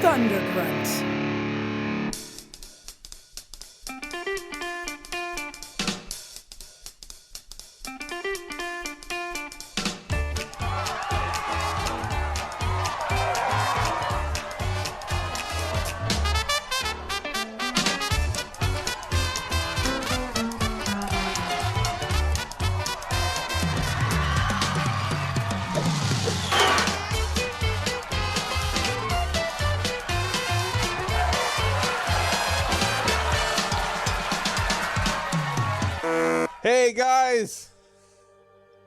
Thunder Grunt. Hey guys!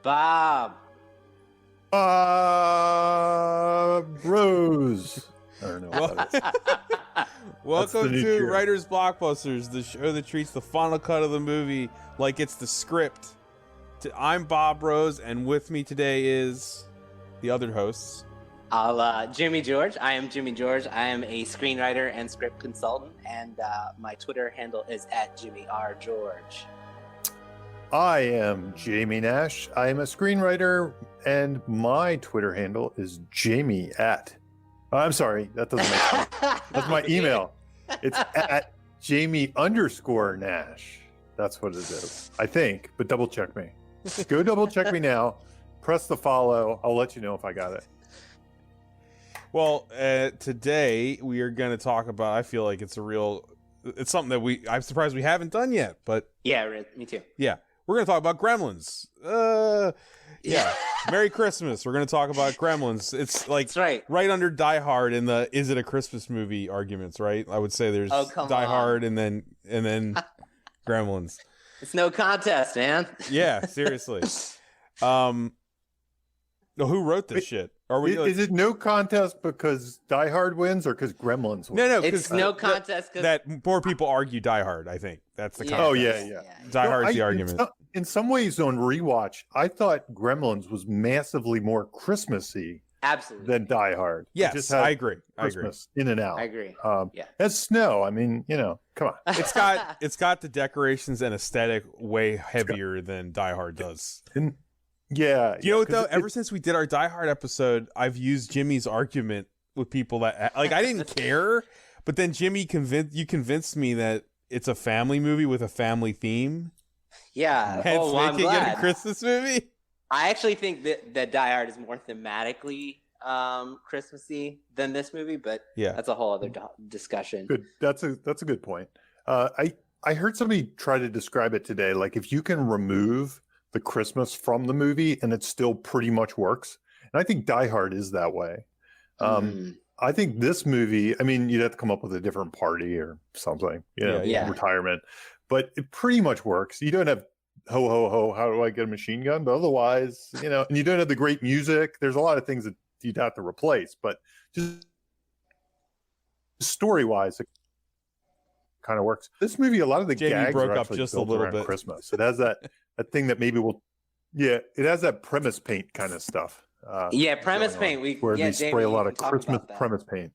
Bob. Rose. I don't know what that is. Welcome new to cheer. Writers Blockbusters, the show that treats the final cut of the movie like it's the script. I'm Bob Rose, and with me today is the other hosts. Jimmy George. I am Jimmy George. I am a screenwriter and script consultant, and my Twitter handle is @JimmyRGeorge. I am Jamie Nash. I am a screenwriter, and my Twitter handle is Jamie at. I'm sorry, that doesn't make sense. That's my email. It's at Jamie_Nash. That's what it is, I think. But double check me. Go double check me now. Press the follow. I'll let you know if I got it. Well, today we are going to talk about, I feel like it's something that I'm surprised we haven't done yet, but Yeah, me too. yeah, we're going to talk about Gremlins. Yeah. Merry Christmas. We're going to talk about Gremlins. It's like That's right. under Die Hard in the is it a Christmas movie arguments, right? I would say there's come Die on. Hard and then Gremlins. It's no contest, man. Yeah, seriously. No, who wrote this shit? Are we Is it no contest because Die Hard wins or because Gremlins wins? No, It's no contest because that more people argue Die Hard, I think. That's the contest. Oh, yeah. Die No, Hard's the in argument. In some ways, on rewatch, I thought Gremlins was massively more Christmassy Absolutely. than Die Hard. It Yes, just had I agree. Christmas in and out. I agree. Yeah. As snow. I mean, come on. It's got the decorations and aesthetic way heavier than Die Hard does. Yeah. You know what though? Ever since we did our Die Hard episode, I've used Jimmy's argument with people that I didn't care, but then Jimmy convinced me that it's a family movie with a family theme. Yeah. Hence Oh, well, I'm making it a glad. Christmas movie. I actually think that Die Hard is more thematically Christmassy than this movie, but Yeah. that's a whole other discussion. Good. That's a good point. I heard somebody try to describe it today. Like if you can remove the Christmas from the movie and it still pretty much works. And I think Die Hard is that way. I think this movie, I mean, you'd have to come up with a different party or something, Yeah. retirement, but it pretty much works. You don't have ho, ho, ho, how do I get a machine gun? But otherwise, and you don't have the great music. There's a lot of things that you'd have to replace, but just story-wise, it kind of works. This movie, a lot of the Jamie gags broke are up actually just a built little around bit. Christmas. It has that thing that maybe it has that premise paint kind of stuff. Yeah, premise going on, paint. where they Jamie, spray a you lot can of talk Christmas about that. premise paint.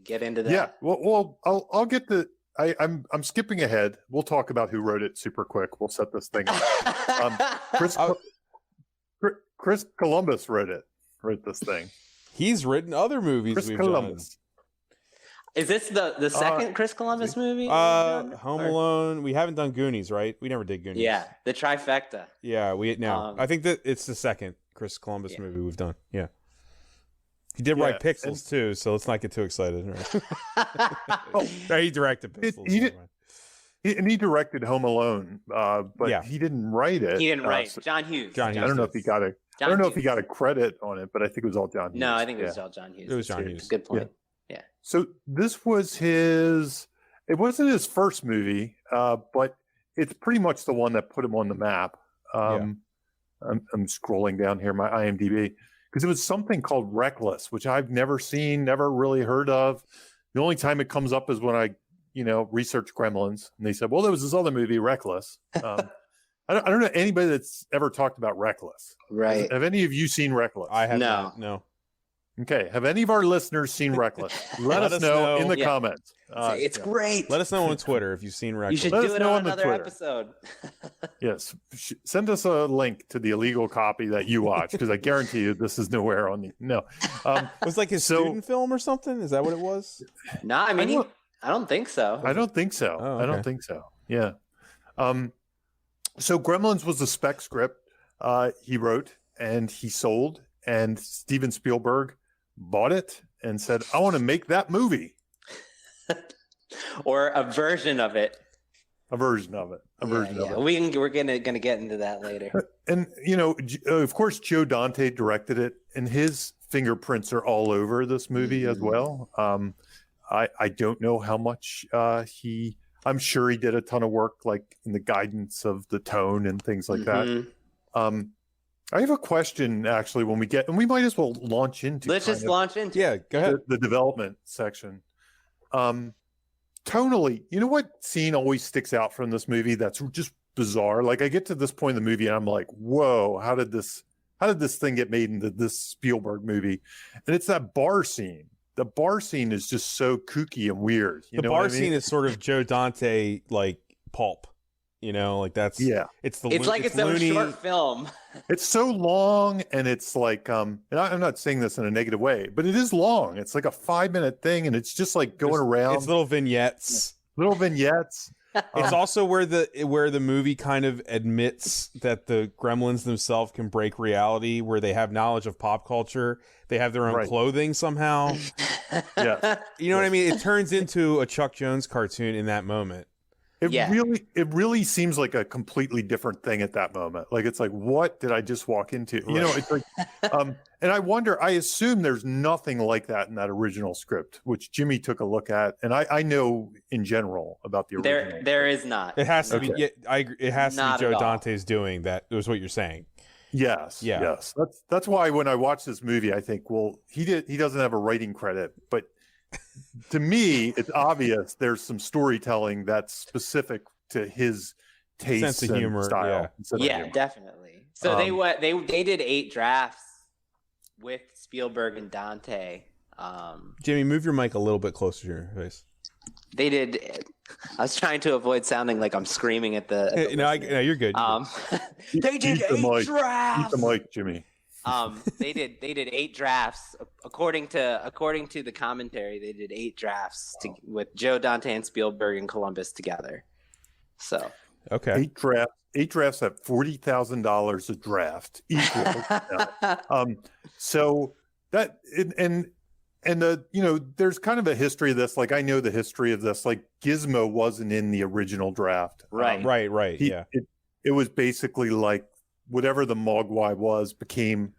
Get into that. Yeah, well, I'll get I'm skipping ahead. We'll talk about who wrote it super quick. We'll set this thing up. Chris Columbus wrote this thing. He's written other movies Chris we've Columbus. Is this the second Chris Columbus movie? done. Home Alone. We haven't done Goonies, right? We never did Goonies. Yeah, the trifecta. Yeah, I think that it's the second Chris Columbus movie we've done. Yeah. He did write Pixels too, so let's not get too excited. Right? No, he directed Pixels. He directed Home Alone, but he didn't write it. He didn't write. So John Hughes. I don't know if he got a credit on it, but I think it was all John Hughes. No, I think it was all John Hughes. It was John Hughes. Good point. Yeah. So this was it wasn't his first movie, but it's pretty much the one that put him on the map. I'm scrolling down here, my IMDb, because it was something called Reckless, which I've never seen, never really heard of. The only time it comes up is when I, research Gremlins, and they said, well, there was this other movie, Reckless. I don't know anybody that's ever talked about Reckless. Right. Have any of you seen Reckless? I have No. not. No. Okay. Have any of our listeners seen Reckless? Let us know in the comments. It's great. Let us know on Twitter if you've seen Reckless. You should Let do us it know on on the another Twitter. episode. Yes. Send us a link to the illegal copy that you watched, because I guarantee you this is nowhere on the. No. It was like his student film or something? Is that what it was? No, I mean, I don't think so. I don't think so. Oh, I don't okay. think so. Yeah. So Gremlins was a spec script he wrote and he sold, and Steven Spielberg bought it and said, I want to make that movie. Or a version of it. A version of it. We're gonna get into that later. And, of course, Joe Dante directed it, and his fingerprints are all over this movie as well. I don't know how much I'm sure he did a ton of work, like in the guidance of the tone and things like that. I have a question, actually, when we get, and we might as well launch into. Let's just launch into. Yeah, go ahead. The development section. Tonally, you know what scene always sticks out from this movie that's just bizarre? Like, I get to this point in the movie and I'm like, whoa, how did this thing get made into this Spielberg movie? And it's that bar scene. The bar scene is just so kooky and weird. The bar scene is sort of Joe Dante, like Pulp. Like that's It's like its own short film. It's so long, and it's like and I'm not saying this in a negative way, but it is long. It's like a 5-minute thing, and it's just like going around. It's little vignettes. It's also where the movie kind of admits that the Gremlins themselves can break reality, where they have knowledge of pop culture. They have their own clothing somehow. Yeah, you know what I mean? It turns into a Chuck Jones cartoon in that moment. It really seems like a completely different thing at that moment. Like, it's like, what did I just walk into? It's like, and I assume there's nothing like that in that original script, which Jimmy took a look at. And I know in general about the original. There is not. It has to be. It has to Not be Joe at all. Dante's doing that. Is what you're saying. Yes. Yeah. Yes. That's why when I watch this movie, I think, well, he doesn't have a writing credit, but to me, it's obvious there's some storytelling that's specific to his taste, sense of humor, style. Yeah, definitely. So they did 8 drafts with Spielberg and Dante. Jimmy, move your mic a little bit closer to your face. They did. I was trying to avoid sounding like I'm screaming at the. No, you're good. They did 8 drafts. Keep the mic, Jimmy. They did 8 drafts according to the commentary. They did 8 drafts with Joe Dante and Spielberg and Columbus together. So okay, 8 drafts at $40,000 a draft equal. So that and there's kind of a history of this. Like, I know the history of this. Like, Gizmo wasn't in the original draft. Right. Yeah. It was basically like whatever the Mogwai was became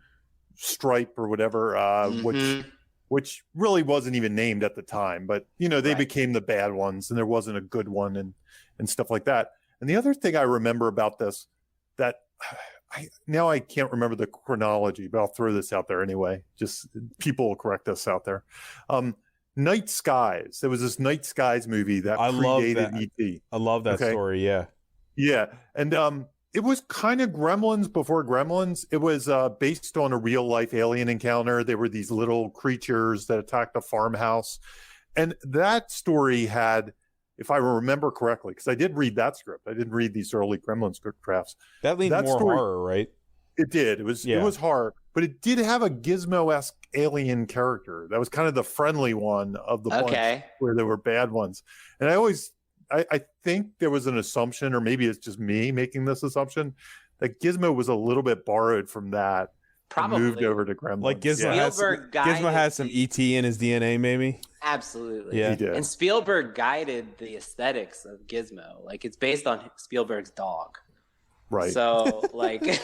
Stripe or whatever, which really wasn't even named at the time. But they became the bad ones, and there wasn't a good one, and stuff like that. And the other thing I remember about this, that I can't remember the chronology, but I'll throw this out there anyway. Just people will correct us out there. Night Skies. There was this Night Skies movie that predated E.T. I love that story. Yeah. Yeah. And it was kind of Gremlins before Gremlins. It was based on a real life alien encounter. There were these little creatures that attacked a farmhouse. And that story had, if I remember correctly, because I did read that script. I didn't read these early Gremlins script drafts. That leaned more horror, right? It did. It was horror, but it did have a Gizmo-esque alien character. That was kind of the friendly one of the bunch where there were bad ones. And I think there was an assumption, or maybe it's just me making this assumption, that Gizmo was a little bit borrowed from that. Probably moved over to Gremlins. Like Gizmo has some ET in his DNA, maybe. Absolutely. Yeah. He did. And Spielberg guided the aesthetics of Gizmo. Like, it's based on Spielberg's dog. Right. So like,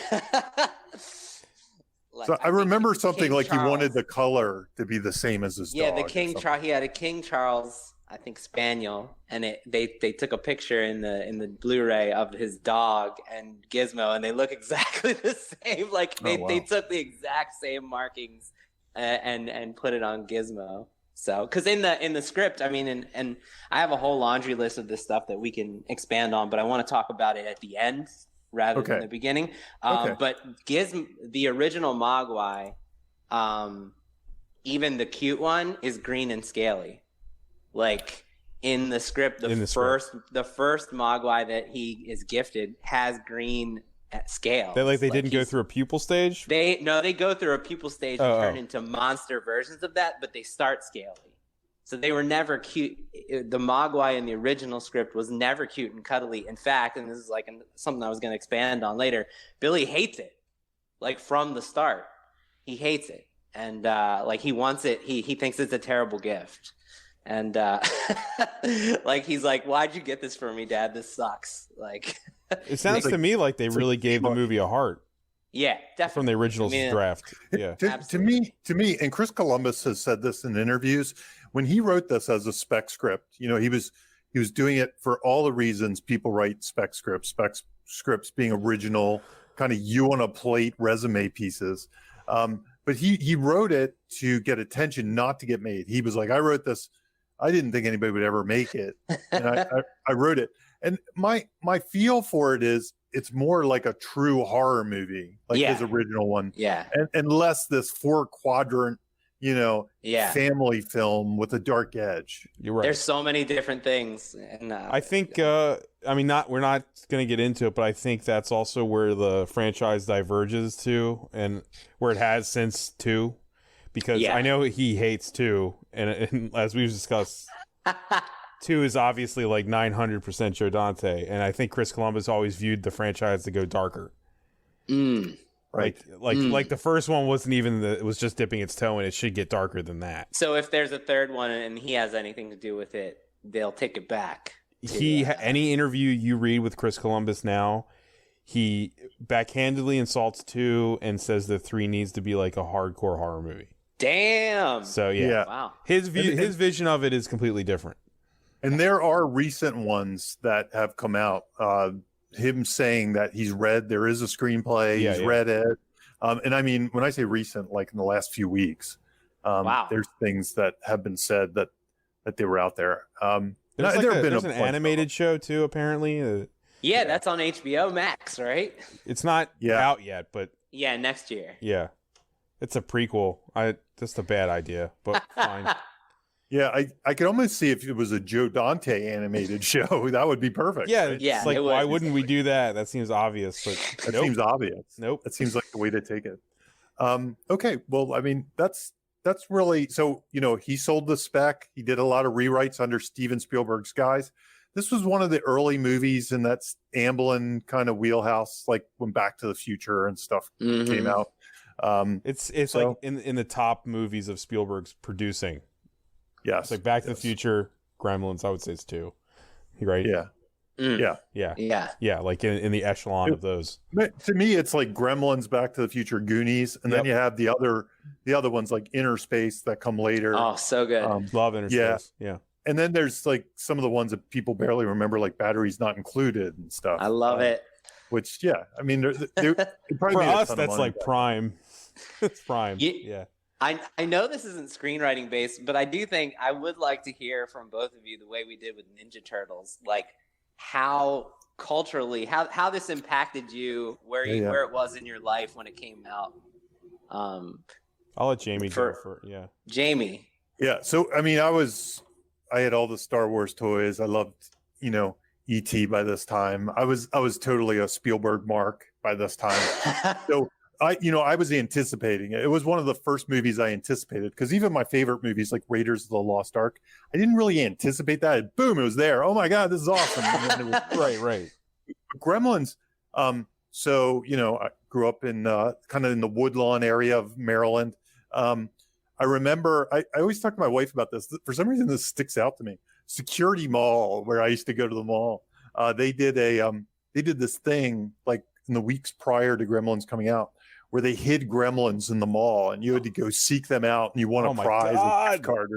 so I remember something King like Charles. he wanted the color to be the same as his dog. Yeah, the King Charles. He had a King Charles, I think, Spaniel, and they took a picture in the Blu-ray of his dog and Gizmo, and they look exactly the same. Like they took the exact same markings and put it on Gizmo. So, because in the script, I mean, and I have a whole laundry list of this stuff that we can expand on, but I want to talk about it at the end rather than the beginning. But Gizmo, the original Mogwai, even the cute one is green and scaly. Like in the script, the first Mogwai that he is gifted has green scales. They didn't go through a pupil stage? They go through a pupil stage and turn into monster versions of that, but they start scaly. So they were never cute. The Mogwai in the original script was never cute and cuddly. In fact, and this is like something I was going to expand on later, Billy hates it. Like from the start, he hates it. And like he wants it. He thinks it's a terrible gift. And like he's like, "Why'd you get this for me, Dad? This sucks." Like it sounds to me like they really gave the movie a heart. Yeah, definitely. From the original draft. Yeah. To me, and Chris Columbus has said this in interviews, when he wrote this as a spec script, he was doing it for all the reasons people write spec scripts being original, kind of you on a plate resume pieces. But he wrote it to get attention, not to get made. He was like, I wrote this. I didn't think anybody would ever make it. And I wrote it. And my feel for it is it's more like a true horror movie, like his original one. Yeah. And less this 4-quadrant, family film with a dark edge. You're right. There's so many different things. And I think, we're not going to get into it, but I think that's also where the franchise diverges to, and where it has since 2, because I know he hates 2, and as we've discussed, 2 is obviously like 900% Joe Dante, and I think Chris Columbus always viewed the franchise to go darker. Right. Like the first one wasn't even it was just dipping its toe in. It should get darker than that. So if there's a third one and he has anything to do with it, they'll take it back. Any interview you read with Chris Columbus now, he backhandedly insults 2 and says that 3 needs to be like a hardcore horror movie. Damn. So yeah. Wow. His vision of it is completely different. And there are recent ones that have come out. Him saying that he's read, there is a screenplay, he's read it. And I mean, when I say recent, like in the last few weeks, there's things that have been said that they were out there. There's an animated show too, apparently. That's on HBO Max, right? It's not out yet, but next year. Yeah, it's a prequel. Just a bad idea, but fine. Yeah, I could almost see if it was a Joe Dante animated show, that would be perfect. Yeah, it's like, why wouldn't we do that? That seems obvious. But seems obvious. Nope. That seems like the way to take it. Okay, well, I mean, that's really, so, he sold the spec. He did a lot of rewrites under Steven Spielberg's guys. This was one of the early movies in that Amblin kind of wheelhouse, like when Back to the Future and stuff came out. It's like in the top movies of Spielberg's producing. Yes. It's like Back to the Future, Gremlins, I would say it's 2. Right? Yeah. Yeah, like in the echelon of those. To me, it's like Gremlins, Back to the Future, Goonies, and then you have the other ones like Inner Space that come later. Oh, so good. Love Inner Space. Yeah. And then there's like some of the ones that people barely remember, like Batteries Not Included and stuff. I love it. Which, I mean, they're probably for us, that's like prime. It's prime. Yeah. I know this isn't screenwriting based, but I do think I would like to hear from both of you the way we did with Ninja Turtles, like how culturally, how this impacted you, where it was in your life when it came out. I'll let Jamie go for Jamie. Yeah. So I mean, I had all the Star Wars toys. I loved, E.T. by this time. I was totally a Spielberg mark by this time. So I was anticipating it. It was one of the first movies I anticipated, because even my favorite movies like Raiders of the Lost Ark, I didn't really anticipate that. Boom, it was there. Oh my God, this is awesome. And then it was, right. Gremlins. So, I grew up in kind of in the Woodlawn area of Maryland. I remember, I always talk to my wife about this. For some reason, this sticks out to me. Security Mall, where I used to go to the mall. They did this thing like in the weeks prior to Gremlins coming out, where they hid Gremlins in the mall, and you had to go seek them out, and you won a prize, a gift card,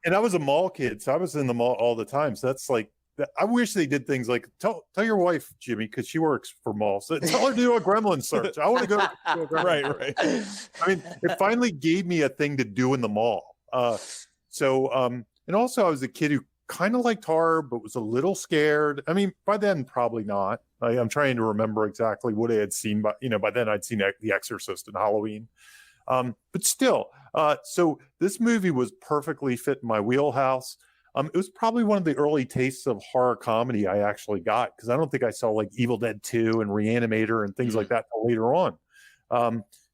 and I was a mall kid, so I was in the mall all the time. So that's like, I wish they did things like tell your wife, Jimmy, because she works for malls. So tell her to do a Gremlin search. I want to go to a Gremlin right. I mean, it finally gave me a thing to do in the mall. And also I was a kid who kind of liked horror, but was a little scared. I mean, by then, probably not. I'm trying to remember exactly what I had seen, but by then I'd seen The Exorcist and Halloween. But still, so this movie was perfectly fit in my wheelhouse. It was probably one of the early tastes of horror comedy I actually got, because I don't think I saw like Evil Dead 2 and Reanimator and things like that till later on.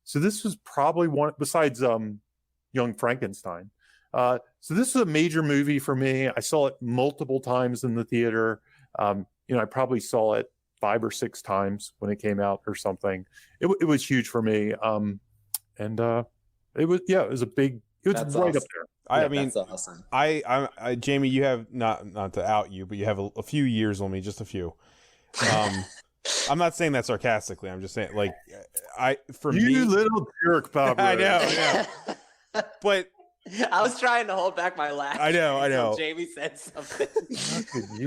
So this was probably one, besides Young Frankenstein. So this is a major movie for me. I saw it multiple times in the theater. I probably saw it 5 or 6 times when it came out or something. It was huge for me. It was a big. It was right up there. I mean, that's awesome. I Jamie, you have not to out you, but you have a few years on me, just a few. I'm not saying that sarcastically. I'm just saying, like, you little jerk, Bob. I know. But I was trying to hold back my laugh. I know. Jamie said something.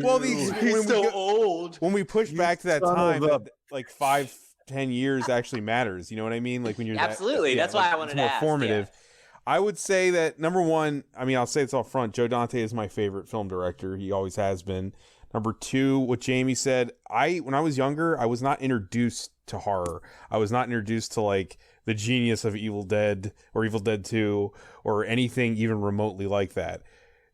Well, he's so old. When we push back to that time, like 5-10 years actually matters. You know what I mean? Like when you're absolutely. That's why I wanted to ask. Formative. Yeah. I would say that number one, I mean, I'll say this up front. Joe Dante is my favorite film director. He always has been. Number two, what Jamie said, when I was younger, I was not introduced to horror. I was not introduced to like the genius of Evil Dead or Evil Dead 2 or anything even remotely like that.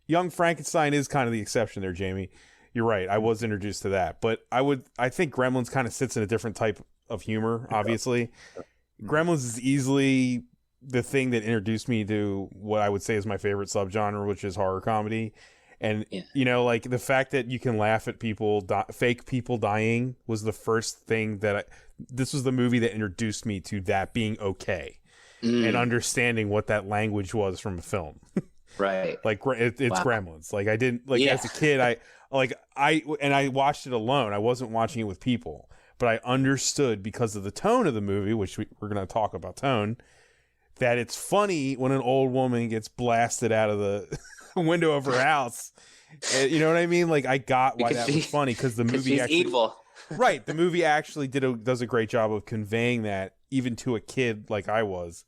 Young Frankenstein is kind of the exception there, Jamie. You're right. I was introduced to that, but I think Gremlins kind of sits in a different type of humor, obviously. Gremlins is easily the thing that introduced me to what I would say is my favorite subgenre, which is horror comedy. And, like the fact that you can laugh at people, fake people dying was the first thing this was the movie that introduced me to that being okay and understanding what that language was from a film. Right. Like it's Gremlins. Like I didn't as a kid, I watched it alone. I wasn't watching it with people, but I understood because of the tone of the movie, which we're going to talk about tone, that it's funny when an old woman gets blasted out of the window of her house. You know what I mean? Like I got why that was funny because the movie actually evil. Right. The movie actually does a great job of conveying that even to a kid like I was.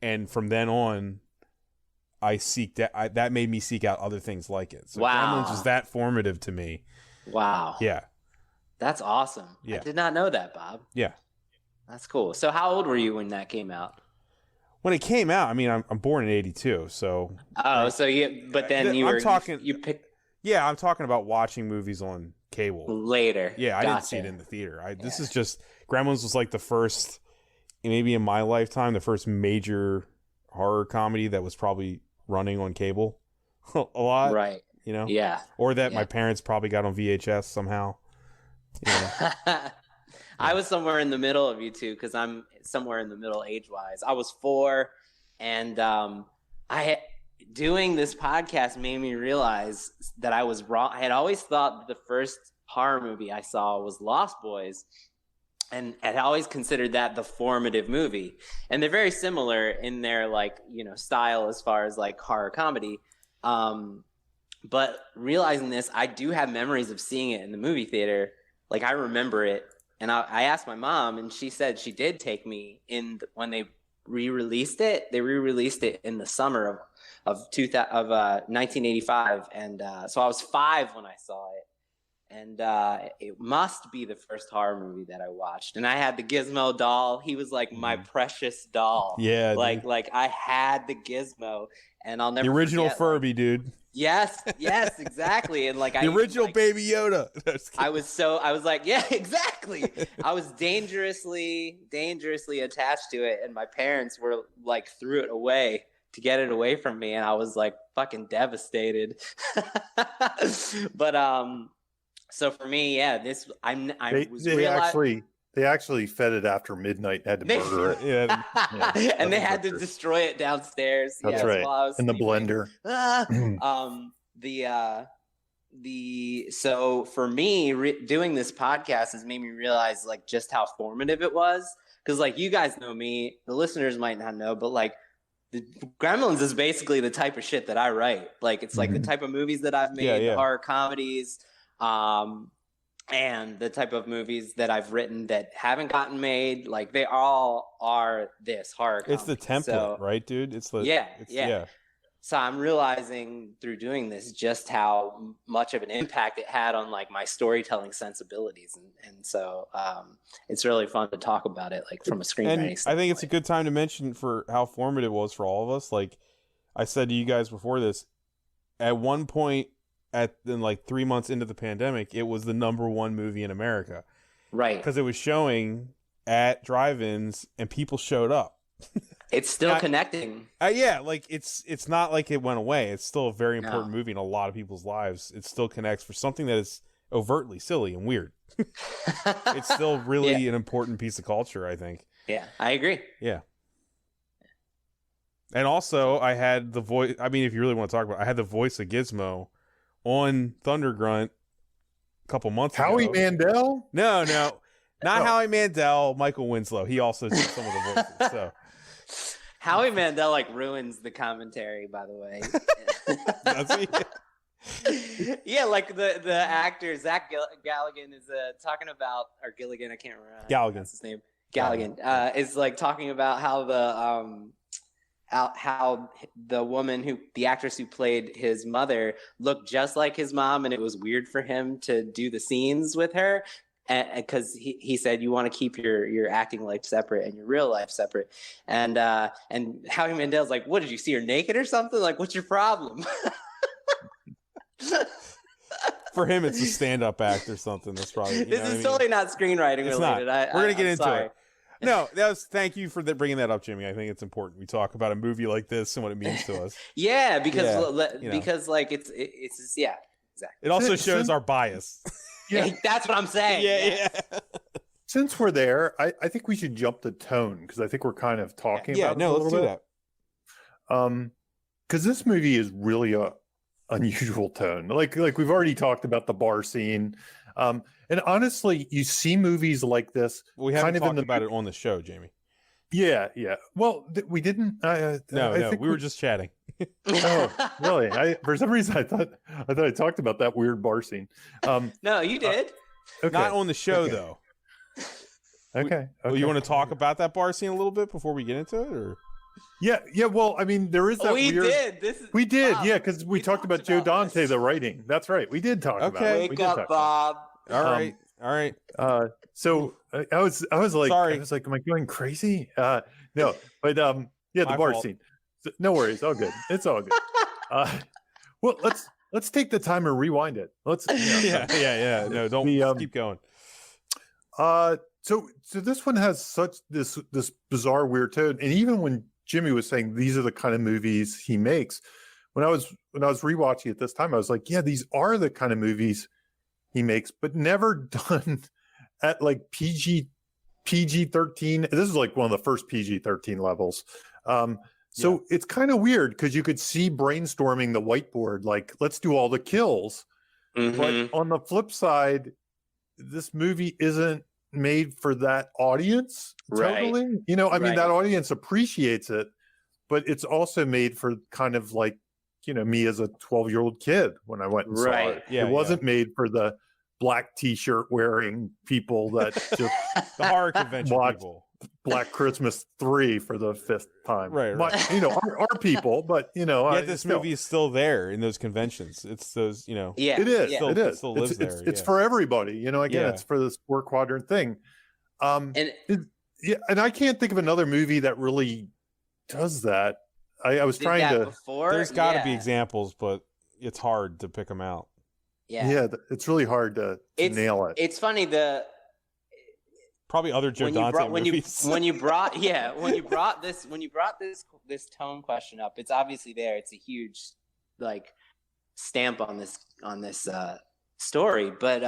And from then on, that made me seek out other things like it. So Gremlins was that formative to me. Wow. Yeah. That's awesome. Yeah. I did not know that, Bob. Yeah. That's cool. So how old were you when that came out? When it came out, I mean, I'm born in '82, so. Oh, so but then you picked. Yeah, I'm talking about watching movies on cable later. Yeah, I didn't see it in the theater. This is just Gremlins was like the first, maybe in my lifetime, the first major horror comedy that was probably running on cable a lot. Right. Yeah. Or that my parents probably got on VHS somehow. I was somewhere in the middle of you two because I'm somewhere in the middle age-wise. I was 4, and doing this podcast made me realize that I was wrong. I had always thought the first horror movie I saw was Lost Boys, and I always considered that the formative movie. And they're very similar in their style as far as like horror comedy. But realizing this, I do have memories of seeing it in the movie theater. Like I remember it. And I asked my mom, and she said she did take me when they re-released it. They re-released it in the summer of 1985, and so I was 5 when I saw it. And it must be the first horror movie that I watched. And I had the Gizmo doll. He was like my precious doll. Yeah, like I had the Gizmo, and I'll never the original forget, Furby, dude. Yes, exactly. And like the original Baby Yoda. I was like, yeah, exactly. I was dangerously attached to it, and my parents were like threw it away to get it away from me, and I was like fucking devastated. But so for me, They actually fed it after midnight and had to murder it. And they had to destroy it downstairs. That's right. In the blender. So for me, doing this podcast has made me realize like just how formative it was. Because like you guys know me, the listeners might not know, but like the Gremlins is basically the type of shit that I write. Like it's like the type of movies that I've made, the horror comedies. And the type of movies that I've written that haven't gotten made, like they all are this horror comedy. It's the template, right, dude? It's the So I'm realizing through doing this just how much of an impact it had on like my storytelling sensibilities, and so it's really fun to talk about it like from a screenwriting And standpoint. I think it's a good time to mention for how formative it was for all of us. Like I said to you guys before this, at one point in like 3 months into the pandemic, it was the #1 movie in America. Right. Because it was showing at drive-ins and people showed up. It's still connecting. Yeah, like it's not like it went away. It's still a very important movie in a lot of people's lives. It still connects for something that is overtly silly and weird. It's still really an important piece of culture, I think. Yeah, I agree. Yeah. And also, I had the voice. I mean, if you really want to talk about it, I had the voice of Gizmo on Thundergrunt a couple months ago. Howie Mandel? No. Not Howie Mandel, Michael Winslow. He also did some of the voices. So Howie Mandel like ruins the commentary, by the way. Does he? Yeah, like the actor Zach Galligan is talking about, or Gilligan, I can't remember. That's his name. Galligan is like talking about how the woman the actress who played his mother looked just like his mom, and it was weird for him to do the scenes with her. Because he said you want to keep your acting life separate and your real life separate, and Howie Mandel's like, what, did you see her naked or something? Like, what's your problem? For him, it's a stand-up act or something. That's probably this is totally not screenwriting related. We're gonna get into sorry. it. No, thank you for bringing that up, Jimmy. I think it's important we talk about a movie like this and what it means to us. Yeah, because like it's yeah, exactly. It also shows our bias. Yeah, that's what I'm saying. Yeah. Since we're there, I think we should jump the tone because I think we're kind of talking about it a little bit. Because this movie is really a unusual tone. Like we've already talked about the bar scene. And honestly, you see movies like this. We haven't talked about it on the show, Jamie. Yeah. Well, we didn't. No, we were just chatting. Oh, really? For some reason, I thought I talked about that weird bar scene. No, you did. Okay. Not on the show, though. Okay. You want to talk about that bar scene a little bit before we get into it, or? Yeah. Well, I mean, there is that we weird. We did. Bob, Yeah, because we talked about Joe Dante, the writing. That's right. We did talk about it. Wake up, Bob. All right. So I was like, sorry. I was like, am I going crazy? No, but yeah, the bar scene. So, no worries, all good. It's all good. Well, let's take the time and rewind it. Let's. Yeah. No, don't keep going. So this one has such this bizarre weird tone, and even when Jimmy was saying these are the kind of movies he makes, when I was rewatching it this time, I was like, yeah, these are the kind of movies he makes, but never done at like PG-13. This is like one of the first PG-13 levels. So it's kind of weird because you could see brainstorming the whiteboard, like, let's do all the kills. Mm-hmm. But on the flip side, this movie isn't made for that audience totally. Right. You know, I mean, that audience appreciates it, but it's also made for kind of like, you know, me as a 12-year-old kid when I went and saw it. Yeah, it wasn't made for the black t-shirt wearing people that just the horror convention people. Black Christmas 3 for the 5th time. Right. But, you know, our people, but, you know. Yet this movie is still there in those conventions. It's those, you know. Yeah. It is. It is. It still lives there. It's for everybody. You know, again, it's for this 4-quadrant thing. And I can't think of another movie that really does that. I was trying to. Before? There's got to be examples, but it's hard to pick them out. Yeah. It's really hard to nail it. It's funny probably other Joe Dante movies. when you brought this tone question up, it's obviously there. It's a huge like stamp on this story, but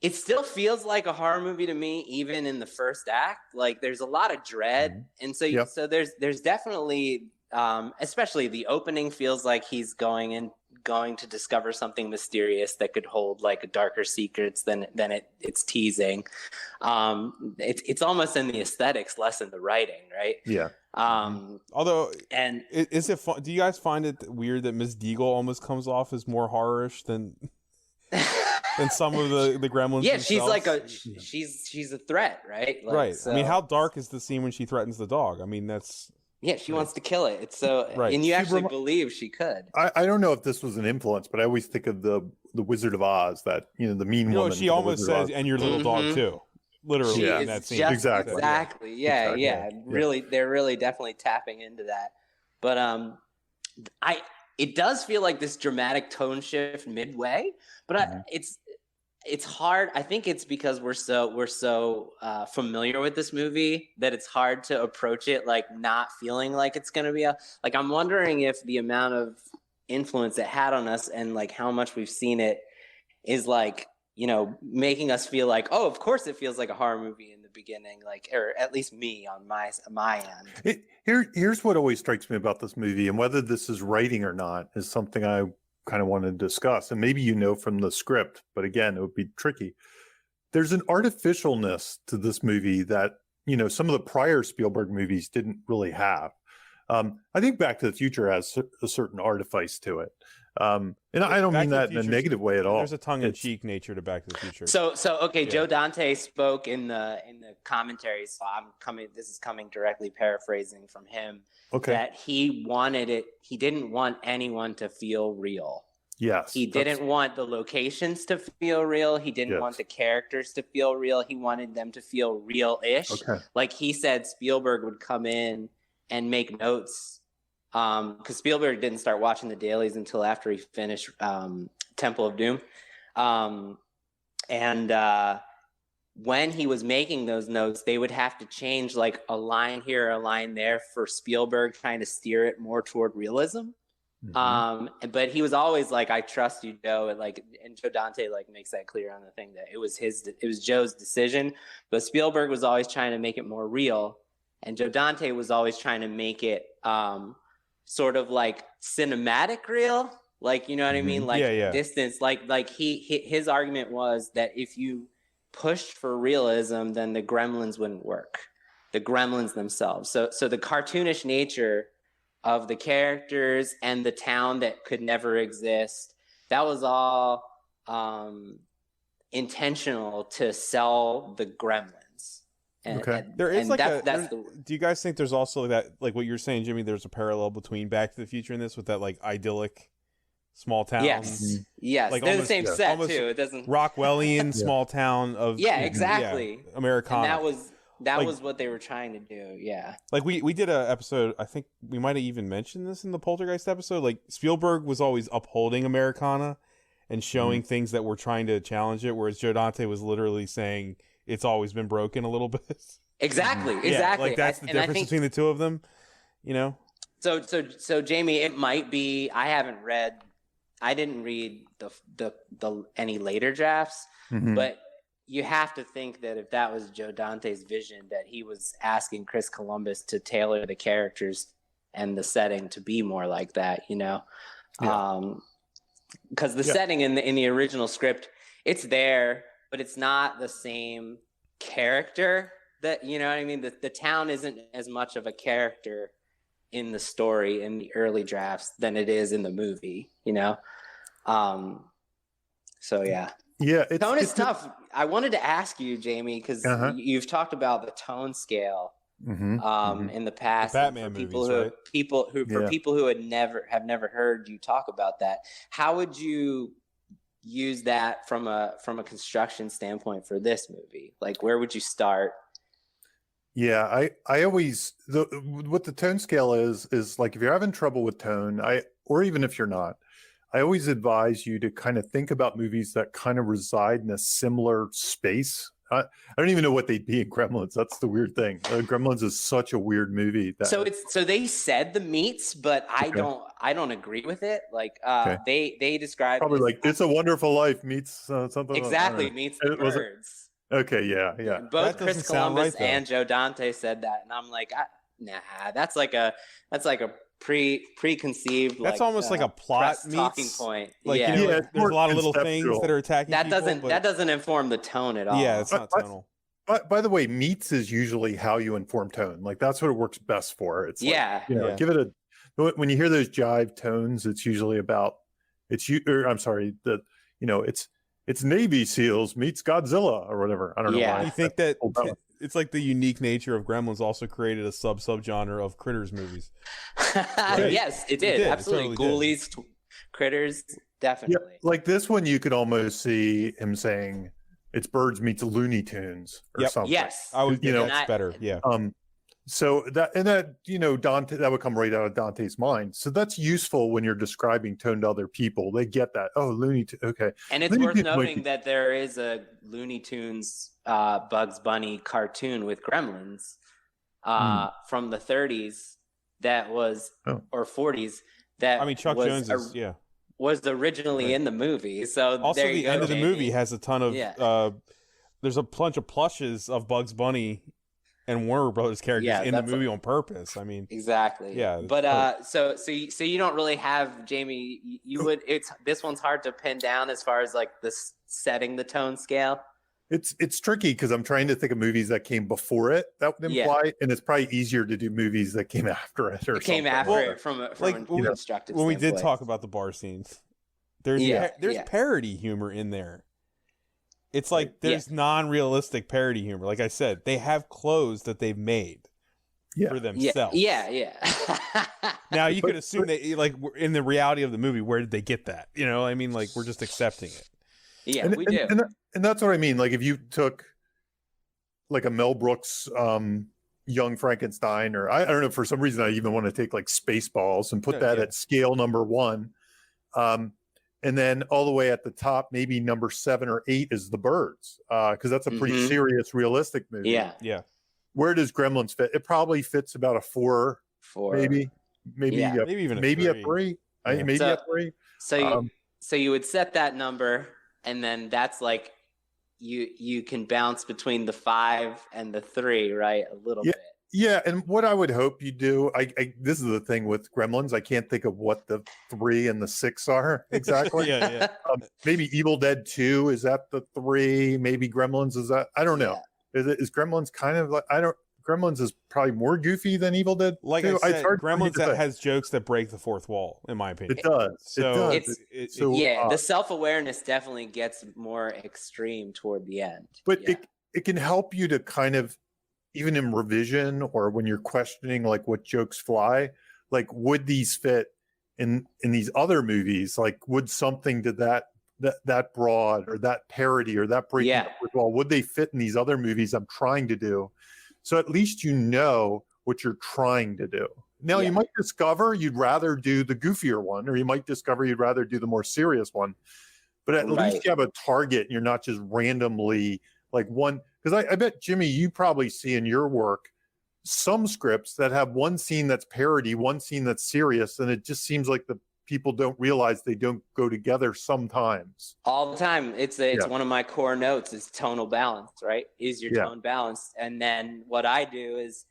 it still feels like a horror movie to me, even in the first act. Like there's a lot of dread, and so there's definitely especially the opening feels like he's going to discover something mysterious that could hold like darker secrets than it's teasing. It's almost in the aesthetics, less in the writing, right? Yeah. Although, and is it fun? Do you guys find it weird that Miss Deagle almost comes off as more horror-ish than some of the Gremlins? Yeah, themselves? she's a threat, right? Like, right. So. I mean, how dark is the scene when she threatens the dog? I mean, that's Yeah, she wants to kill it. It's so, Right. and you She actually remi- believe she could. I don't know if this was an influence, but I always think of the Wizard of Oz, that the mean woman. She from the almost Wizard of says, Oz. "And your little dog Mhm. too," literally She in is that scene. just Exactly. exactly. Yeah, Exactly. yeah. Really, they're really definitely tapping into that. But I it does feel like this dramatic tone shift midway, but it's hard. I think it's because we're so familiar with this movie that it's hard to approach it like not feeling like it's going to be like, I'm wondering if the amount of influence it had on us and like how much we've seen it is like, making us feel like, oh, of course it feels like a horror movie in the beginning, like, or at least me on my end. Here's what always strikes me about this movie, and whether this is writing or not is something I kind of want to discuss. And maybe from the script, but again, it would be tricky. There's an artificialness to this movie that some of the prior Spielberg movies didn't really have. I think Back to the Future has a certain artifice to it. And I don't mean that in a negative way at all. There's a tongue-in-cheek nature to Back to the Future. So okay, yeah. Joe Dante spoke in the commentaries. So this is coming directly paraphrasing from him. Okay. That he didn't want anyone to feel real. Yes. He didn't want the locations to feel real. He didn't want the characters to feel real. He wanted them to feel real-ish. Okay. Like he said, Spielberg would come in and make notes. Because Spielberg didn't start watching the dailies until after he finished Temple of Doom. And when he was making those notes, they would have to change like a line here, a line there for Spielberg trying to steer it more toward realism. But he was always like, I trust you, Joe. And Joe Dante makes that clear on the thing that it was Joe's decision, but Spielberg was always trying to make it more real. And Joe Dante was always trying to make it sort of like cinematic real, like, you know what I mean? Like distance, like his argument was that if you pushed for realism, then the Gremlins wouldn't work. The Gremlins themselves. So the cartoonish nature of the characters and the town that could never exist, that was all intentional to sell the Gremlins. There is do you guys think there's also that, like what you're saying, Jimmy, there's a parallel between Back to the Future and this with that like idyllic small town? Yes. Yes. Like they're almost, the same set too. It doesn't Rockwellian small town of exactly. Americana. And that was what they were trying to do. Yeah. Like we did a episode, I think we might have even mentioned this in the Poltergeist episode. Like Spielberg was always upholding Americana and showing things that were trying to challenge it, whereas Joe Dante was literally saying it's always been broken a little bit. Exactly. Like that's the difference between the two of them, So Jamie, it might be, I didn't read the any later drafts, but you have to think that if that was Joe Dante's vision, that he was asking Chris Columbus to tailor the characters and the setting to be more like that, because the setting in the original script, it's there, but it's not the same character that, you know what I mean? The town isn't as much of a character in the story in the early drafts than it is in the movie, So yeah. Yeah. Tone is tough. I wanted to ask you, Jamie, because you've talked about the tone scale in the past. The Batman movies, right? People who have never heard you talk about that. How would you use that from a construction standpoint for this movie? Like, where would you start? Yeah, I always what the tone scale is like, if you're having trouble with tone, or even if you're not, I always advise you to kind of think about movies that kind of reside in a similar space. I don't even know what they'd be in Gremlins. That's the weird thing. Gremlins is such a weird movie. So they said the meets, but I don't agree with it. Like they described probably like It's a Wonderful Life meets something. Exactly, meets the birds. Okay, yeah. Both Chris Columbus and Joe Dante said that, and I'm like, nah, that's like a preconceived. That's almost like a plot talking point. Like, there's a lot of little things that are attacking. That doesn't inform the tone at all. Yeah, it's not tonal. By the way, meets is usually how you inform tone. Like that's what it works best for. It's give it when you hear those jive tones, it's usually about it's Navy SEALs meets Godzilla or whatever. I don't know why. You think that it's like the unique nature of Gremlins also created a subgenre of Critters movies. Right? Yes, it did. Absolutely. Totally Ghoulies, Critters, definitely. Yeah, like this one, you could almost see him saying it's Birds meets Looney Tunes or something. Yes. I would, You know, that's better. Yeah. So that Dante, that would come right out of Dante's mind. So that's useful when you're describing tone to other people. They get that. Oh, Looney Tunes. Okay. And it's Looney worth Tunes noting that there is a Looney Tunes Bugs Bunny cartoon with Gremlins from the 30s that was or 40s that Chuck Jones was originally in the movie. So also there you the go, end of the Jamie. movie has a ton of there's a bunch of plushes of Bugs Bunny and Warner Brothers characters in the movie on purpose. I mean, exactly. Yeah. But so you don't really have, Jamie. You would. This one's hard to pin down as far as like this setting the tone scale. It's tricky because I'm trying to think of movies that came before it that would imply, and it's probably easier to do movies that came after it or came after it from an constructive when we did standpoint. talk about the bar scenes, there's parody humor in there. It's like there's non-realistic parody humor. Like I said, they have clothes that they've made for themselves. Yeah. Now you could assume that, like, in the reality of the movie, where did they get that? You know, I mean, like, we're just accepting it. Yeah, we do. And that's what I mean. Like, if you took like a Mel Brooks Young Frankenstein, or I don't know, for some reason I even want to take like Spaceballs and put that at scale number 1. And then all the way at the top, maybe number 7 or 8 is The Birds, because that's a pretty serious, realistic movie. Yeah. Where does Gremlins fit? It probably fits about a 4, maybe even maybe a 3. Maybe a 3. So you would set that number, and then that's like you can bounce between the 5 and the 3, right? A little bit. Yeah, and what I would hope you do, I this is the thing with Gremlins, I can't think of what the 3 and the 6 are exactly. Maybe Evil Dead 2, is that the 3? Maybe Gremlins is that? I don't know. Is Gremlins kind of like, Gremlins is probably more goofy than Evil Dead 2. Like I said, Gremlins has jokes that break the fourth wall, in my opinion. It does. The self-awareness definitely gets more extreme toward the end. But it can help you to kind of, even in revision or when you're questioning like what jokes fly, like would these fit in these other movies? Like would something to that broad or that parody or that breaking up with wall, would they fit in these other movies I'm trying to do? So at least you know what you're trying to do. Now you might discover you'd rather do the goofier one, or you might discover you'd rather do the more serious one. But at least you have a target and you're not just randomly like one. Because I bet, Jimmy, you probably see in your work some scripts that have one scene that's parody, one scene that's serious, and it just seems like the people don't realize they don't go together sometimes. All the time. It's one of my core notes is tonal balance, right? Is your tone balanced? And then what I do is,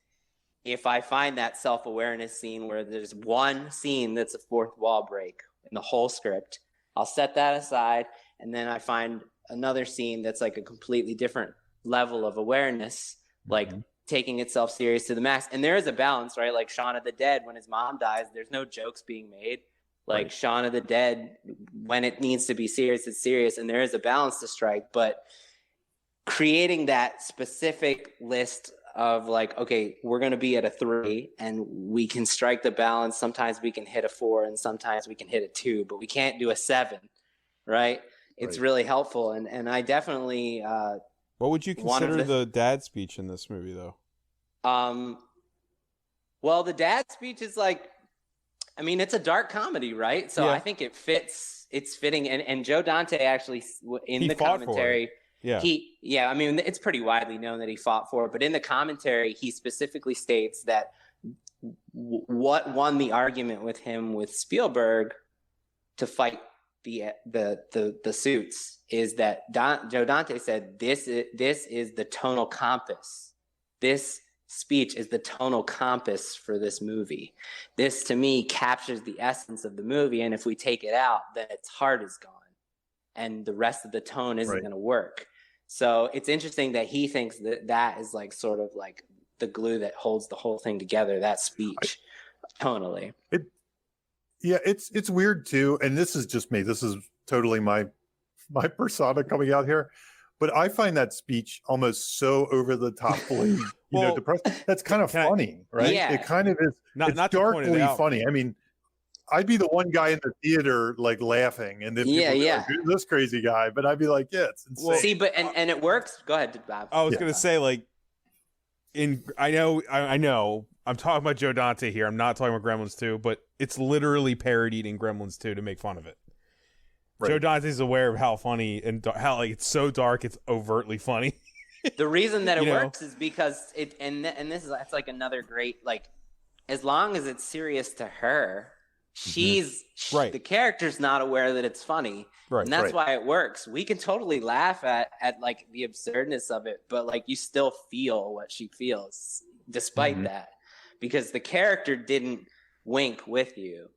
if I find that self-awareness scene where there's one scene that's a fourth wall break in the whole script, I'll set that aside, and then I find another scene that's like a completely different level of awareness, like taking itself serious to the max. And there is a balance, right? Like Shaun of the Dead, when his mom dies, there's no jokes being made. Like Shaun of the Dead, when it needs to be serious, it's serious, and there is a balance to strike. But creating that specific list of like, okay, we're going to be at a 3 and we can strike the balance. Sometimes we can hit a 4 and sometimes we can hit a 2, but we can't do a 7, right? It's really helpful. And I definitely, what would you consider the dad speech in this movie, though? Well, the dad speech is like, I mean, it's a dark comedy, right? So I think it fits. It's fitting. And Joe Dante actually, in the commentary, I mean, it's pretty widely known that he fought for it. But in the commentary, he specifically states that what won the argument with him with Spielberg to fight the suits is that Joe Dante said this is the tonal compass. This speech is the tonal compass for this movie. This to me captures the essence of the movie, and if we take it out, then its heart is gone and the rest of the tone isn't going to work. So it's interesting that he thinks that is like sort of like the glue that holds the whole thing together, that speech tonally. It's weird too, and this is just me. This is totally my persona coming out here. but I find that speech almost so over the toply, Well, depressing. That's kind of funny, right? Yeah. It kind of is. Not to point it darkly out. funny. I mean, I'd be the one guy in the theater like laughing, and then people would be like, "Who's this crazy guy?" But I'd be like, "Yeah, it's insane." See, but and it works. Go ahead, Bob. I was gonna say, like, I know I'm talking about Joe Dante here. I'm not talking about Gremlins 2, but it's literally parodied in Gremlins 2 to make fun of it. Right. Joe Dante's aware of how funny and how like it's so dark, it's overtly funny. The reason that it works is because that's like another great, like, as long as it's serious to her, the character's not aware that it's funny, and that's why it works. We can totally laugh at like the absurdness of it, but like you still feel what she feels despite that, because the character didn't wink with you,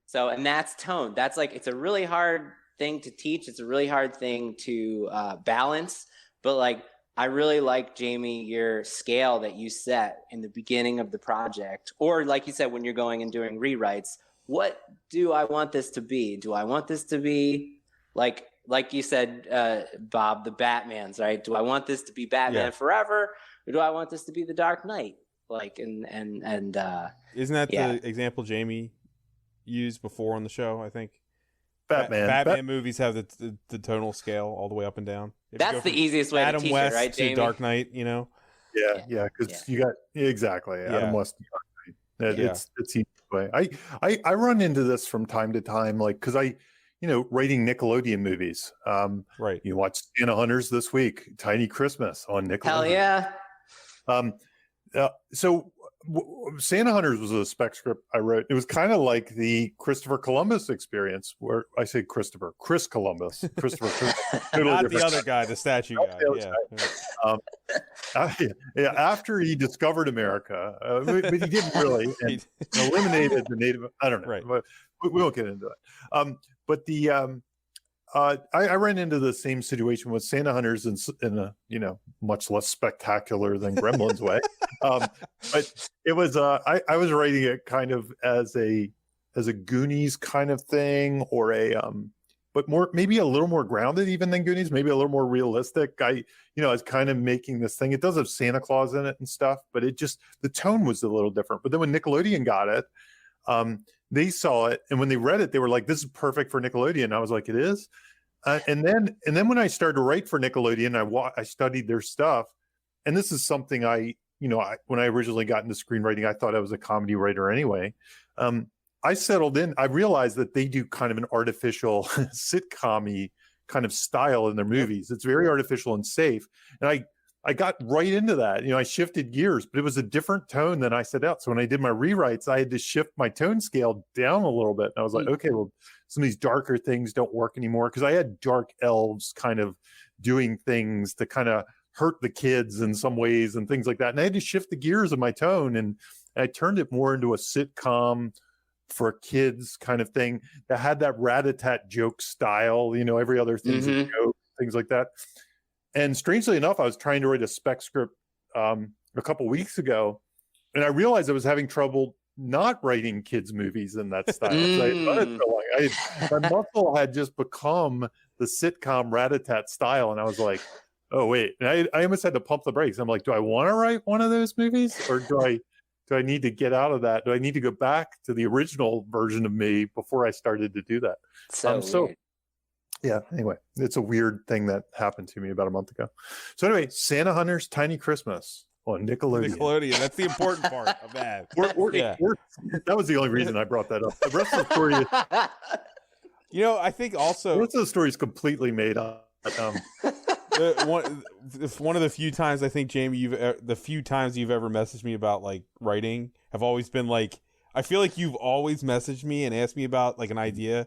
so, and that's tone. That's like, it's a really hard thing to teach, it's a really hard thing to balance, but like I really like, Jamie, your scale that you set in the beginning of the project, or like you said, when you're going and doing rewrites. What do I want this to be? Do I want this to be like you said, Bob, the Batmans, right? Do I want this to be Batman Forever, or do I want this to be the Dark Knight? Like, and isn't that the example Jamie used before on the show? I think Batman movies have the tonal scale all the way up and down. That's the easiest way Adam to teach West it, right, Jamie? to Dark Knight, Yeah, because you got exactly Adam West to Dark Knight. It's easy way. I run into this from time to time, like, because writing Nickelodeon movies. Right. You watch Santa Hunters this week, Tiny Christmas on Nickelodeon. Hell yeah. So Santa Hunters was a spec script I wrote. It was kind of like the Christopher Columbus experience, where I say Chris Columbus. Totally not different. The other guy, the statue guy. After he discovered America, but he didn't really, and eliminated the native. I don't know, right. But we won't get into it. But the I ran into the same situation with Santa Hunters in a much less spectacular than Gremlins way, but it was I was writing it kind of as a Goonies kind of thing, or but maybe a little more grounded even than Goonies, maybe a little more realistic. I was kind of making this thing. It does have Santa Claus in it and stuff, but the tone was a little different. But then when Nickelodeon got it, they saw it, and when they read it, they were like, "This is perfect for Nickelodeon." I was like, "It is." And then when I started to write for Nickelodeon, I studied their stuff, and this is something when I originally got into screenwriting, I thought I was a comedy writer anyway. I settled in. I realized that they do kind of an artificial sitcom-y kind of style in their movies. It's very artificial and safe, and I got right into that. I shifted gears, but it was a different tone than I set out. So when I did my rewrites, I had to shift my tone scale down a little bit. And I was like, okay, well, some of these darker things don't work anymore, because I had dark elves kind of doing things to kind of hurt the kids in some ways and things like that. And I had to shift the gears of my tone, and I turned it more into a sitcom for kids kind of thing that had that rat-a-tat joke style, every other thing's a joke, things like that. And strangely enough, I was trying to write a spec script a couple weeks ago, and I realized I was having trouble not writing kids' movies in that style. My muscle had just become the sitcom rat-a-tat style, and I was like, "Oh wait!" And I almost had to pump the brakes. I'm like, "Do I want to write one of those movies, or do I need to get out of that? Do I need to go back to the original version of me before I started to do that?" So yeah, anyway, it's a weird thing that happened to me about a month ago. So anyway, Santa Hunters Tiny Christmas on Nickelodeon. That's the important part of that. That was the only reason I brought that up. The rest of the story is, I think also the rest of the story is completely made up. One of the few times I think, Jamie, the few times you've ever messaged me about like writing have always been like, I feel like you've always messaged me and asked me about like an idea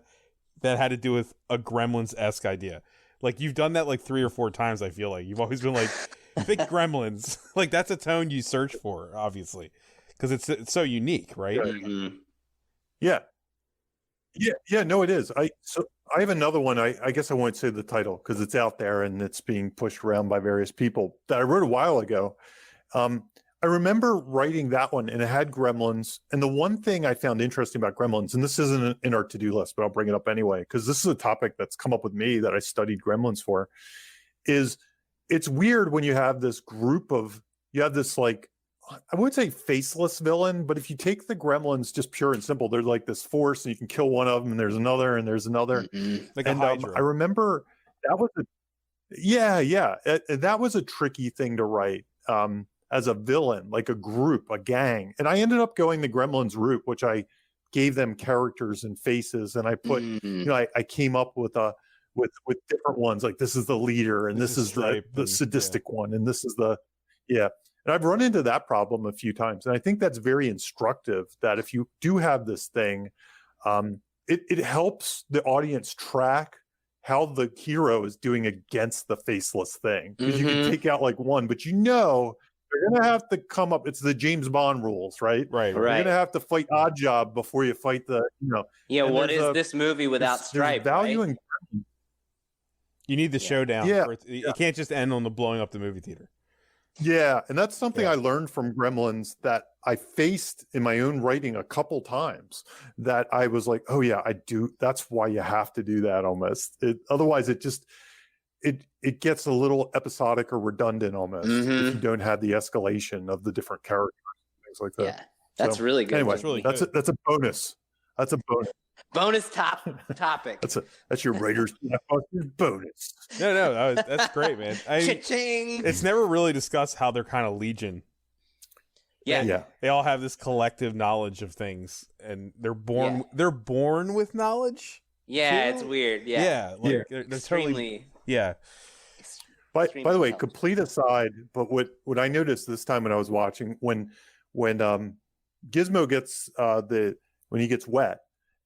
that had to do with a Gremlins-esque idea. Like, you've done that like 3 or 4 times. I feel like you've always been like, think Gremlins. Like, that's a tone you search for, obviously, because it's so unique, right? Mm-hmm. Yeah. No, it is. I have another one. I guess I won't say the title because it's out there and it's being pushed around by various people, that I wrote a while ago. I remember writing that one, and it had Gremlins. And the one thing I found interesting about Gremlins, and this isn't in our to-do list, but I'll bring it up anyway, because this is a topic that's come up with me that I studied Gremlins for, is it's weird when you have this group of, you have this like, I wouldn't say faceless villain, but if you take the Gremlins just pure and simple, they're like this force and you can kill one of them and there's another and there's another. Like and a Hydra. I remember that was that was a tricky thing to write as a villain, like a group, a gang. And I ended up going the Gremlins route, which I gave them characters and faces, and I put, I came up with with different ones, like this is the leader and this is the sadistic one and this is the and I've run into that problem a few times, and I think that's very instructive, that if you do have this thing, it helps the audience track how the hero is doing against the faceless thing, because you can take out like one, but they're gonna have to come up. It's the James Bond rules, right? Right. You're gonna have to fight Oddjob before you fight the, what is this movie without Stripe? Value right? in You need the showdown. Yeah. It can't just end on the blowing up the movie theater. Yeah, and that's something I learned from Gremlins that I faced in my own writing a couple times, that I was like, oh yeah, I do. That's why you have to do that almost. Otherwise it just, it gets a little episodic or redundant almost if you don't have the escalation of the different characters, things like that. Yeah, that's really good. Anyway, that's a bonus. That's a bonus. Bonus topic. That's your writer's bonus. No, that's great, man. Cha-ching! It's never really discussed how they're kind of legion. Yeah. They all have this collective knowledge of things, and they're born. They're born with knowledge. Yeah, too? It's weird. They're totally. Yeah. By the way, complete aside, but what I noticed this time when I was watching, when Gizmo gets when he gets wet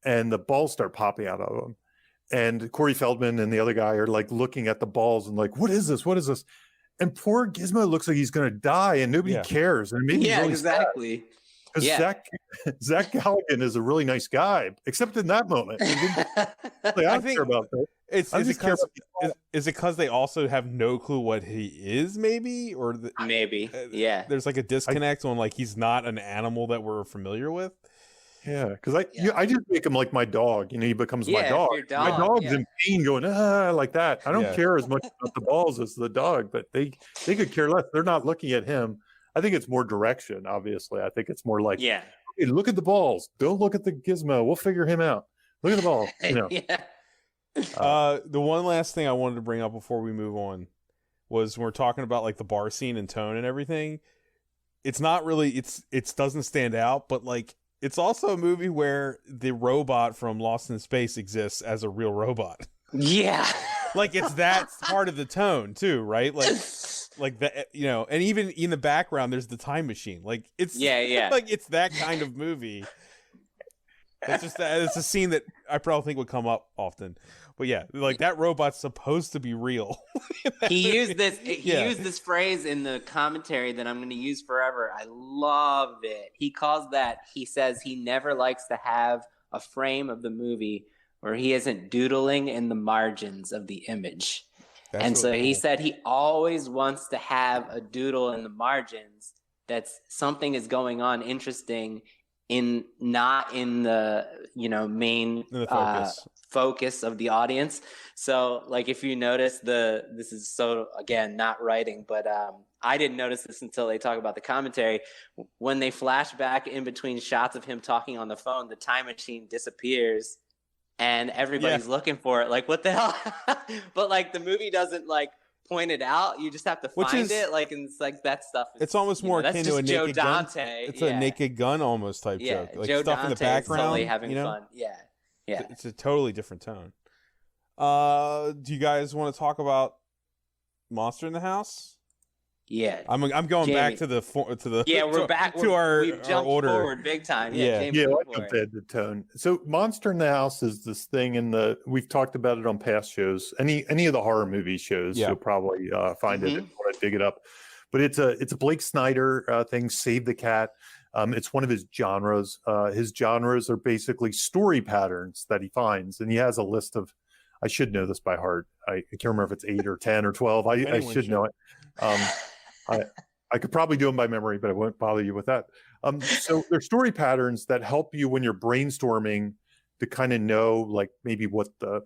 and the balls start popping out of him, and Corey Feldman and the other guy are like looking at the balls and like, what is this? What is this? And poor Gizmo looks like he's going to die, and nobody cares. And maybe really exactly. Because Zach Galligan is a really nice guy, except in that moment. I don't care about that. Is it because they also have no clue what he is, maybe? Or maybe, there's like a disconnect on like he's not an animal that we're familiar with. Yeah, because I just make him like my dog. He becomes my dog. My dog's in pain, going like that. I don't care as much about the balls as the dog, but they could care less. They're not looking at him. I think it's more direction. Obviously, I think it's more like, hey, look at the balls. Don't look at the Gizmo. We'll figure him out. Look at the ball. The one last thing I wanted to bring up before we move on was when we're talking about like the bar scene and tone and everything. It's not really. It doesn't stand out, but like it's also a movie where the robot from Lost in Space exists as a real robot. Yeah. Like it's that part of the tone too, right? Like that, and even in the background, there's the time machine. Like it's like it's that kind of movie. It's a scene that I probably think would come up often. But yeah, like that robot's supposed to be real. He used this phrase in the commentary that I'm going to use forever. I love it. He says he never likes to have a frame of the movie where he isn't doodling in the margins of the image. He said he always wants to have a doodle in the margins that's something is going on interesting not in the main focus of the audience. So like if you notice this is so again not writing, but I didn't notice this until they talk about the commentary. When they flash back in between shots of him talking on the phone, the time machine disappears and everybody's looking for it. Like what the hell? But like the movie doesn't like point it out. You just have to find it. Like and it's like that stuff. It's almost more akin to a Naked Gun. It's a Naked Gun almost type joke. Like Joe stuff Dante in the background. Totally having fun. Yeah. It's a totally different tone. Do you guys want to talk about Monster in the House? Yeah. I'm going back to the we're back to we've jumped order forward big time. I jumped ahead the tone. So Monster in the House is this thing we've talked about it on past shows. Any of the horror movie shows, you'll probably find it if you want to dig it up. But it's a Blake Snyder thing, Save the Cat. It's one of his genres. His genres are basically story patterns that he finds, and he has a list of. I should know this by heart. I can't remember if it's 8 or 10 or 12. I should know it. I could probably do them by memory, but I won't bother you with that. So they're story patterns that help you when you're brainstorming to kind of know, like maybe what the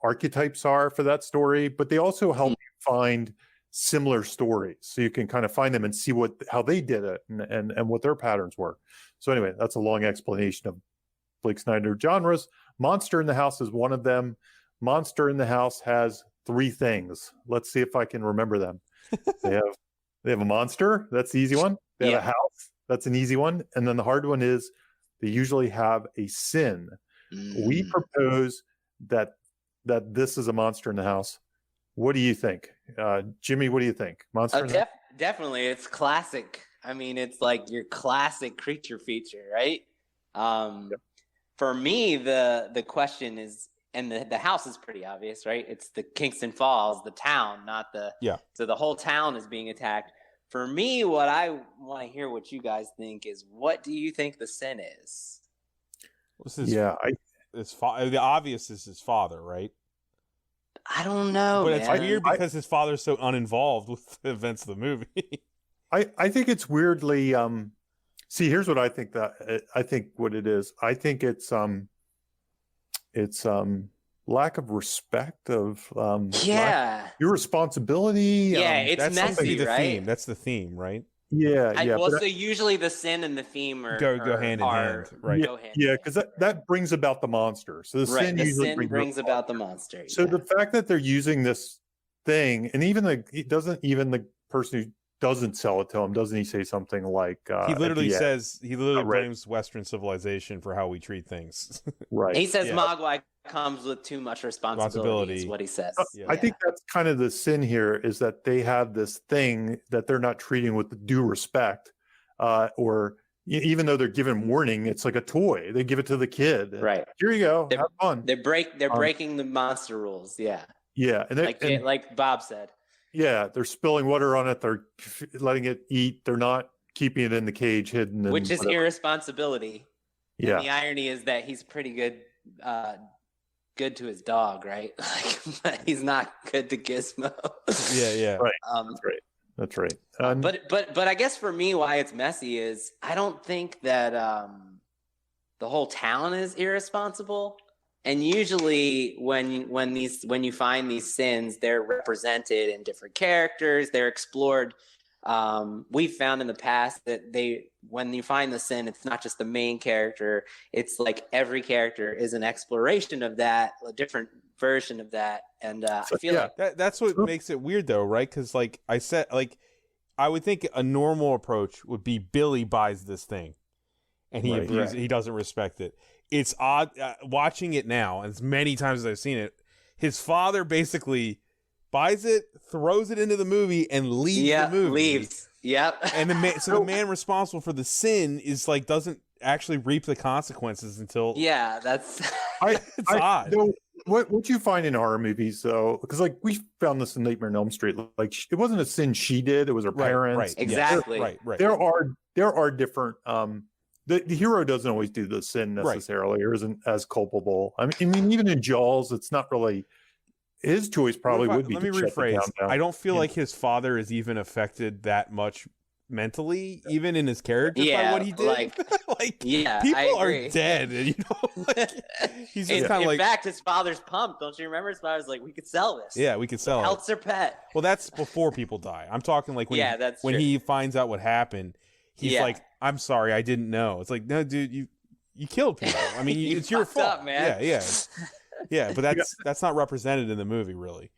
archetypes are for that story, but they also help you find similar stories, so you can kind of find them and see how they did it and what their patterns were. So anyway, that's a long explanation of Blake Snyder genres. Monster in the House is one of them. Monster in the House has 3 things. Let's see if I can remember them. They have a monster. That's the easy one. They have a house. That's an easy one. And then the hard one is they usually have a sin. We propose that this is a monster in the house. What do you think? Jimmy, what do you think? Monster in the Definitely. It's classic. I mean, it's like your classic creature feature, right? For me, the question is, and the house is pretty obvious, right? It's the Kingston Falls, the town, not the... Yeah. So the whole town is being attacked. For me, what I want to hear what you guys think is, what do you think the sin is? The obvious is his father, right? I don't know, but it's weird because his father's so uninvolved with the events of the movie. I think it's weirdly... see, here's what I think I think what it is. I think it's lack of respect of irresponsibility. It's that's messy, the right? theme. That's the theme, right? So usually the sin and the theme go hand in hand, right? Because that brings about the monster. So the sin usually brings about the monster. So the fact that they're using this thing, and even the person who doesn't sell it to him, doesn't he say something like he literally blames Western civilization for how we treat things. Right. He says Mogwai comes with too much responsibility is what he says. I think that's kind of the sin here, is that they have this thing that they're not treating with due respect, or even though they're given warning, it's like a toy. They give it to the kid. Right. Here you go. Have fun. They're breaking the monster rules. Yeah. Yeah. And like Bob said. Yeah. They're spilling water on it. They're letting it eat. They're not keeping it in the cage hidden. Which is irresponsibility. Yeah. And the irony is that he's pretty good to his dog, right? But he's not good to Gizmo. Yeah. Right. That's right. But I guess for me, why it's messy is I don't think that the whole town is irresponsible. And usually when you find these sins, they're represented in different characters. They're explored. We've found in the past that when you find the sin, it's not just the main character. It's like every character is an exploration of that, a different version of that. And I feel like that's what makes it weird, though, right? Because like I said, like I would think a normal approach would be Billy buys this thing, and he doesn't respect it. It's odd watching it now, as many times as I've seen it. His father basically buys it, throws it into the movie, and leaves the movie. Leaves. Yep. And the man responsible for the sin is like doesn't actually reap the consequences until. Yeah, that's. It's odd. What you find in horror movies, though, because like we found this in Nightmare on Elm Street, like it wasn't a sin she did; it was her parents. Right. Exactly. Right. There are different. The hero doesn't always do the sin necessarily, or isn't as culpable. I mean, even in Jaws, it's not really his choice. Probably would be. Let me rephrase. I don't feel like his father is even affected that much mentally, even in his character by what he did. People are dead, and he's just kind of like. In fact, his father's pumped. Don't you remember? His father's like, "We could sell this. Yeah, we could sell it. Helps their pet." Well, that's before people die. I'm talking like when he finds out what happened. He's like, "I'm sorry, I didn't know." It's like, no, dude, you killed people. I mean, it's your fault, up, man. Yeah. But that's not represented in the movie, really.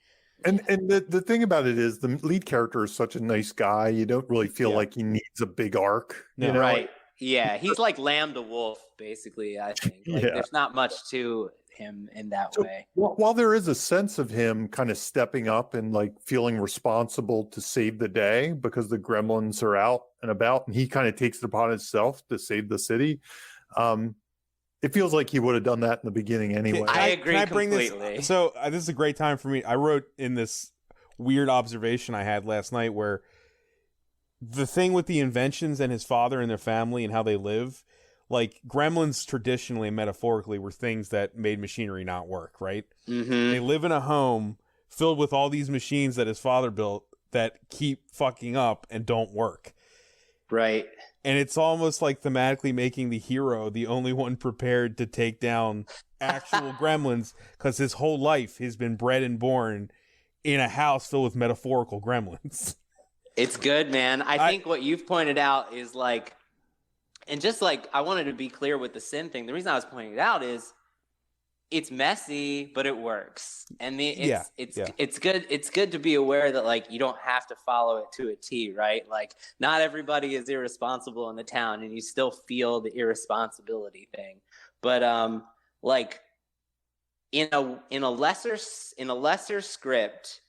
And the thing about it is, the lead character is such a nice guy. You don't really feel like he needs a big arc. No. You know? Right? Yeah, he's like Lamb to Wolf, basically. I think there's not much to him in that way. While there is a sense of him kind of stepping up and like feeling responsible to save the day because the gremlins are out and about, and he kind of takes it upon himself to save the city. It feels like he would have done that in the beginning anyway. I agree completely. This is a great time for me. I wrote in this weird observation I had last night where the thing with the inventions and his father and their family and how they live, like gremlins traditionally and metaphorically were things that made machinery not work, right? Mm-hmm. They live in a home filled with all these machines that his father built that keep fucking up and don't work. Right. And it's almost like thematically making the hero the only one prepared to take down actual gremlins, because his whole life he's been bred and born in a house filled with metaphorical gremlins. It's good, man. I think what you've pointed out is like, and just like I wanted to be clear with the sin thing. The reason I was pointing it out is it's messy, but it works. And it's good. It's good to be aware that like you don't have to follow it to a T, right? Like not everybody is irresponsible in the town, and you still feel the irresponsibility thing. But like in a lesser script,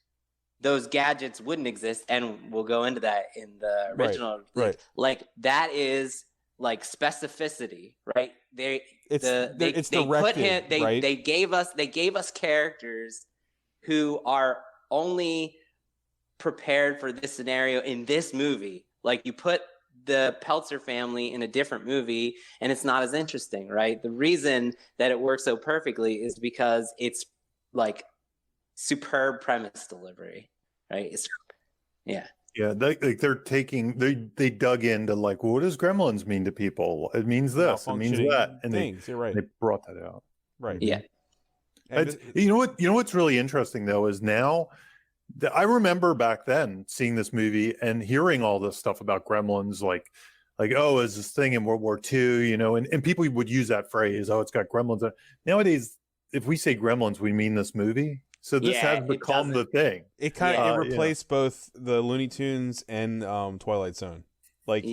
those gadgets wouldn't exist, and we'll go into that in the original. Right. Like that is like specificity, right? They gave us characters who are only prepared for this scenario in this movie. Like you put the Peltzer family in a different movie and it's not as interesting, right? The reason that it works so perfectly is because it's like superb premise delivery, right? They dug into like, well, what does Gremlins mean to people? It means this, it means that, and you're right. They brought that out. Right. Yeah. You know what's really interesting though is now I remember back then seeing this movie and hearing all this stuff about Gremlins, like oh, is this thing in World War II, and people would use that phrase, oh, it's got Gremlins. Nowadays, if we say Gremlins, we mean this movie. So this has become the thing. It kind of replaced both the Looney Tunes and Twilight Zone. Like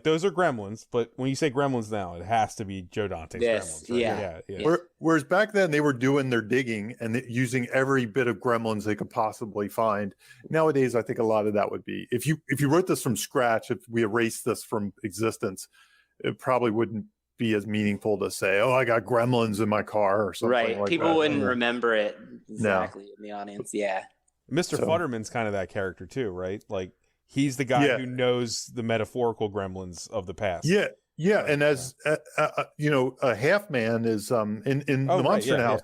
those are Gremlins, but when you say Gremlins now, it has to be Joe Dante's Gremlins. Right? Yeah. Whereas back then they were doing their digging and using every bit of Gremlins they could possibly find. Nowadays, I think a lot of that would be if you wrote this from scratch, if we erased this from existence, it probably wouldn't be as meaningful to say, oh, I got Gremlins in my car or something like that. People wouldn't remember it exactly in the audience. Yeah. Mr. Futterman's kind of that character too, right? Like he's the guy who knows the metaphorical gremlins of the past. Yeah. And as a half man is in the Monster House,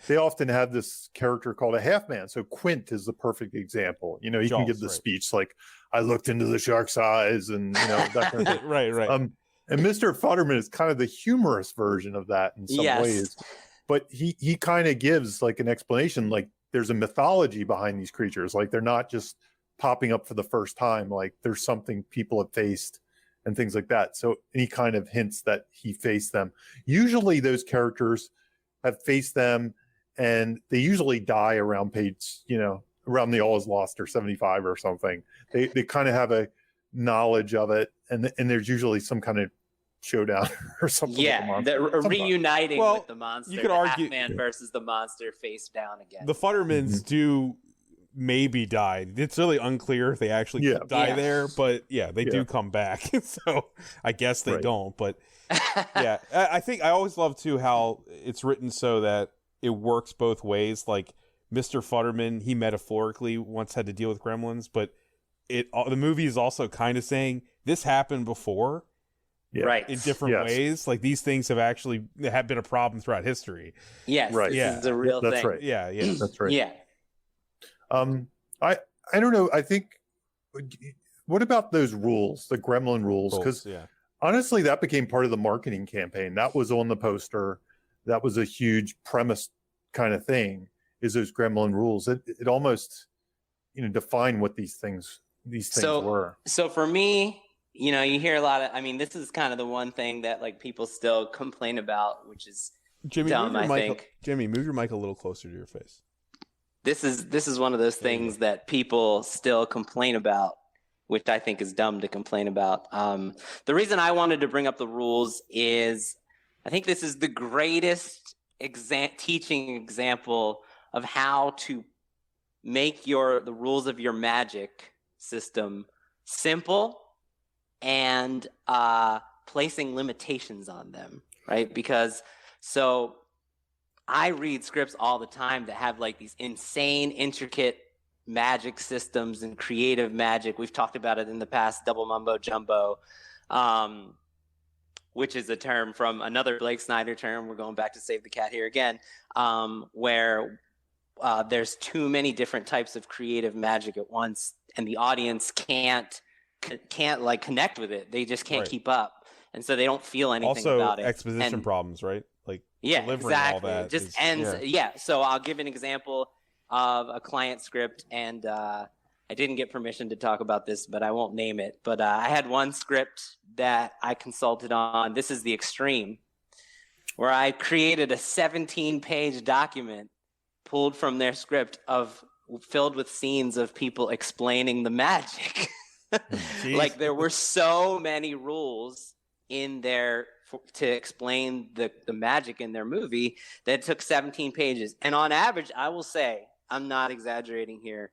they often have this character called a half man. So Quint is the perfect example. He can give the speech like, I looked into the shark's eyes and that kind of thing. right. And Mr. Futterman is kind of the humorous version of that in some ways. But he kind of gives like an explanation, like there's a mythology behind these creatures. Like they're not just popping up for the first time. Like there's something people have faced and things like that. So he kind of hints that he faced them. Usually those characters have faced them and they usually die around page, around the All Is Lost or 75 or something. They kind of have a knowledge of it, and there's usually some kind of showdown or something. They're reuniting with the monster. You could argue Half-Man versus the monster face down again. The Futtermans do maybe die. It's really unclear if they actually die there, but they do come back. So I guess they don't. But I think I always love too how it's written so that it works both ways. Like Mr. Futterman, he metaphorically once had to deal with gremlins, but the movie is also kind of saying this happened before, in different ways. Like these things have been a problem throughout history. Yes, this is a real thing. That's right. Yeah, that's right. Yeah. I don't know. I think. What about those rules, the Gremlin rules? Because honestly, that became part of the marketing campaign. That was on the poster. That was a huge premise kind of thing. Is those Gremlin rules? It almost define what these things were. So for me, you hear a lot of, this is kind of the one thing that like people still complain about, which is dumb, I think. Jimmy, move your mic a little closer to your face. This is one of those things that people still complain about, which I think is dumb to complain about. The reason I wanted to bring up the rules is I think this is the greatest teaching example of how to make the rules of your magic system simple and placing limitations on them, right? Because I read scripts all the time that have like these insane, intricate magic systems and creative magic. We've talked about it in the past, double mumbo jumbo, which is a term from another Blake Snyder term. We're going back to Save the Cat here again, where there's too many different types of creative magic at once, and the audience can't can't like connect with it. They just can't Right. keep up, and so they don't feel anything Also, about it. exposition And problems, right? Like yeah, delivering exactly. all It that just ends. Yeah. So I'll give an example of a client script, and I didn't get permission to talk about this, but I won't name it. But I had one script that I consulted on. This is the extreme, where I created a 17-page document pulled from their script filled with scenes of people explaining the magic. Like there were so many rules in there to explain the magic in their movie that took 17 pages. And on average, I will say, I'm not exaggerating here,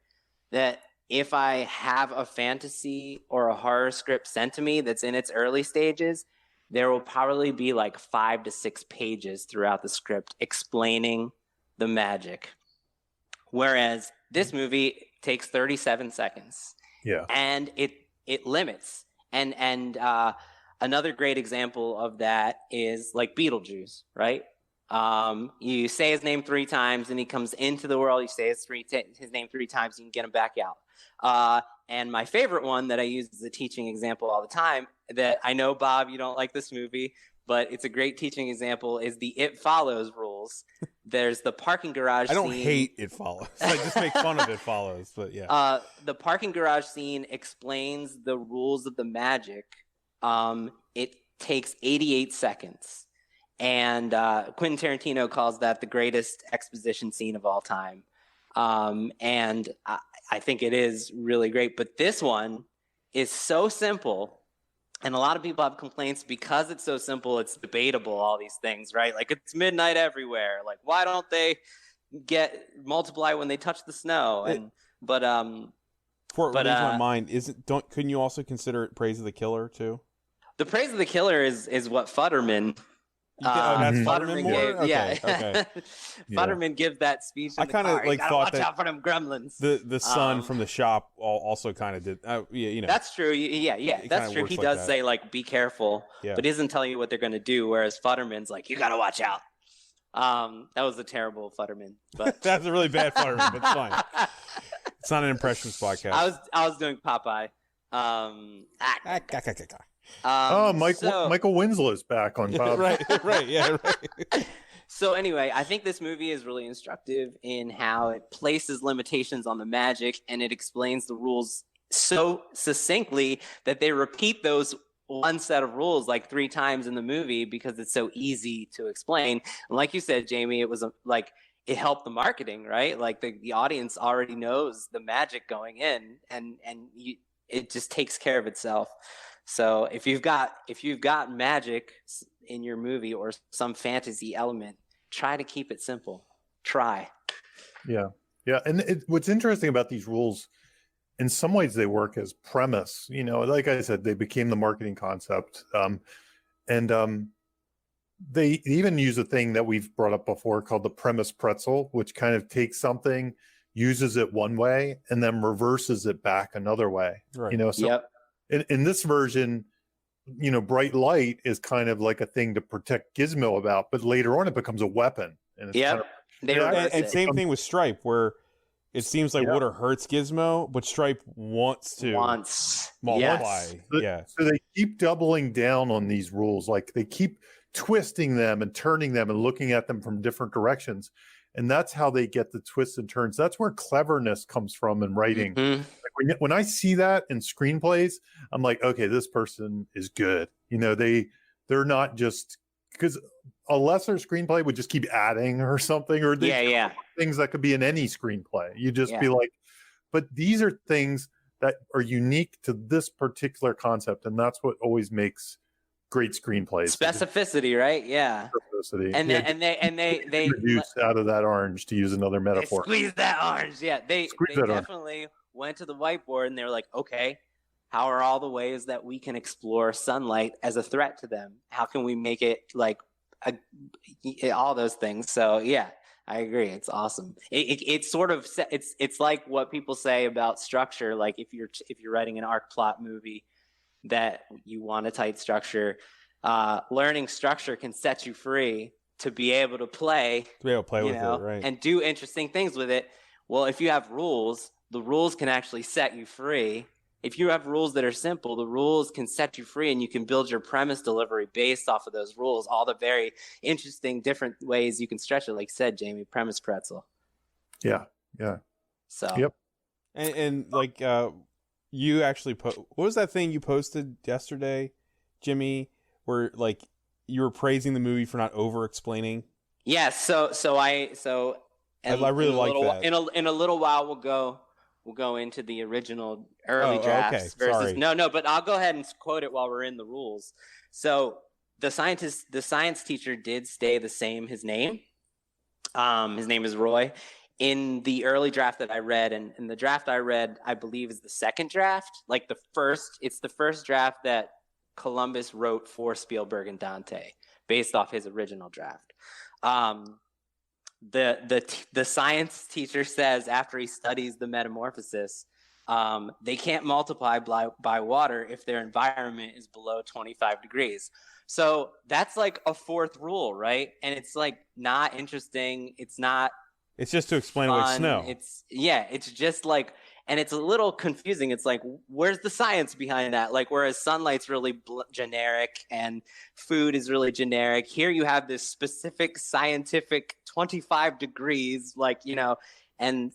that if I have a fantasy or a horror script sent to me that's in its early stages, there will probably be like 5 to 6 pages throughout the script explaining the magic. Whereas this movie takes 37 seconds. Yeah. And it limits. And another great example of that is like Beetlejuice, right? You say his name 3 times and he comes into the world. You say his name 3 times, you can get him back out. And my favorite one that I use as a teaching example all the time, that I know, Bob, you don't like this movie, but it's a great teaching example, is the It Follows rules. There's the parking garage scene. I don't hate It Follows. I just make fun of It Follows, but yeah. The parking garage scene explains the rules of the magic. It takes 88 seconds. And Quentin Tarantino calls that the greatest exposition scene of all time. And I think it is really great. But this one is so simple. And a lot of people have complaints because it's so simple, it's debatable, all these things, right? Like it's midnight everywhere. Like, why don't they multiply when they touch the snow? Before it leaves my mind, couldn't you also consider it Praise of the Killer too? The Praise of the Killer is what Futterman. That's Futterman more? Gave, okay, yeah. okay. Futterman gives that speech. I kind of like thought watch that out for them gremlins. The son from the shop also kind of did. You know, that's true. Yeah, that's true. He does say like, be careful, but he doesn't tell you what they're going to do. Whereas Futterman's like, you got to watch out. That was a terrible Futterman, but that's a really bad Futterman. But it's fine. It's not an impressions podcast. I was doing Popeye. Michael Winslow's back on Bob. right, yeah, right. So anyway, I think this movie is really instructive in how it places limitations on the magic, and it explains the rules so succinctly that they repeat those one set of rules like 3 times in the movie because it's so easy to explain. And like you said, Jamie, it was it helped the marketing, right? Like the audience already knows the magic going in, and it just takes care of itself. So if you've got magic in your movie or some fantasy element, try to keep it simple. Try. Yeah. And what's interesting about these rules, in some ways they work as premise. You know, like I said, they became the marketing concept. They even use a thing that we've brought up before called the premise pretzel, which kind of takes something, uses it one way, and then reverses it back another way. Right. You know, so in this version, you know, bright light is kind of like a thing to protect Gizmo about, but later on it becomes a weapon. And it's and same thing with Stripe, where it seems like water hurts Gizmo, but Stripe wants to multiply. Yes. So they keep doubling down on these rules. Like they keep twisting them and turning them and looking at them from different directions. And that's how they get the twists and turns. That's where cleverness comes from in writing. Mm-hmm. Like when I see that in screenplays, I'm like, okay, this person is good. You know, they're not just, because a lesser screenplay would just keep adding or something, or things that could be in any screenplay. You just be like, but these are things that are unique to this particular concept, and that's what always makes great screenplays. Specificity, right? Yeah. Specificity. And they reduce out of that orange, to use another metaphor. They squeeze that orange. Yeah. They definitely went to the whiteboard and they were like, okay, how are all the ways that we can explore sunlight as a threat to them? How can we make it like all those things? So yeah, I agree. It's awesome. It's sort of it's like what people say about structure. Like if you're writing an arc plot movie that you want a tight structure, learning structure can set you free to be able to play with it, right? And do interesting things with it. Well, if you have rules, the rules can actually set you free if you have rules that are simple, the rules can set you free, and you can build your premise delivery based off of those rules. All the very interesting, different ways you can stretch it. Like you said, Jamie, premise pretzel. Yeah. So. Yep. And like you actually what was that thing you posted yesterday, Jimmy, where like you were praising the movie for not over explaining? Yes. I really like that. In a little while we'll go into the original early drafts versus Sorry. no, but I'll go ahead and quote it while we're in the rules. So the science teacher did stay the same. His name is Roy. In the early draft that I read, and the draft I read, I believe is the second draft. Like it's the first draft that Columbus wrote for Spielberg and Dante, based off his original draft. The science teacher says after he studies the metamorphosis, they can't multiply by water if their environment is below 25 degrees. So that's like a fourth rule, right? And it's like not interesting. It's not. It's just to explain away snow. It's just like, and it's a little confusing. It's like, where's the science behind that? Like, whereas sunlight's really generic and food is really generic, here you have this specific scientific 25 degrees, like, you know, and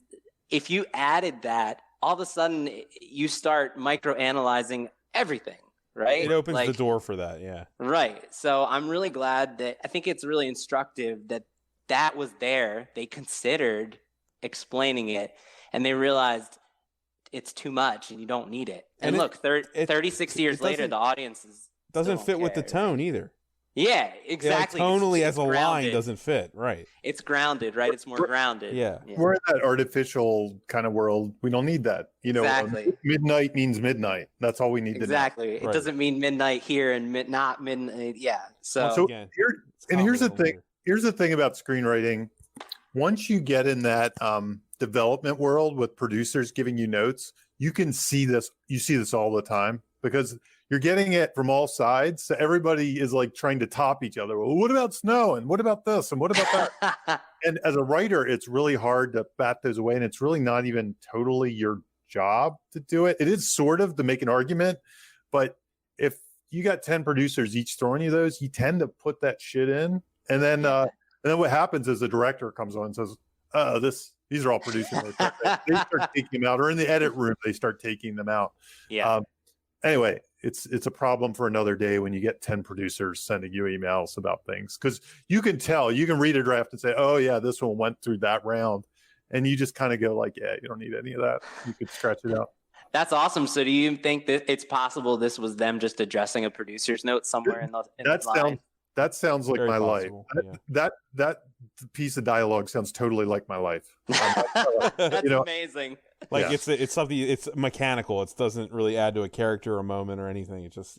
if you added that, all of a sudden you start microanalyzing everything, right? It opens the door for that, yeah. Right. So I'm really glad I think it's really instructive that was there. They considered explaining it, and they realized it's too much and you don't need it. And look, 36 years later, the audience doesn't fit with the tone either. Yeah, exactly. Like, tonally, it's as a line doesn't fit, right? It's grounded, right? It's more grounded. Yeah. We're in that artificial kind of world. We don't need that. You know, exactly. Midnight means midnight. That's all we need to know. Exactly. It doesn't mean midnight here and not midnight. Yeah. So here's the thing. Here's the thing about screenwriting. Once you get in that development world with producers giving you notes, you can see this. You see this all the time because you're getting it from all sides. So everybody is like trying to top each other. Well, what about snow? And what about this? And what about that? And as a writer, it's really hard to bat those away. And it's really not even totally your job to do it. It is sort of to make an argument. But if you got 10 producers each throwing you those, you tend to put that shit in. And then what happens is the director comes on and says, these are all producers. They start taking them out, or in the edit room, they start taking them out. Yeah. Anyway, it's a problem for another day when you get 10 producers sending you emails about things, because you can tell, you can read a draft and say, oh yeah, this one went through that round. And you just kind of go like, yeah, you don't need any of that. You could scratch it out. That's awesome. So do you think that it's possible this was them just addressing a producer's note somewhere in the line? That sounds like Very my possible, life. yeah. That piece of dialogue sounds totally like my life. That's amazing. Like it's something. It's mechanical. It doesn't really add to a character or a moment or anything. It just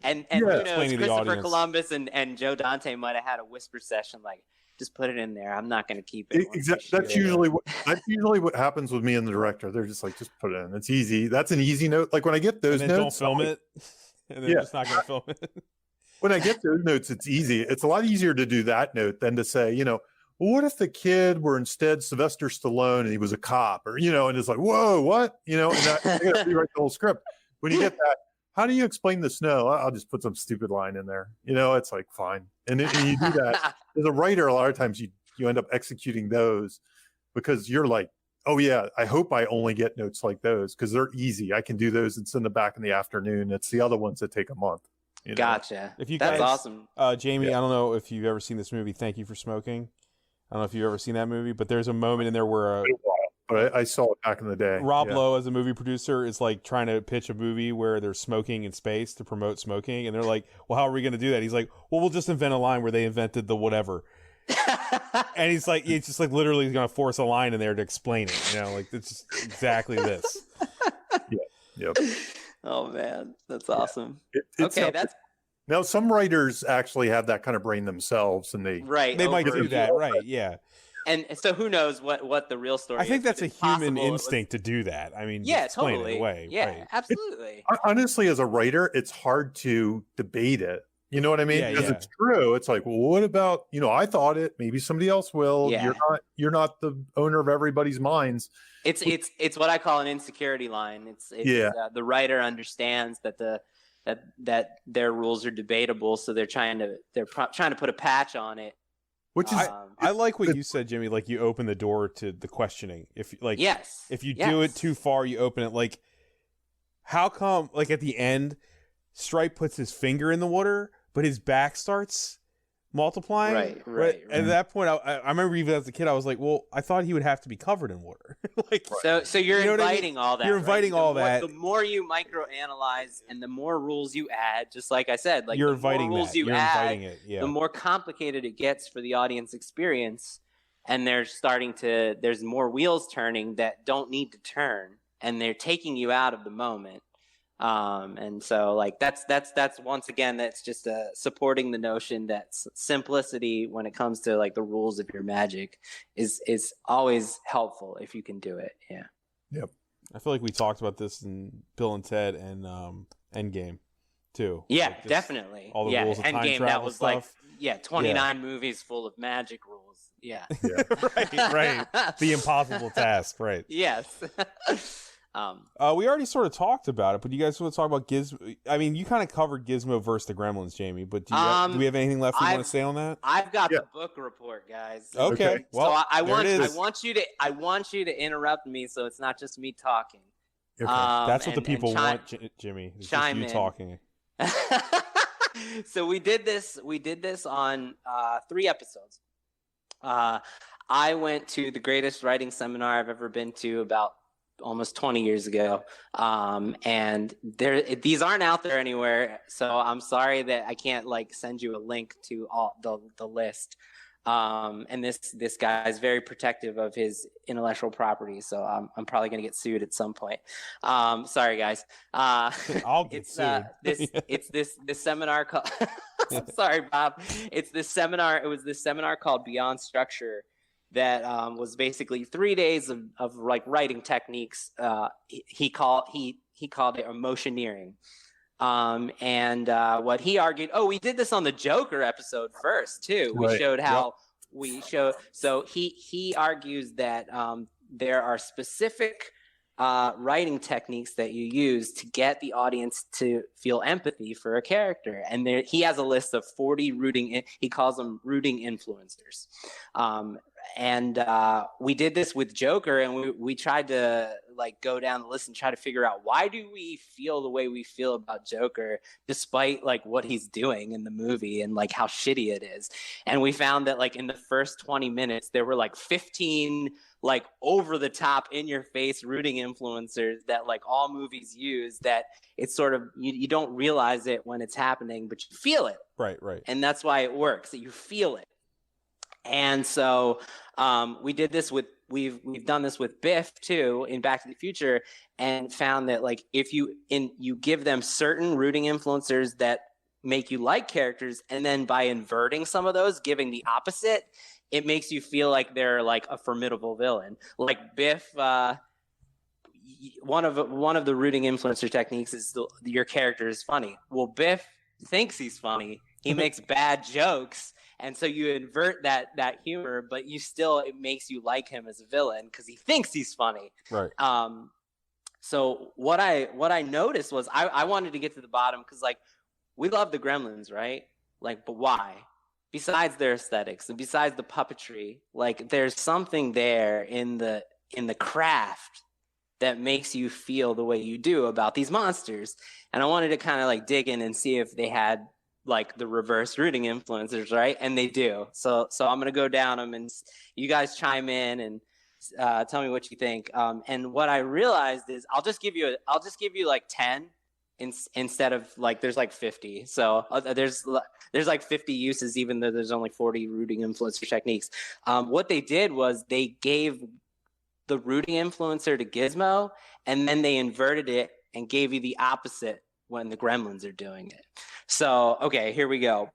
who knows? Christopher Columbus and Joe Dante might have had a whisper session. Like, just put it in there. I'm not going to keep it. Exactly. That's usually what happens with me and the director. They're just like, just put it in. It's easy. That's an easy note. Like when I get those notes, don't film it. And then just not going to film it. When I get those notes, it's easy. It's a lot easier to do that note than to say, well, what if the kid were instead Sylvester Stallone and he was a cop, or, and it's like, whoa, what? And I got to rewrite the whole script. When you get that, how do you explain the snow? I'll just put some stupid line in there. It's like, fine. And you do that. As a writer, a lot of times you end up executing those because you're like, oh yeah, I hope I only get notes like those because they're easy. I can do those and send them back in the afternoon. It's the other ones that take a month. Gotcha. That's awesome. Jamie, I don't know if you've ever seen this movie, Thank You for Smoking. I don't know if you've ever seen that movie, but there's a moment in there where but I saw it back in the day. Rob Lowe, as a movie producer, is like trying to pitch a movie where they're smoking in space to promote smoking, and they're like, well, how are we going to do that? He's like, well, we'll just invent a line where they invented the whatever. And he's just like literally going to force a line in there to explain it. Like it's just exactly this. Yep. Oh man, that's awesome. Now some writers actually have that kind of brain themselves, and they might do that, right? Yeah. And so who knows what the real story is. I think that's a human instinct to do that. I mean, explain totally. It away. Yeah, right. absolutely. Honestly, as a writer, it's hard to debate it You know what I mean? Yeah, Because yeah. it's true. It's like, well, what about, I thought it, maybe somebody else will. Yeah. You're not the owner of everybody's minds. It's what I call an insecurity line. It's the writer understands that that their rules are debatable, so they're trying to put a patch on it. Which is I like what you said, Jimmy. Like, you open the door to the questioning. If you do it too far, you open it. Like, how come? Like, at the end, Stripe puts his finger in the water, but his back starts multiplying. Right. At that point, I remember even as a kid, I was like, well, I thought he would have to be covered in water. Like, so you're inviting all that. You're inviting all that. The more you microanalyze and the more rules you add, just like I said, like you're the inviting more rules that. you you're add, inviting it. Yeah. the more complicated it gets for the audience experience, and there's more wheels turning that don't need to turn, and they're taking you out of the moment. And so like that's once again, that's just supporting the notion that simplicity when it comes to like the rules of your magic is always helpful if you can do it. Yeah. Yep. I feel like we talked about this in Bill and Ted and Endgame too. Yeah, like definitely. All the rules of time Endgame, travel that was stuff. like 29 movies full of magic rules. Yeah. right. The impossible task. Right. Yes. We already sort of talked about it, but you guys want to talk about Gizmo? I mean, you kind of covered Gizmo versus the Gremlins, Jamie. But do we have anything left you want to say on that? I've got the book report, guys. Okay. Well, so I want you to interrupt me, so it's not just me talking. Okay. That's what the people want, Jimmy. It's chime just you talking. So we did this on 3 episodes. I went to the greatest writing seminar I've ever been to about almost 20 years ago, and these aren't out there anywhere, so I'm sorry that I can't like send you a link to all the list. And this guy is very protective of his intellectual property, so I'm probably going to get sued at some point. Sorry guys. I'll get sued. It's this seminar called sorry Bob. It was this seminar called Beyond Structure that was basically 3 days of like writing techniques. He called it emotioneering. And what he argued, we did this on the Joker episode first too. We showed how so he argues that there are specific writing techniques that you use to get the audience to feel empathy for a character, and he has a list of 40 he calls them rooting influencers. And we did this with Joker, and we tried to like go down the list and try to figure out, why do we feel the way we feel about Joker despite like what he's doing in the movie and like how shitty it is. And we found that like in the first 20 minutes there were like 15 like over the top in your face rooting influencers that like all movies use, that it's sort of you don't realize it when it's happening, but you feel it. Right. And that's why it works, that you feel it. And so we did this with we've done this with Biff too in Back to the Future, and found that like if you give them certain rooting influencers that make you like characters, and then by inverting some of those, giving the opposite, it makes you feel like they're like a formidable villain. Like Biff, one of the rooting influencer techniques is your character is funny. Well, Biff thinks he's funny. He makes bad jokes. And so you invert that humor, but it makes you like him as a villain because he thinks he's funny. Right. So what I noticed was I wanted to get to the bottom, because like we love the Gremlins, right? Like, but why? Besides their aesthetics and besides the puppetry, like there's something there in the craft that makes you feel the way you do about these monsters. And I wanted to kind of like dig in and see if they had like the reverse rooting influencers, right? And they do. So I'm gonna go down them, and you guys chime in and tell me what you think. And what I realized is I'll just give you like 10 instead of like there's like 50. So there's like 50 uses, even though there's only 40 rooting influencer techniques. What they did was they gave the rooting influencer to Gizmo, and then they inverted it and gave you the opposite when the Gremlins are doing it. So, okay, here we go.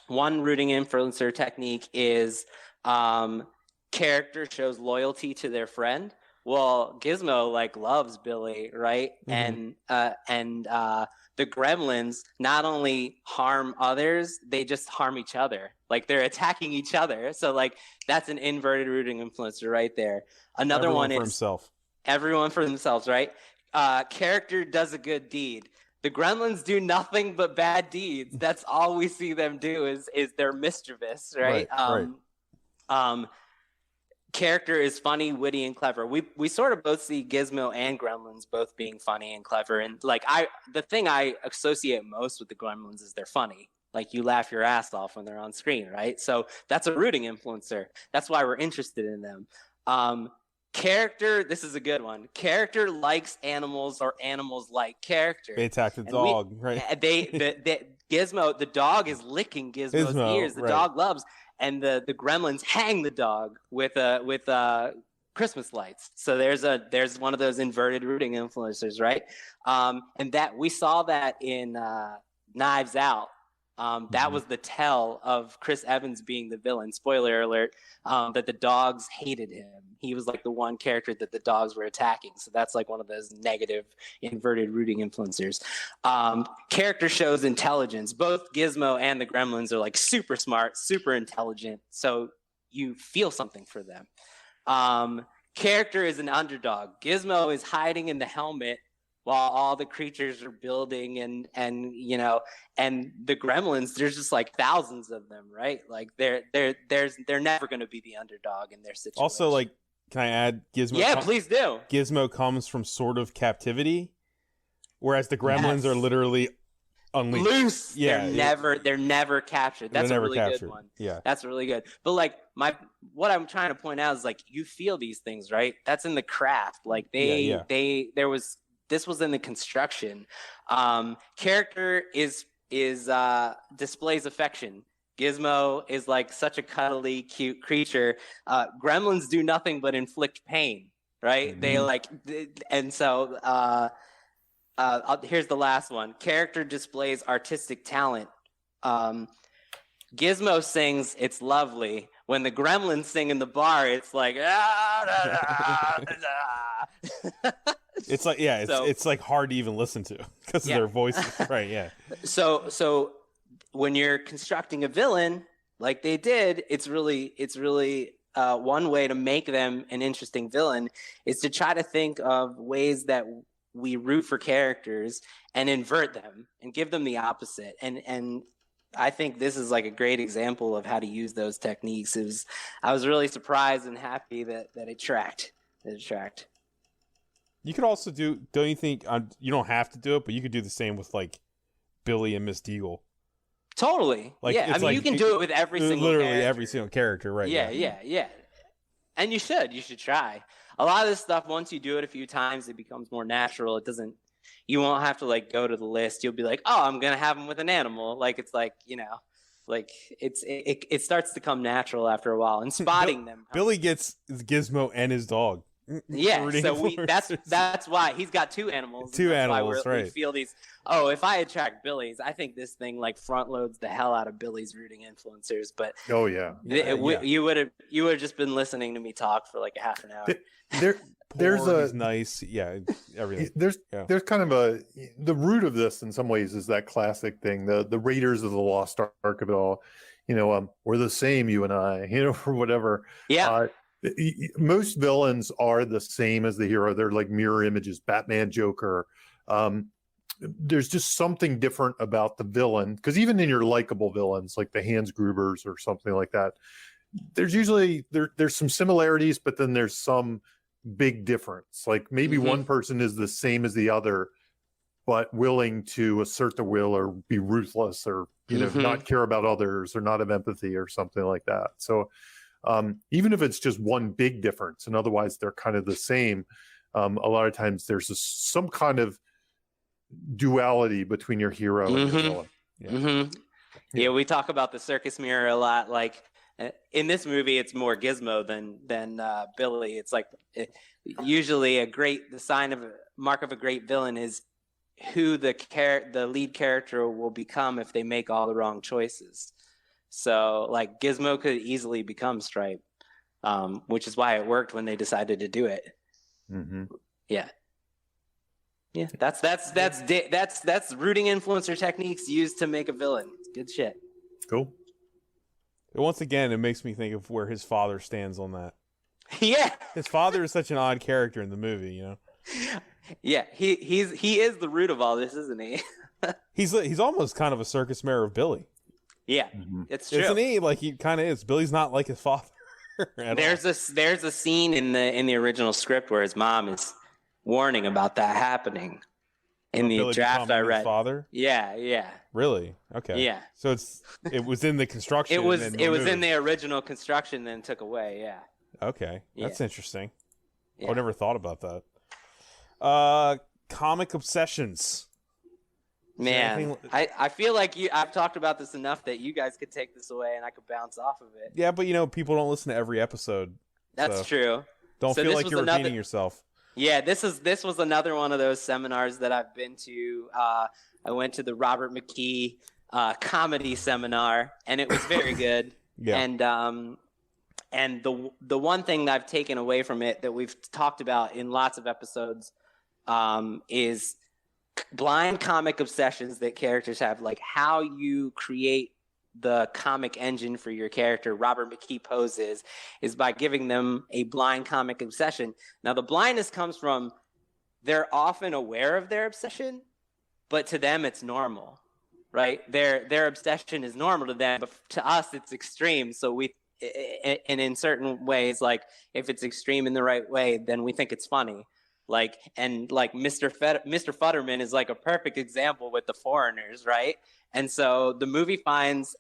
One rooting influencer technique is character shows loyalty to their friend. Well, Gizmo like loves Billy, right? Mm-hmm. And the Gremlins not only harm others, they just harm each other. Like they're attacking each other. So like that's an inverted rooting influencer right there. Another Everyone one for is himself. everyone for themselves, right? Character does a good deed. The Gremlins do nothing but bad deeds. That's all we see them do is they're mischievous, right? Character is funny, witty, and clever. We sort of both see Gizmo and Gremlins both being funny and clever. And like the thing I associate most with the Gremlins is they're funny. Like you laugh your ass off when they're on screen, right? So that's a rooting influencer. That's why we're interested in them. Character, this is a good one. Character likes animals, or animals like character. They attack the dog, right? Gizmo, the dog is licking Gizmo's ears. The dog loves, and the Gremlins hang the dog with Christmas lights. So there's one of those inverted rooting influencers, right? And that we saw that in Knives Out. That was the tell of Chris Evans being the villain. Spoiler alert, that the dogs hated him. He was like the one character that the dogs were attacking. So that's like one of those negative inverted rooting influencers. Character shows intelligence. Both Gizmo and the Gremlins are like super smart, super intelligent. So you feel something for them. Character is an underdog. Gizmo is hiding in the helmet while all the creatures are building, and the Gremlins, there's just like thousands of them, right? Like they're never going to be the underdog in their situation. Also, like, can I add Gizmo? Yeah, please do. Gizmo comes from sort of captivity, whereas the Gremlins are literally unleashed. Loose. Yeah, they're never captured. That's a really good one. Yeah, that's really good. But like what I'm trying to point out is like you feel these things, right? That's in the craft. Like this was in the construction. Character is displays affection. Gizmo is like such a cuddly, cute creature. Gremlins do nothing but inflict pain, right? And so here's the last one. Character displays artistic talent. Gizmo sings "It's Lovely." When the Gremlins sing in the bar, it's like it's like it's like hard to even listen to because of their voices, right? Yeah. So when you're constructing a villain like they did, it's really one way to make them an interesting villain is to try to think of ways that we root for characters and invert them and give them the opposite. And I think this is like a great example of how to use those techniques. I was really surprised and happy that it tracked. You could also don't you think, you don't have to do it, but you could do the same with like Billy and Miss Deagle. Totally. Like, yeah, I mean, you can do it with every single character, right? Yeah. And you should try. A lot of this stuff, once you do it a few times, it becomes more natural. You won't have to like go to the list. You'll be like, oh, I'm going to have them with an animal. Like, it's like, like it starts to come natural after a while, and spotting them. Billy gets Gizmo and his dog. Yeah, so that's why he's got two animals. Right? We feel these. Oh, if I attract Billy's, I think this thing like front loads the hell out of Billy's rooting influencers. But you would have just been listening to me talk for like a half an hour. There's nice, everything. There's kind of the root of this in some ways is that classic thing, the Raiders of the Lost Ark of it all. We're the same, you and I, or whatever. Yeah. Most villains are the same as the hero. They're like mirror images. Batman, Joker. There's just something different about the villain, because even in your likable villains like the Hans Grubers or something like that, there's usually there's some similarities, but then there's some big difference. Like maybe one person is the same as the other, but willing to assert the will or be ruthless or not care about others or not have empathy or something like that. So even if it's just one big difference and otherwise they're kind of the same, a lot of times there's some kind of duality between your hero and your villain. Yeah, we talk about the circus mirror a lot. Like in this movie, it's more Gizmo than Billy. It's like usually the mark of a great villain is who the lead character will become if they make all the wrong choices. So like Gizmo could easily become Stripe, which is why it worked when they decided to do it. Yeah. Yeah, that's rooting influencer techniques used to make a villain. Good shit. Cool. Once again, it makes me think of where his father stands on that. Yeah. His father is such an odd character in the movie, you know. Yeah, he is the root of all this, isn't he? He's almost kind of a circus mayor of Billy. Yeah, it's true. Isn't he? Like he kind of is. Billy's not like his father. There's a scene in the original script where his mom is warning about that happening in the Billy draft I read. His father? Yeah. Really? Okay. Yeah. So it was in the construction. It was in the original construction, then took away. Yeah. Okay, that's interesting. Yeah. I never thought about that. Comic obsessions. Man, I feel like I've talked about this enough that you guys could take this away and I could bounce off of it. Yeah, but people don't listen to every episode. That's true. Don't feel like you're repeating yourself. Yeah, this was another one of those seminars that I've been to. I went to the Robert McKee comedy seminar, and it was very good. Yeah. And the one thing that I've taken away from it that we've talked about in lots of episodes is blind comic obsessions that characters have, like how you create the comic engine for your character. Robert McKee poses is by giving them a blind comic obsession. Now the blindness comes from they're often aware of their obsession, but to them it's normal, right? Their obsession is normal to them, but to us it's extreme. So and in certain ways, like if it's extreme in the right way, then we think it's funny. Mr. Futterman is like a perfect example with the foreigners, right? And so the movie finds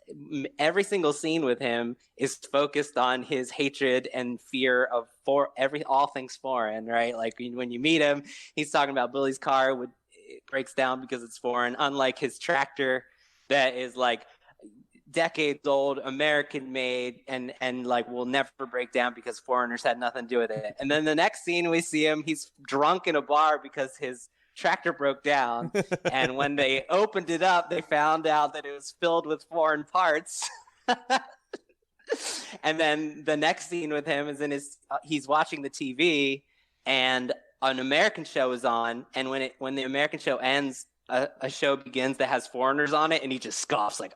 every single scene with him is focused on his hatred and fear of all things foreign, right? Like when you meet him, he's talking about Billy's car it breaks down because it's foreign, unlike his tractor that is like decades old, American made, and like will never break down because foreigners had nothing to do with it. And then the next scene we see him, he's drunk in a bar because his tractor broke down. And when they opened it up, they found out that it was filled with foreign parts. And then the next scene with him is he's watching the TV and an American show is on. And when the American show ends, a show begins that has foreigners on it, and he just scoffs like,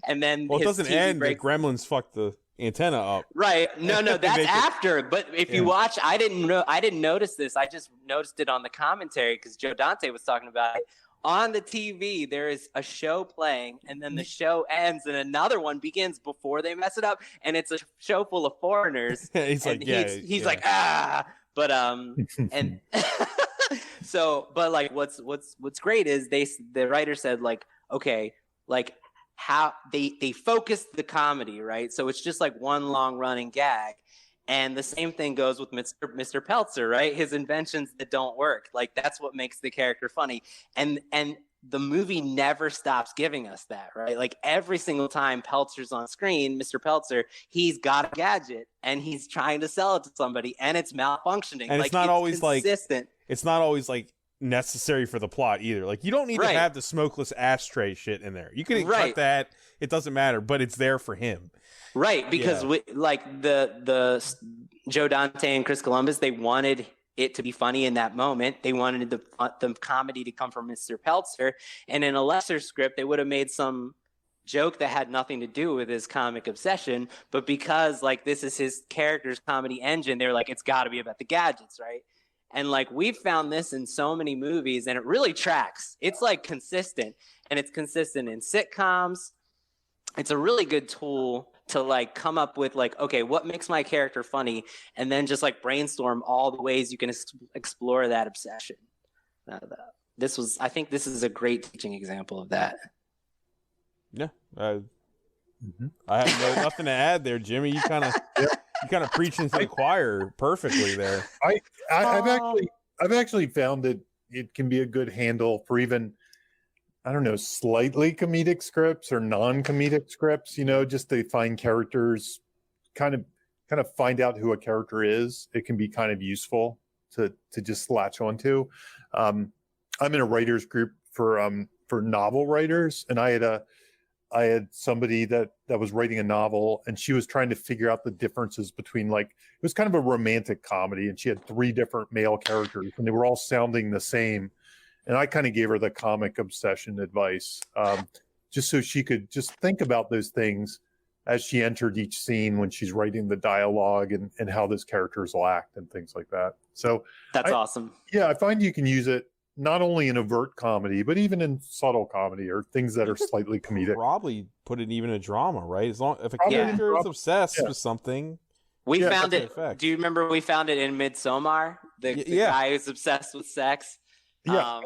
and then it doesn't end. The Gremlins fuck the antenna up. Right? No, that's after. But if you watch, I didn't notice this. I just noticed it on the commentary because Joe Dante was talking about it. On the TV, there is a show playing, and then the show ends, and another one begins before they mess it up, and it's a show full of foreigners. He's like, but and. So, but like, what's great is the writer said like, okay, like how they focused the comedy, right? So it's just like one long running gag, and the same thing goes with Mr. Peltzer, right? His inventions that don't work, like that's what makes the character funny, and the movie never stops giving us that, right? Like every single time Peltzer's on screen, Mr. Peltzer, he's got a gadget and he's trying to sell it to somebody, and it's malfunctioning, and it's not always consistent. It's not always like necessary for the plot either. Like you don't need to have the smokeless ashtray shit in there. You can cut that. It doesn't matter, but it's there for him. Right. Because the Joe Dante and Chris Columbus, they wanted it to be funny in that moment. They wanted the comedy to come from Mr. Peltzer. And in a lesser script, they would have made some joke that had nothing to do with his comic obsession. But because like this is his character's comedy engine, they're like, it's got to be about the gadgets, right? And like we've found this in so many movies, and it really tracks. It's like consistent, and it's consistent in sitcoms. It's a really good tool to like come up with like, okay, what makes my character funny, and then just like brainstorm all the ways you can explore that obsession. I think this is a great teaching example of that. Yeah, I have nothing to add there, Jimmy. You kind of preaching to the choir perfectly there. I've actually found that it can be a good handle for even, I don't know, slightly comedic scripts or non-comedic scripts. You know, just to find characters, kind of find out who a character is. It can be kind of useful to just latch onto. I'm in a writers group for novel writers, and I had I had somebody that was writing a novel, and she was trying to figure out the differences between, like, it was kind of a romantic comedy, and she had 3 different male characters, and they were all sounding the same. And I kind of gave her the comic obsession advice, just so she could just think about those things as she entered each scene when she's writing the dialogue, and how those characters will act and things like that. So That's awesome. Yeah, I find you can use it not only in overt comedy, but even in subtle comedy or things that are slightly comedic. Probably put it even in a drama, right? As long if a Probably character is obsessed with something. We Yeah, found it. effect. Do you remember we found it in Midsommar? The guy who's obsessed with sex. Yeah.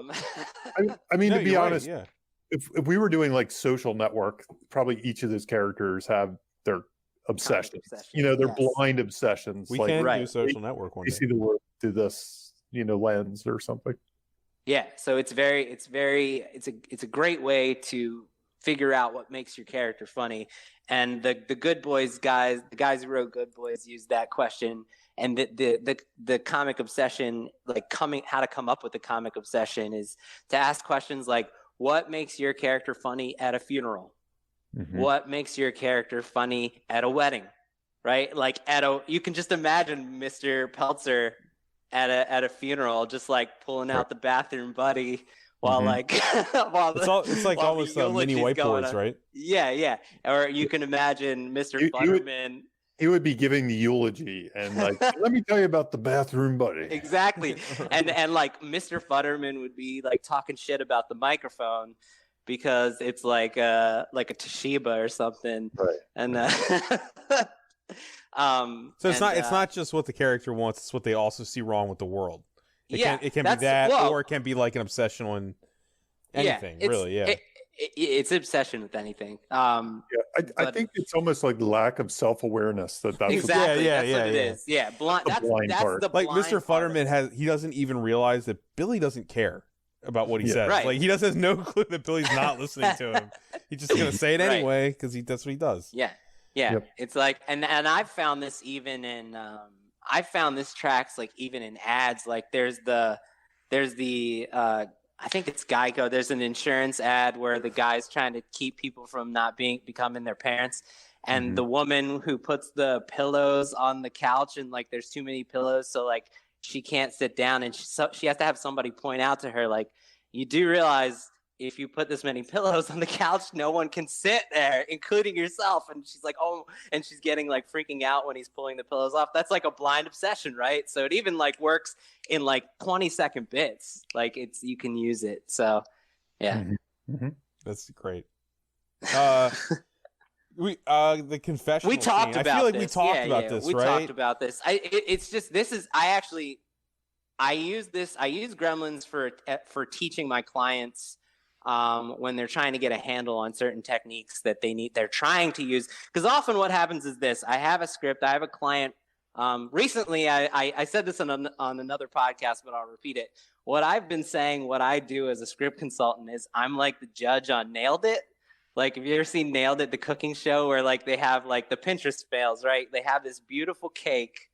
I mean, No, to be you're right, honest, yeah. if we were doing like Social Network, probably each of those characters have their obsessions. obsession, You know, their yes. blind obsessions. We like, can do Right. Social Network one you day. see the world through this, lens or something. Yeah, so it's a great way to figure out what makes your character funny. And the Good Boys guys, the guys who wrote Good Boys, used that question. And the comic obsession, like how to come up with the comic obsession, is to ask questions like, what makes your character funny at a funeral? Mm-hmm. What makes your character funny at a wedding? Right? Like you can just imagine Mr. Peltzer at a funeral, just like pulling out the bathroom buddy while like while It's like while almost the mini eulogy's going whiteboards, on. right? Yeah. Or you can imagine Mr. Futterman. He would be giving the eulogy and like, let me tell you about the bathroom buddy. Exactly. And like Mr. Futterman would be like talking shit about the microphone because it's like a Toshiba or something. Right. And So it's not just what the character wants; it's what they also see wrong with the world. It can be that, or it can be like an obsession on anything. It's obsession with anything. I think it's almost like lack of self-awareness that's exactly. That's what it is. Yeah, that's part. the Like blind Mr. part. Futterman he doesn't even realize that Billy doesn't care about what he says. Right. Like he has no clue that Billy's not listening to him. He's just gonna say it Right. anyway because that's what he does. Yeah. Yep. It's like, and I've found this even in, I found this tracks like even in ads. Like there's the I think it's Geico. There's an insurance ad where the guy's trying to keep people from not becoming their parents, and the woman who puts the pillows on the couch, and like there's too many pillows, so like she can't sit down, and she has to have somebody point out to her, like, you do realize if you put this many pillows on the couch, no one can sit there, including yourself. And she's like, oh, and she's getting like freaking out when he's pulling the pillows off. That's like a blind obsession, right? So it even like works in like 20-second bits. Like you can use it. So yeah. Mm-hmm. That's great. The confession. We talked about this. I feel like we talked about this, we right? talked about this. It's just, I use Gremlins for teaching my clients when they're trying to get a handle on certain techniques that they're trying to use. Because often what happens is this: I have a script, I have a client. Recently, I said this on another podcast, but I'll repeat it. What I've been saying, what I do as a script consultant is I'm like the judge on Nailed It. Like, have you ever seen Nailed It, the cooking show, where like they have like the Pinterest fails, right? They have this beautiful cake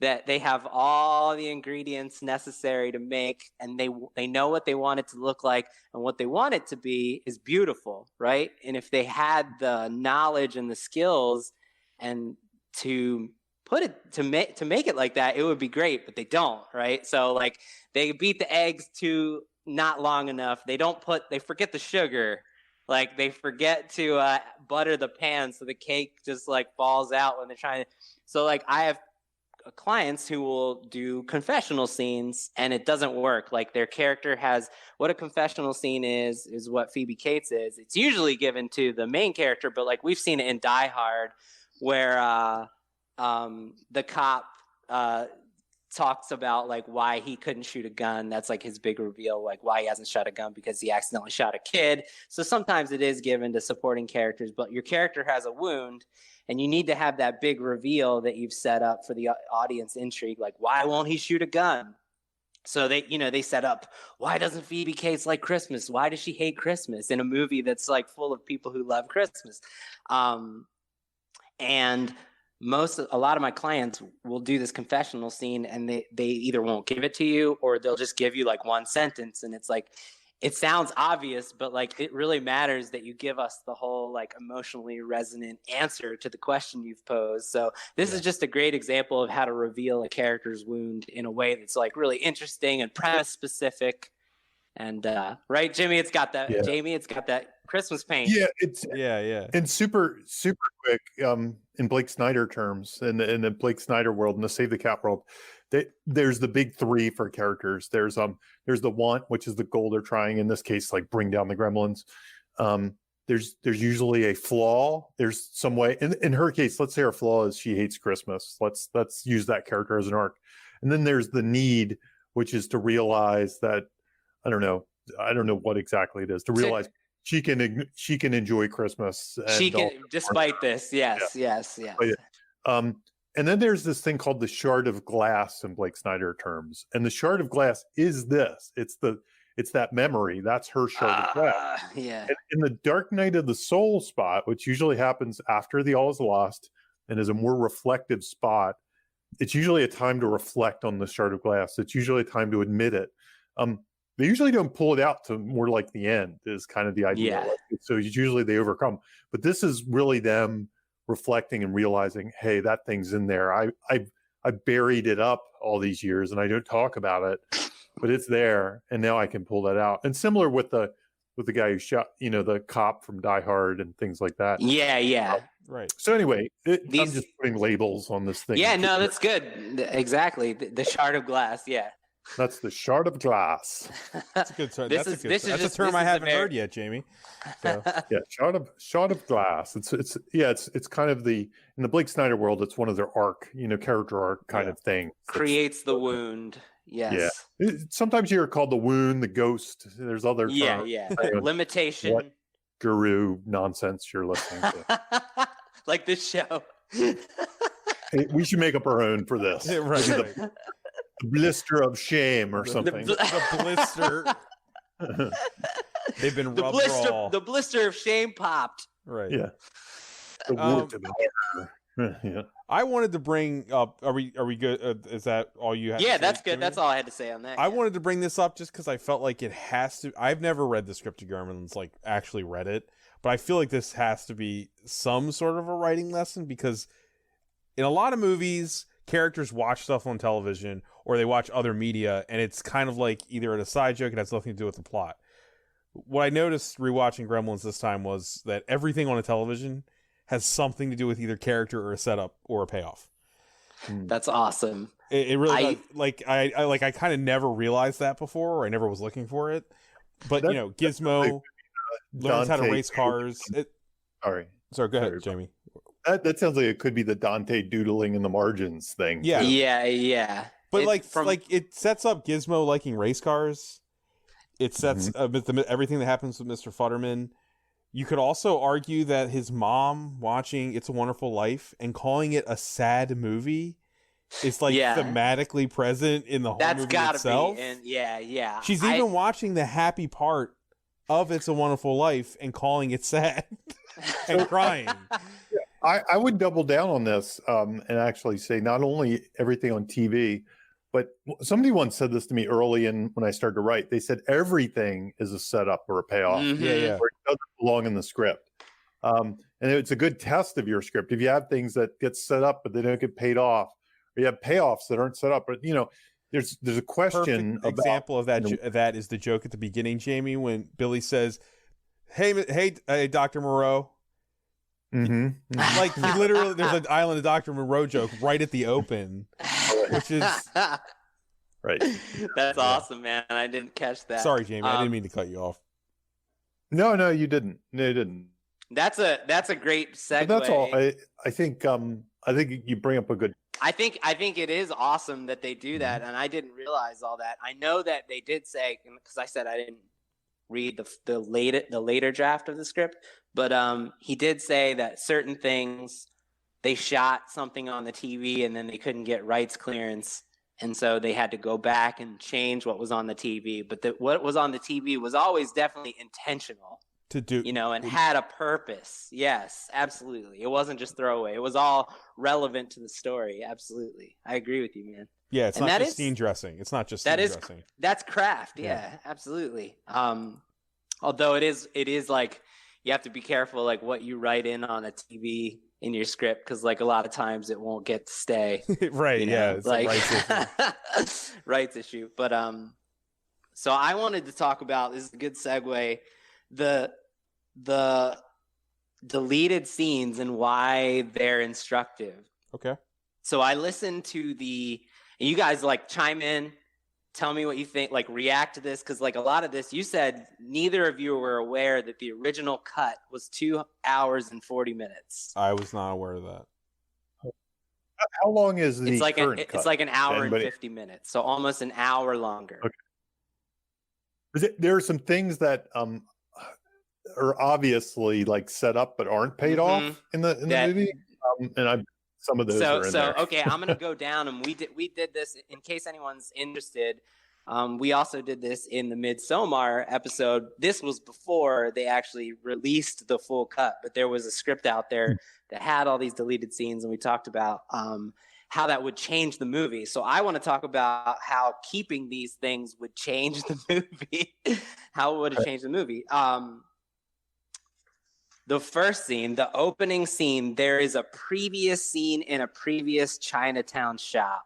that they have all the ingredients necessary to make, and they know what they want it to look like, and what they want it to be is beautiful, right? And if they had the knowledge and the skills and to make it like that, it would be great, but they don't, right? So like they beat the eggs too not long enough. They forget the sugar. Like they forget to butter the pan, so the cake just like falls out when they're trying to. So like I have clients who will do confessional scenes and it doesn't work. Like their character has what a confessional scene is what Phoebe Cates is. It's usually given to the main character, but like we've seen it in Die Hard where the cop talks about like why he couldn't shoot a gun. That's like his big reveal, like why he hasn't shot a gun, because he accidentally shot a kid. So sometimes it is given to supporting characters, but your character has a wound and you need to have that big reveal that you've set up for the audience intrigue. Like, why won't he shoot a gun? So they set up, why doesn't Phoebe Cates like Christmas? Why does she hate Christmas in a movie that's like full of people who love Christmas? And a lot of my clients will do this confessional scene and they either won't give it to you or they'll just give you like one sentence. And it's like, it sounds obvious, but like it really matters that you give us the whole like emotionally resonant answer to the question you've posed. So this is just a great example of how to reveal a character's wound in a way that's like really interesting and premise specific. And right, Jimmy, it's got that. Jamie, it's got that Christmas paint. Yeah, it's yeah. And super quick, in Blake Snyder terms, in the Blake Snyder world, in the Save the Cat world, there's the big three for characters. There's the want, which is the goal they're trying in this case, like bring down the gremlins. There's usually a flaw. There's some way. In her case, let's say her flaw is she hates Christmas. Let's use that character as an arc. And then there's the need, which is to realize that I don't know what exactly it is, to realize she can enjoy Christmas. She can, despite this. Yes. And then there's this thing called the shard of glass in Blake Snyder terms. And the shard of glass is this. It's that memory. That's her shard of glass. Yeah. And in the Dark Night of the Soul spot, which usually happens after the All is Lost and is a more reflective spot, it's usually a time to reflect on the shard of glass. It's usually a time to admit it. They usually don't pull it out to more like the end is kind of the idea. Yeah. So usually they overcome. But this is really them reflecting and realizing, hey, that thing's in there. I buried it up all these years and I don't talk about it, but it's there. And now I can pull that out. And similar with the guy who shot, the cop from Die Hard and things like that. Yeah. Right. So anyway, I'm just putting labels on this thing. Yeah, no, that's good. Exactly. The shard of glass. Yeah. That's the shard of glass. That's a good term. That's a term I haven't heard yet, Jamie. So. Yeah, shard of glass. It's kind of in the Blake Snyder world. It's one of their arc, character arc kind of thing. Creates the wound. Yes. Yeah. Sometimes you're called the wound, the ghost. There's other terms. Yeah. Limitation. What guru nonsense you're listening to? Like this show. Hey, we should make up our own for this. Yeah, right. The blister of shame or something. The blister. They've been rubbed raw. The blister of shame popped. Right. Yeah. The wound to the hair. Yeah. I wanted to bring up. Are we good? Is that all you had? Yeah, to say, that's good. Jimmy? That's all I had to say on that. I wanted to bring this up just because I felt like it has to. I've never read the script to Gremlins, like actually read it, but I feel like this has to be some sort of a writing lesson because in a lot of movies, characters watch stuff on television or they watch other media, and it's kind of like either a side joke. It has nothing to do with the plot. What I noticed rewatching Gremlins this time was that everything on a television has something to do with either character or a setup or a payoff. That's awesome. It really does. I kind of never realized that before, or I never was looking for it. But Gizmo learns how to race cars. Sorry, go ahead, Jamie. That sounds like it could be the Dante doodling in the margins thing. Yeah. But it sets up Gizmo liking race cars. It sets everything that happens with Mr. Futterman. You could also argue that his mom watching It's a Wonderful Life and calling it a sad movie is thematically present in the whole movie itself. That's gotta be. And she's even watching the happy part of It's a Wonderful Life and calling it sad and crying. I would double down on this and actually say not only everything on TV, but somebody once said this to me early in when I started to write. They said everything is a setup or a payoff. Mm-hmm. Yeah. Or it doesn't belong in the script. And it's a good test of your script. If you have things that get set up but they don't get paid off, or you have payoffs that aren't set up, but there's a question. Perfect example of that is the joke at the beginning, Jamie, when Billy says, "Hey, Dr. Moreau." Mm-hmm. Like he literally, there's an Island of Dr. Moreau joke right at the open, which is right. That's awesome, man. I didn't catch that. Sorry, Jamie. I didn't mean to cut you off. No, you didn't. No, you didn't. That's a great segue. But that's all. I think you bring up a good. I think it is awesome that they do that, and I didn't realize all that. I know that they did say, because I said I didn't read the later draft of the script, but he did say that certain things they shot something on the TV and then they couldn't get rights clearance, and so they had to go back and change what was on the TV. But what was on the TV was always definitely intentional to do, and had a purpose. Yes, absolutely. It wasn't just throwaway. It was all relevant to the story. Absolutely, I agree with you, man. Yeah, it's And not that just is- scene dressing. It's not just that scene is dressing. That's craft. Yeah, absolutely. Although it is like you have to be careful like what you write in on a TV in your script, because like a lot of times it won't get to stay. Right, You know? yeah, it's a rights issue. Rights issue. But so I wanted to talk about, this is a good segue, the deleted scenes and why they're instructive. Okay. So I listened to and you guys like chime in, tell me what you think, like react to this, because like a lot of this, you said neither of you were aware that the original cut was 2 hours and 40 minutes. I was not aware of that. How long is the It's like current cut? it's like an hour Anybody- and 50 minutes, so almost an hour longer. Okay. There are some things that are obviously like set up but aren't paid off in the movie, and some of those are in there. Okay, I'm gonna go down, and we did this in case anyone's interested. We also did this in the Midsommar episode. This was before they actually released the full cut, but there was a script out there that had all these deleted scenes, and we talked about how that would change the movie. So I want to talk about how keeping these things would change the movie. How would it change the movie? The first scene, the opening scene, there is a previous scene in a previous Chinatown shop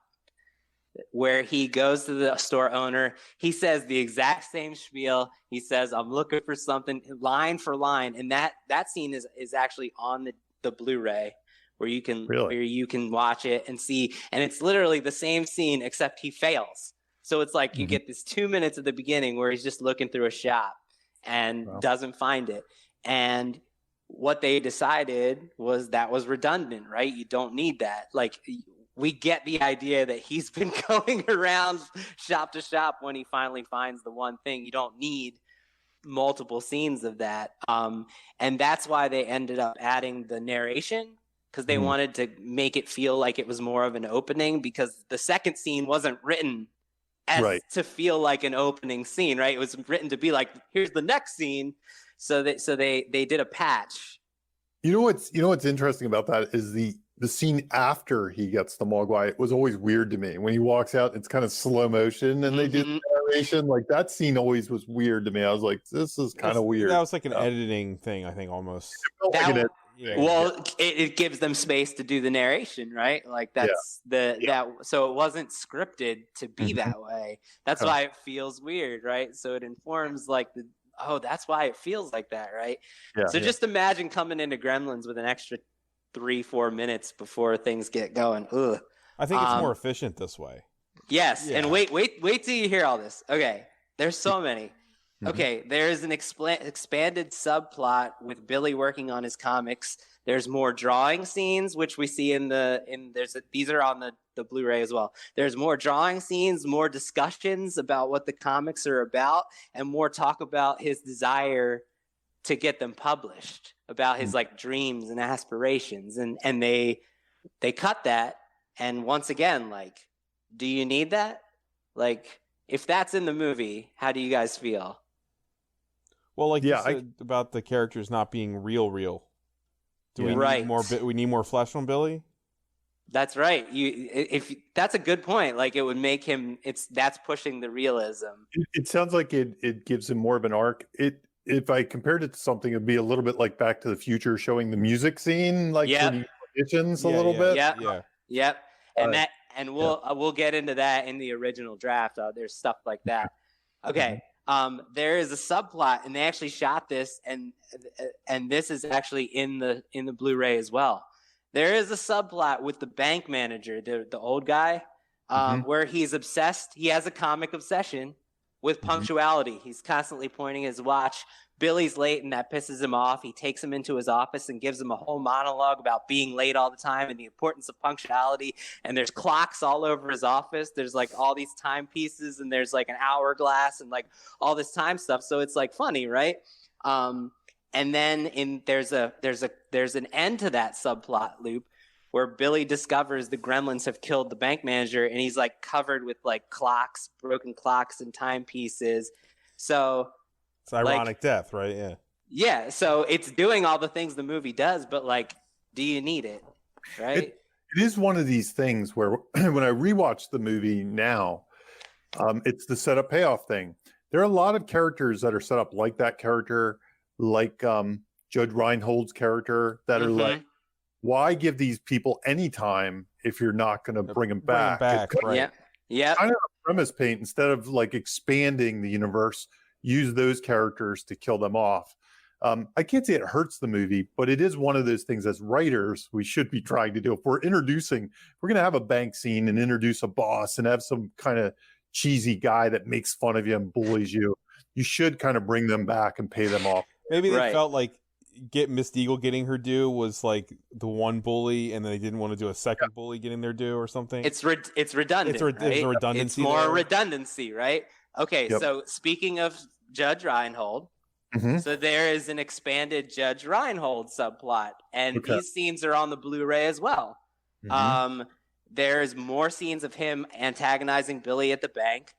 where he goes to the store owner. He says the exact same spiel. He says, I'm looking for something, line for line. And that scene is actually on the Blu-ray where you can watch it and see. And it's literally the same scene, except he fails. So it's like you get this 2 minutes at the beginning where he's just looking through a shop and doesn't find it. And what they decided was that was redundant, right? You don't need that. Like, we get the idea that he's been going around shop to shop when he finally finds the one thing. You don't need multiple scenes of that. And that's why they ended up adding the narration, because they wanted to make it feel like it was more of an opening, because the second scene wasn't written as to feel like an opening scene, right? It was written to be like, here's the next scene. So they did a patch. You know what's interesting about that is the scene after he gets the Mogwai. It was always weird to me when he walks out. It's kind of slow motion, and they do the narration. Like, that scene always was weird to me. I was like, this is kind of weird. That was like an editing thing, I think, almost. It gives them space to do the narration, right? Like that's so it wasn't scripted to be that way. That's why it feels weird, right? So it informs like that's why it feels like that, right? So just imagine coming into Gremlins with an extra 3-4 minutes before things get going. Ugh. I think it's more efficient this way. Yes, and wait till you hear all this. Okay, there's so many. Okay, there's an expanded subplot with Billy working on his comics. There's more drawing scenes, which we see these are on the Blu-ray as well. There's more drawing scenes, more discussions about what the comics are about, and more talk about his desire to get them published, about his like dreams and aspirations. And they cut that. And once again, like, do you need that? Like, if that's in the movie, how do you guys feel? Well, like you said about the characters not being real. Do we need more? We need more flesh on Billy. That's right. If that's a good point. Like, it would make him. That's pushing the realism. It sounds like it gives him more of an arc. If I compared it to something, it'd be a little bit like Back to the Future, showing the music scene, like when he auditions a little bit. Yep. And we'll get into that in the original draft. There's stuff like that. Okay. There is a subplot, and they actually shot this, and this is actually in the Blu-ray as well. There is a subplot with the bank manager, the old guy, where he's obsessed. He has a comic obsession with punctuality. He's constantly pointing his watch. Billy's late, and that pisses him off. He takes him into his office and gives him a whole monologue about being late all the time and the importance of punctuality. And there's clocks all over his office. There's like all these timepieces, and there's like an hourglass and like all this time stuff. So it's like funny, right? And then there's an end to that subplot loop where Billy discovers the Gremlins have killed the bank manager, and he's like covered with like clocks, broken clocks, and timepieces. So it's ironic death, right? Yeah. Yeah. So it's doing all the things the movie does, but like, do you need it? Right. It is one of these things where when I rewatch the movie now, it's the setup payoff thing. There are a lot of characters that are set up like that character, like Judge Reinhold's character, that are like, why give these people any time if you're not going to bring them back? Right? Yeah. Kind of a premise paint, instead of like expanding the universe, use those characters to kill them off. I can't say it hurts the movie, but it is one of those things as writers we should be trying to do. If we're going to have a bank scene and introduce a boss and have some kind of cheesy guy that makes fun of you and bullies you, you should kind of bring them back and pay them off. Maybe they felt like Miss Deagle getting her due was like the one bully, and then they didn't want to do a second bully getting their due or something. It's redundant. There's a redundancy. It's more redundancy, right? Okay, so speaking of Judge Reinhold, so there is an expanded Judge Reinhold subplot, and these scenes are on the Blu-ray as well. There's more scenes of him antagonizing Billy at the bank.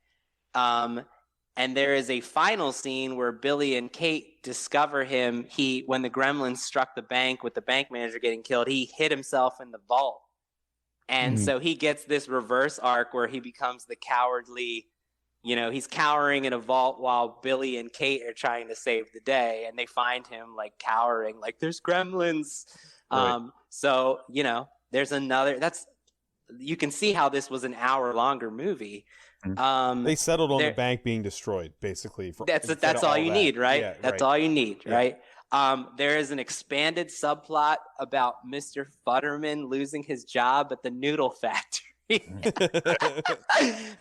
And there is a final scene where Billy and Kate discover him. When the Gremlins struck the bank with the bank manager getting killed, he hid himself in the vault. And so he gets this reverse arc where he becomes the cowardly, he's cowering in a vault while Billy and Kate are trying to save the day. And they find him like cowering, like there's Gremlins. So, there's another, you can see how this was an hour longer movie. They settled on the bank being destroyed, basically. That's all you need, right? Yeah, that's all you need, right? There is an expanded subplot about Mr. Futterman losing his job at the noodle factory.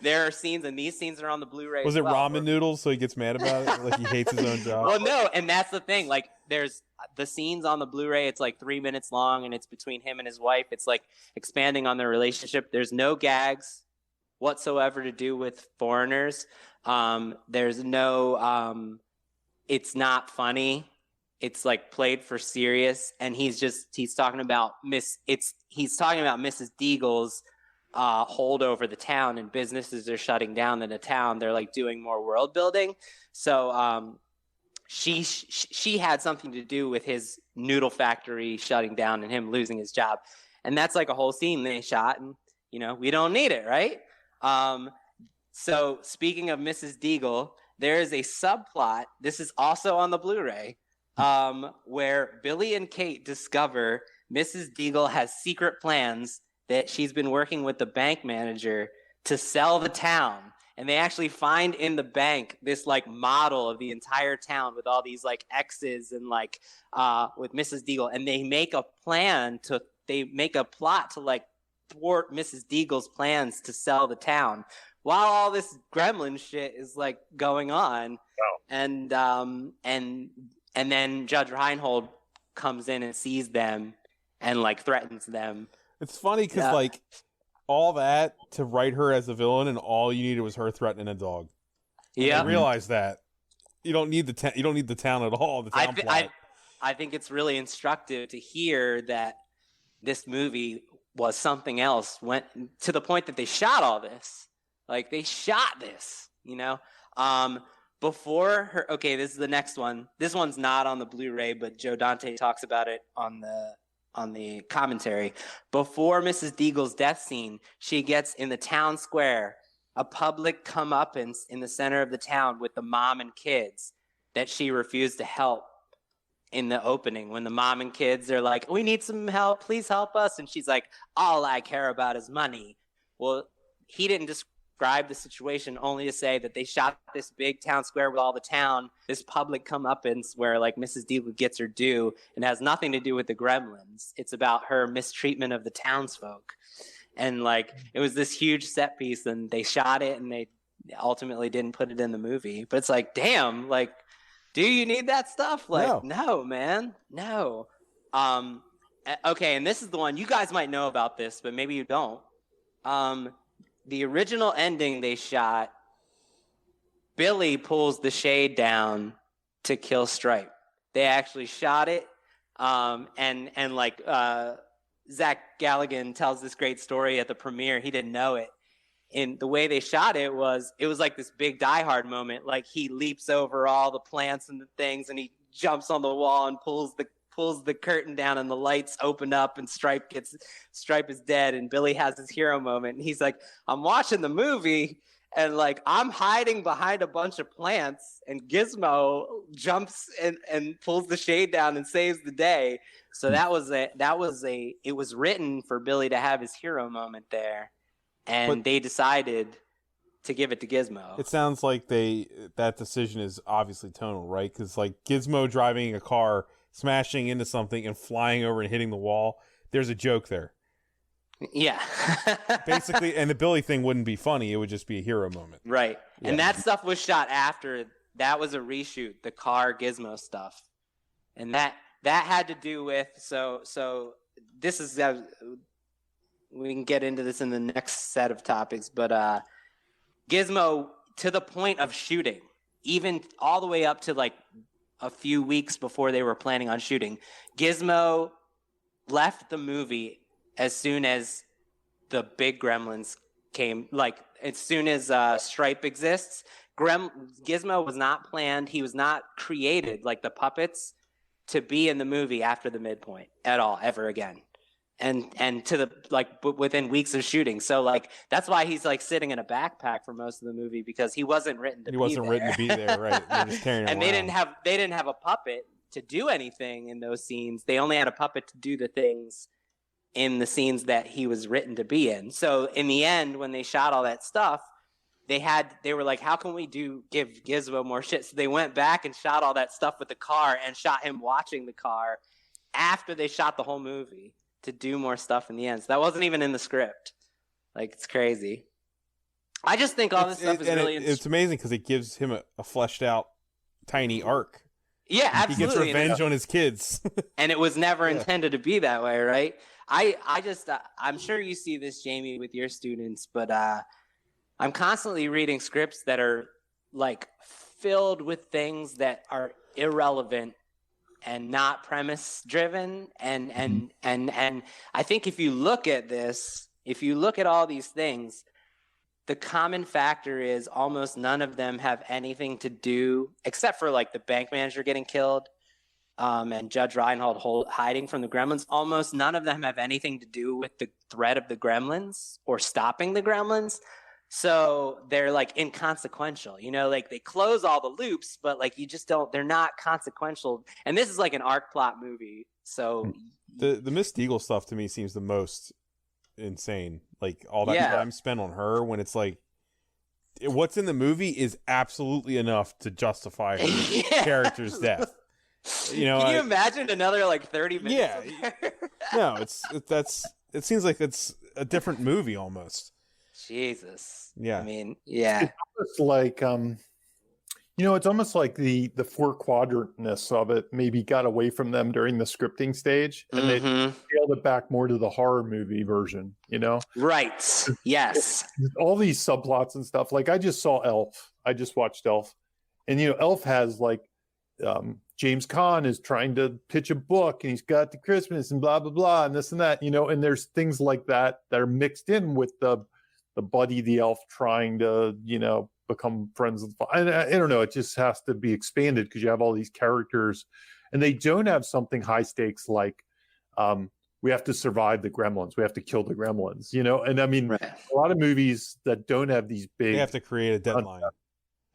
There are scenes, and these scenes are on the Blu-ray. Was it ramen noodles, so he gets mad about it? Like he hates his own job? Well, no, and that's the thing. Like, there's the scenes on the Blu-ray, it's like 3 minutes long, and it's between him and his wife. It's like expanding on their relationship. There's no gags whatsoever to do with foreigners. There's no it's not funny. It's like played for serious, and he's talking about Mrs. Deagle's hold over the town, and businesses are shutting down in the town. They're like doing more world building. So she had something to do with his noodle factory shutting down and him losing his job. And that's like a whole scene they shot, and we don't need it, right? So speaking of Mrs. Deagle, there is a subplot. This is also on the Blu-ray, where Billy and Kate discover Mrs. Deagle has secret plans that she's been working with the bank manager to sell the town. And they actually find in the bank this like model of the entire town with all these like X's and like with Mrs. Deagle. And they make a plot to like thwart Mrs. Deagle's plans to sell the town while all this gremlin shit is like going on. Wow. And then Judge Reinhold comes in and sees them and like threatens them. It's funny because like all that to write her as a villain, and all you needed was her threatening a dog. I realized that you don't need the town at all. The town plot. I think it's really instructive to hear that this movie was something else, went to the point that they shot all this. Like they shot this, before her. Okay, this is the next one. This one's not on the Blu-ray, but Joe Dante talks about it on the commentary. Before Mrs. Deagle's death scene, she gets in the town square a public comeuppance in the center of the town with the mom and kids that she refused to help in the opening, when the mom and kids are like, we need some help, please help us. And she's like, all I care about is money. Well, he didn't describe the situation, only to say that they shot this big town square with all the town, this public comeuppance where like Mrs. Deagle gets her due, and has nothing to do with the Gremlins. It's about her mistreatment of the townsfolk. And like, it was this huge set piece, and they shot it, and they ultimately didn't put it in the movie. But it's like, damn, like, do you need that stuff? Like, no, man, no. Okay, and this is the one you guys might know about this, but maybe you don't. The original ending they shot, Billy pulls the shade down to kill Stripe. They actually shot it, and like Zach Galligan tells this great story at the premiere. He didn't know it. And the way they shot it was like this big Die Hard moment. Like he leaps over all the plants and the things, and he jumps on the wall and pulls pulls the curtain down and the lights open up and Stripe is dead and Billy has his hero moment. And he's like, I'm watching the movie and like I'm hiding behind a bunch of plants and Gizmo jumps and pulls the shade down and saves the day. So it was written for Billy to have his hero moment there. And they decided to give it to Gizmo. It sounds like that decision is obviously tonal, right? Because like Gizmo driving a car, smashing into something and flying over and hitting the wall, there's a joke there. Yeah. Basically, and the Billy thing wouldn't be funny. It would just be a hero moment. Right. Yeah. And that stuff was shot after. That was a reshoot, the car Gizmo stuff. And that had to do with, so this is, we can get into this in the next set of topics, but Gizmo, to the point of shooting, even all the way up to like a few weeks before they were planning on shooting, Gizmo left the movie as soon as the big Gremlins came, like as soon as Stripe exists. Gizmo was not planned. He was not created, like the puppets, to be in the movie after the midpoint at all, ever again. And to the like within weeks of shooting, so like that's why he's like sitting in a backpack for most of the movie, because he wasn't written to be there. Written to be there, right? They're just carrying him and around. they didn't have a puppet to do anything in those scenes. They only had a puppet to do the things in the scenes that he was written to be in. So in the end, when they shot all that stuff, they were like, how can we give Gizmo more shit? So they went back and shot all that stuff with the car and shot him watching the car after they shot the whole movie to do more stuff in the end. So that wasn't even in the script. Like, it's crazy. I just think all this stuff is really interesting. It's amazing because it gives him a fleshed out tiny arc. Yeah, absolutely. He gets revenge on his kids. And it was never intended to be that way, right? I'm sure you see this, Jamie, with your students, but I'm constantly reading scripts that are like filled with things that are irrelevant and not premise driven. And I think if you look at all these things, the common factor is almost none of them have anything to do, except for like the bank manager getting killed, and Judge Reinhold hiding from the Gremlins. Almost none of them have anything to do with the threat of the Gremlins or stopping the Gremlins. So they're like inconsequential, like they close all the loops, but like they're not consequential. And this is like an arc plot movie. So the Miss Deagle stuff to me seems the most insane. Like all that time spent on her, when it's like what's in the movie is absolutely enough to justify her character's death. Can you imagine another like 30 minutes? Yeah. No, it seems like it's a different movie almost. Jesus. Yeah. I mean, yeah. It's almost like it's almost like the four quadrantness of it maybe got away from them during the scripting stage, and they scaled it back more to the horror movie version, Right. Yes. All these subplots and stuff. Like I just saw Elf. I just watched Elf. And Elf has like James Caan is trying to pitch a book, and he's got the Christmas and blah blah blah and this and that, and there's things like that are mixed in with the Buddy the elf trying to become friends with. I don't know, it just has to be expanded because you have all these characters, and they don't have something high stakes like we have to survive the Gremlins, we have to kill the Gremlins, and I mean right. A lot of movies that don't have these big, they have to create a deadline.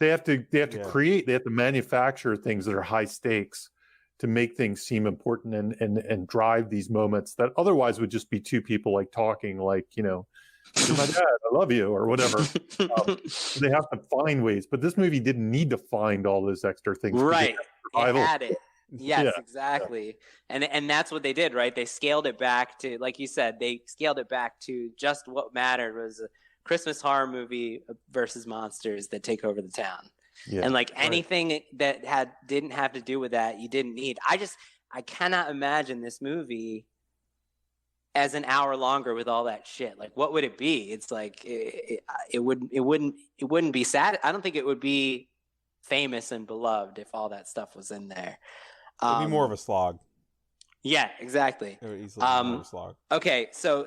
They have to create, they have to manufacture things that are high stakes to make things seem important and drive these moments that otherwise would just be two people like talking, like my dad, I love you, or whatever. They have to find ways, but this movie didn't need to find all those extra things. Right, it had it. Yes, exactly. And that's what they did, right? They scaled it back to, like you said, they scaled it back to just what mattered was a Christmas horror movie versus monsters that take over the town. Yeah, and like anything that didn't have to do with that, you didn't need. I cannot imagine this movie as an hour longer with all that shit. Like, what would it be? It's like it wouldn't be sad. I don't think it would be famous and beloved if all that stuff was in there. It'd be more of a slog. Yeah, exactly. It would easily be more of a slog. Okay, so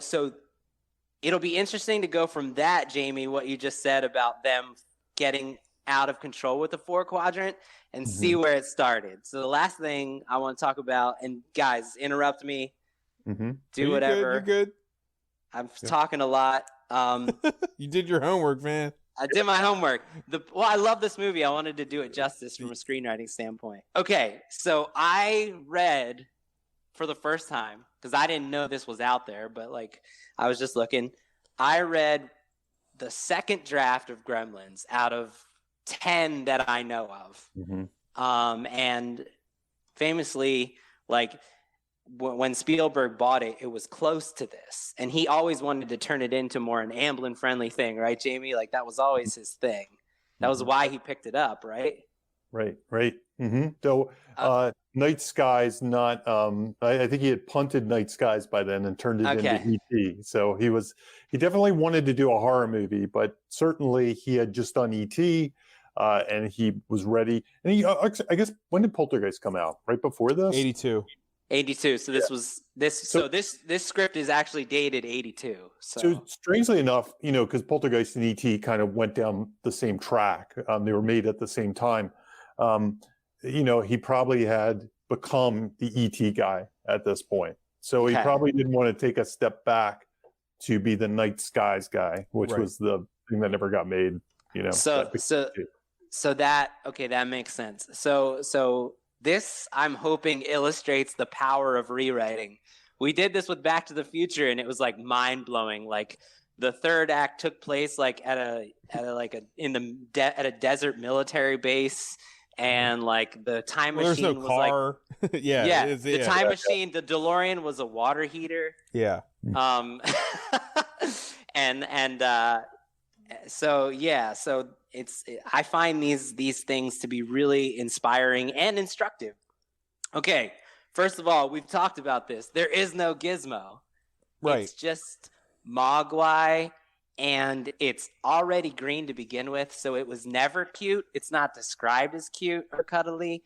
it'll be interesting to go from that, Jamie, what you just said about them getting out of control with the 4 quadrant and see where it started. So the last thing I want to talk about, and guys, interrupt me, do whatever. You're good. I'm talking a lot. You did your homework, man. I did my homework. I love this movie. I wanted to do it justice from a screenwriting standpoint. Okay, so I read for the first time, because I didn't know this was out there, but like I was just looking. I read the second draft of Gremlins out of 10 that I know of. And famously, like when Spielberg bought it, it was close to this. And he always wanted to turn it into more an Amblin-friendly thing, right, Jamie? Like that was always his thing. That was why he picked it up, right? Right. So Night Skies, not I think he had punted Night Skies by then and turned it into E.T. So he definitely wanted to do a horror movie, but certainly he had just done E.T. And he was ready. And he, I guess, when did Poltergeist come out? Right before this? 82. So this was this. So this script is actually dated 82. So strangely enough, because Poltergeist and E.T. kind of went down the same track. They were made at the same time. He probably had become the E.T. guy at this point. So he probably didn't want to take a step back to be the Night Skies guy, which was the thing that never got made. So that makes sense. So this, I'm hoping, illustrates the power of rewriting. We did this with Back to the Future, and it was like mind blowing. Like the third act took place like at a desert military base. And like the time machine there's no was car. Like, the time machine, the DeLorean was a water heater. Yeah. So I find these things to be really inspiring and instructive. Okay, first of all, we've talked about this. There is no Gizmo. Right. It's just Mogwai. And it's already green to begin with, so it was never cute. It's not described as cute or cuddly.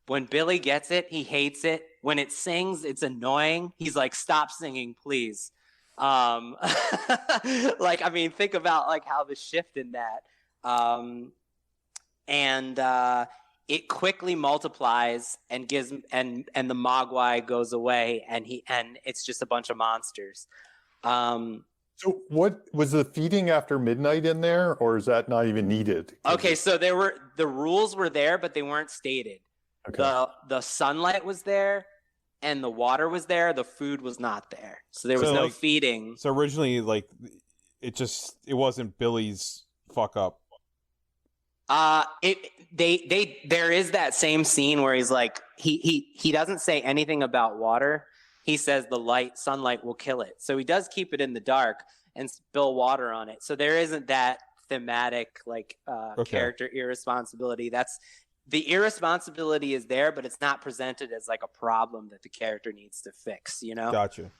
When Billy gets it, he hates it. When it sings, it's annoying. He's like, "Stop singing, please." Think about like how the shift in that. It quickly multiplies and gives and the Mogwai goes away, and it's just a bunch of monsters. So what was the feeding after midnight in there, or is that not even needed? Okay, so the rules were there, but they weren't stated. Okay. The sunlight was there and the water was there. The food was not there. So there was no feeding. So originally, like, it wasn't Billy's fuck up. There is that same scene where he's like, he doesn't say anything about water. He says sunlight will kill it. So he does keep it in the dark and spill water on it. So there isn't that thematic character irresponsibility. That's the irresponsibility is there, but it's not presented as like a problem that the character needs to fix, Gotcha.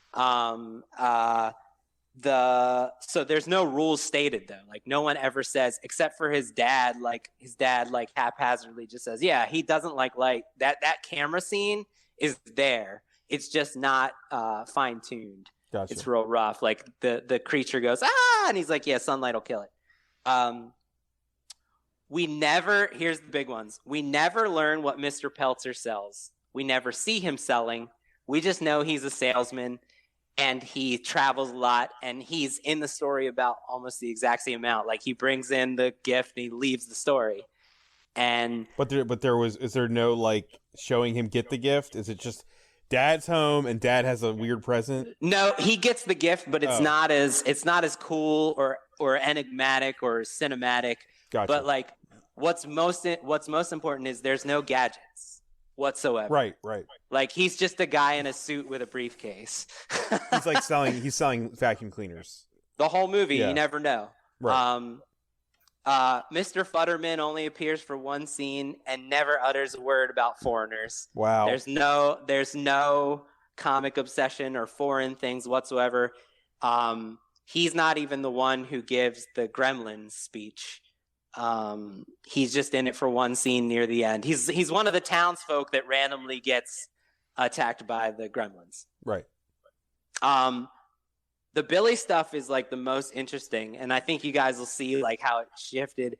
So there's no rules stated though. Like no one ever says, except for his dad haphazardly just says, yeah, he doesn't like light. That camera scene is there. It's just not fine-tuned. Gotcha. It's real rough. Like the creature goes, and he's like, yeah, sunlight will kill it. Here's the big ones. We never learn what Mr. Peltzer sells. We never see him selling. We just know he's a salesman and he travels a lot, and he's in the story about almost the exact same amount. Like he brings in the gift and he leaves the story. But is there no like showing him get the gift? Is it just Dad's home and Dad has a weird present? No, he gets the gift, but it's not as cool or enigmatic or cinematic. Gotcha. But like what's most important is there's no gadgets whatsoever. Right. Like he's just a guy in a suit with a briefcase. He's selling vacuum cleaners. The whole movie, you never know. Right. Mr. Futterman only appears for one scene and never utters a word about foreigners. Wow. There's no comic obsession or foreign things whatsoever. He's not even the one who gives the Gremlins speech. He's just in it for one scene near the end. He's one of the townsfolk that randomly gets attacked by the Gremlins. Right. The Billy stuff is like the most interesting, and I think you guys will see like how it shifted.